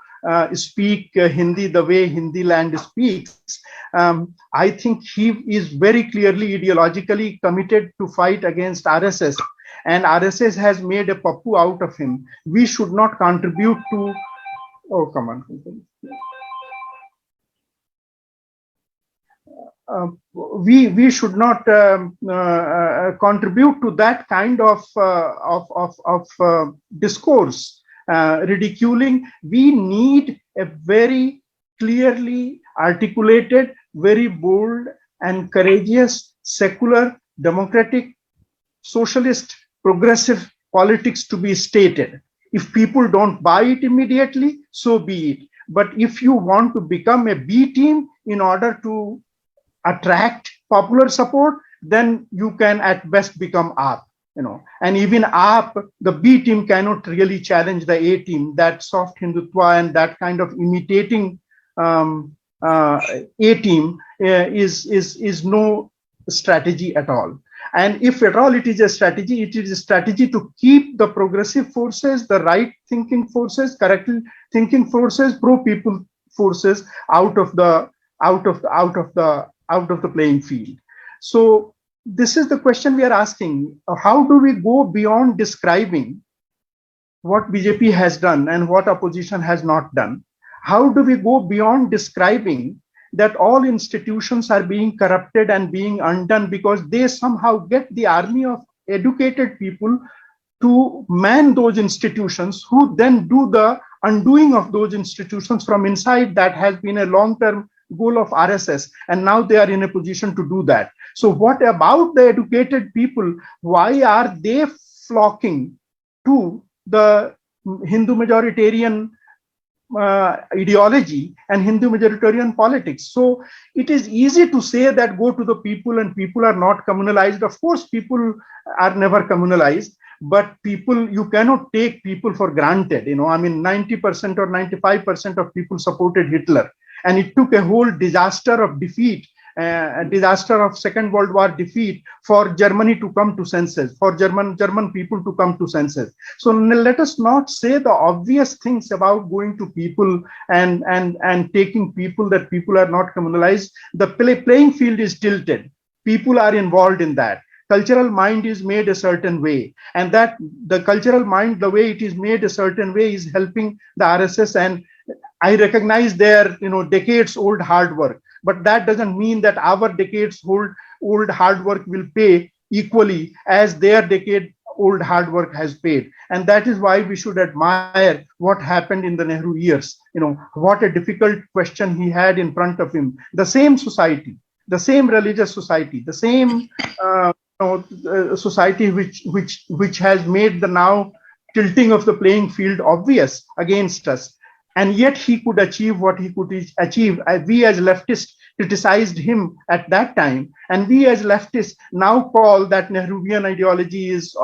speak Hindi the way Hindi land speaks. I think he is very clearly ideologically committed to fight against RSS, and RSS has made a pappu out of him. We should not contribute to. Oh, come on. We should not contribute to that kind of discourse, ridiculing. We need a very clearly articulated, very bold and courageous, secular, democratic, socialist, progressive politics to be stated. If people don't buy it immediately, so be it. But if you want to become a B team in order to attract popular support, then you can at best become AAP. And even AAP, the B team cannot really challenge the A team. That soft Hindutva and that kind of imitating A team is no strategy at all. And if at all it is a strategy, it is a strategy to keep the progressive forces, the right thinking forces, correct thinking forces, pro-people forces out of the playing field. So this is the question we are asking. How do we go beyond describing what BJP has done and what opposition has not done? How do we go beyond describing that all institutions are being corrupted and being undone because they somehow get the army of educated people to man those institutions, who then do the undoing of those institutions from inside? That has been a long-term goal of RSS, and now they are in a position to do that. So what about the educated people? Why are they flocking to the Hindu majoritarian ideology and Hindu majoritarian politics? So it is easy to say that go to the people and people are not communalized. Of course, people are never communalized, but people, you cannot take people for granted. 90% or 95% of people supported Hitler, and it took a whole disaster of defeat, a disaster of Second World War defeat for Germany to come to senses, for German people to come to senses. So let us not say the obvious things about going to people and taking people, that people are not communalized. The playing field is tilted. People are involved in that. Cultural mind is made a certain way, and that the cultural mind, the way it is made a certain way, is helping the RSS. And I recognize their decades old hard work, but that doesn't mean that our decades old hard work will pay equally as their decade old hard work has paid. And that is why we should admire what happened in the Nehru years. What a difficult question he had in front of him. The same society, the same religious society, the same society which has made the now tilting of the playing field obvious against us. And yet he could achieve what he could achieve. We as leftists criticized him at that time, and we as leftists now call that Nehruvian ideology is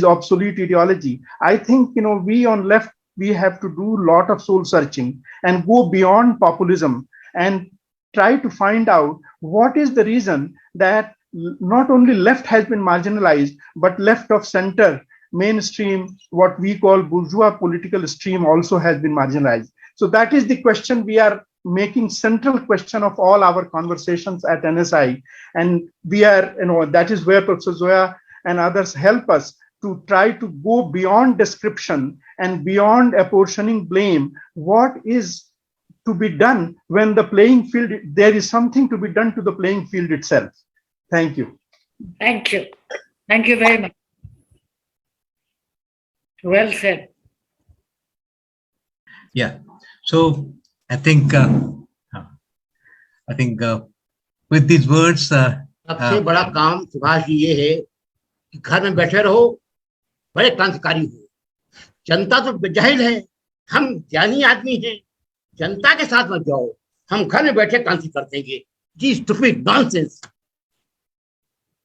obsolete ideology. I think we on left, we have to do a lot of soul searching and go beyond populism and try to find out what is the reason that not only left has been marginalized, but left of center, mainstream, what we call bourgeois political stream, also has been marginalized. So that is the question we are making central question of all our conversations at NSI. And we are, that is where Professor Zoha and others help us to try to go beyond description and beyond apportioning blame. What is to be done when the playing field, there is something to be done to the playing field itself. Thank you. Thank you. Thank you very much. Well said. Yeah. So I think with these words, सबसे बड़ा काम सुभाष जी ये है कि घर में बैठे रहो, बड़े क्रांतिकारी हो। जनता तो जाहिल है, हम ज्ञानी आदमी हैं, जनता के साथ मत जाओ, हम घर में बैठे क्रांति कर देंगे। जी स्टूपिड नॉनसेंस।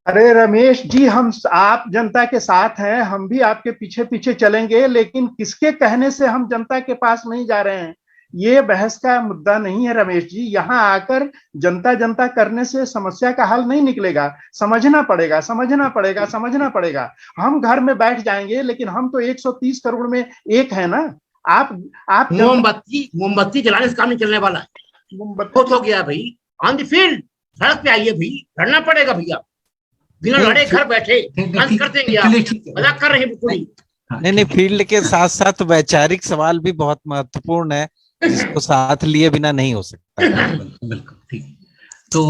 अरे रमेश जी, हम आप जनता के साथ हैं, हम भी आपके पीछे पीछे चलेंगे, लेकिन किसके कहने से हम जनता के पास नहीं जा रहे हैं, ये बहस का मुद्दा नहीं है रमेश जी। यहाँ आकर जनता जनता करने से समस्या का हल नहीं निकलेगा। समझना पड़ेगा, समझना पड़ेगा, समझना पड़ेगा। हम घर में बैठ जाएंगे, लेकिन हम तो 130 करोड़ में एक है ना। आप मोमबत्ती जलाने से काम नहीं चलने वाला है। बहुत हो गया भाई, ऑन द फील्ड, सड़क पे आइए भाई, लड़ना पड़ेगा भैया। बिना लड़े घर बैठे बंद कर देंगे आप, मजाक कर रहे हैं बिल्कुल ही। नहीं, फील्ड के साथ साथ वैचारिक सवाल भी बहुत महत्वपूर्ण है, जिसको साथ लिए बिना नहीं हो सकता। बिल्कुल ठीक। तो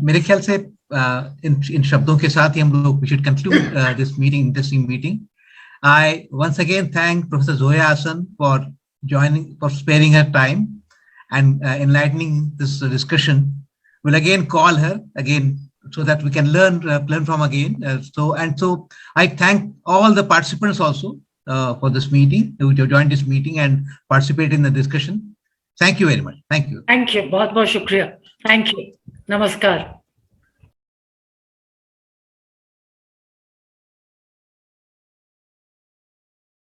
मेरे ख्याल से इन शब्दों के साथ ही हम लोग we should conclude this meeting, interesting meeting. I once again thank Professor Zoha Hasan for joining, for sparing her time and enlightening this discussion. We'll again call her again so that we can learn from again. So I thank all the participants also for this meeting, who joined this meeting and participated in the discussion. Thank you very much. Thank you. Thank you. बहुत बहुत शुक्रिया. Thank you. Namaskar.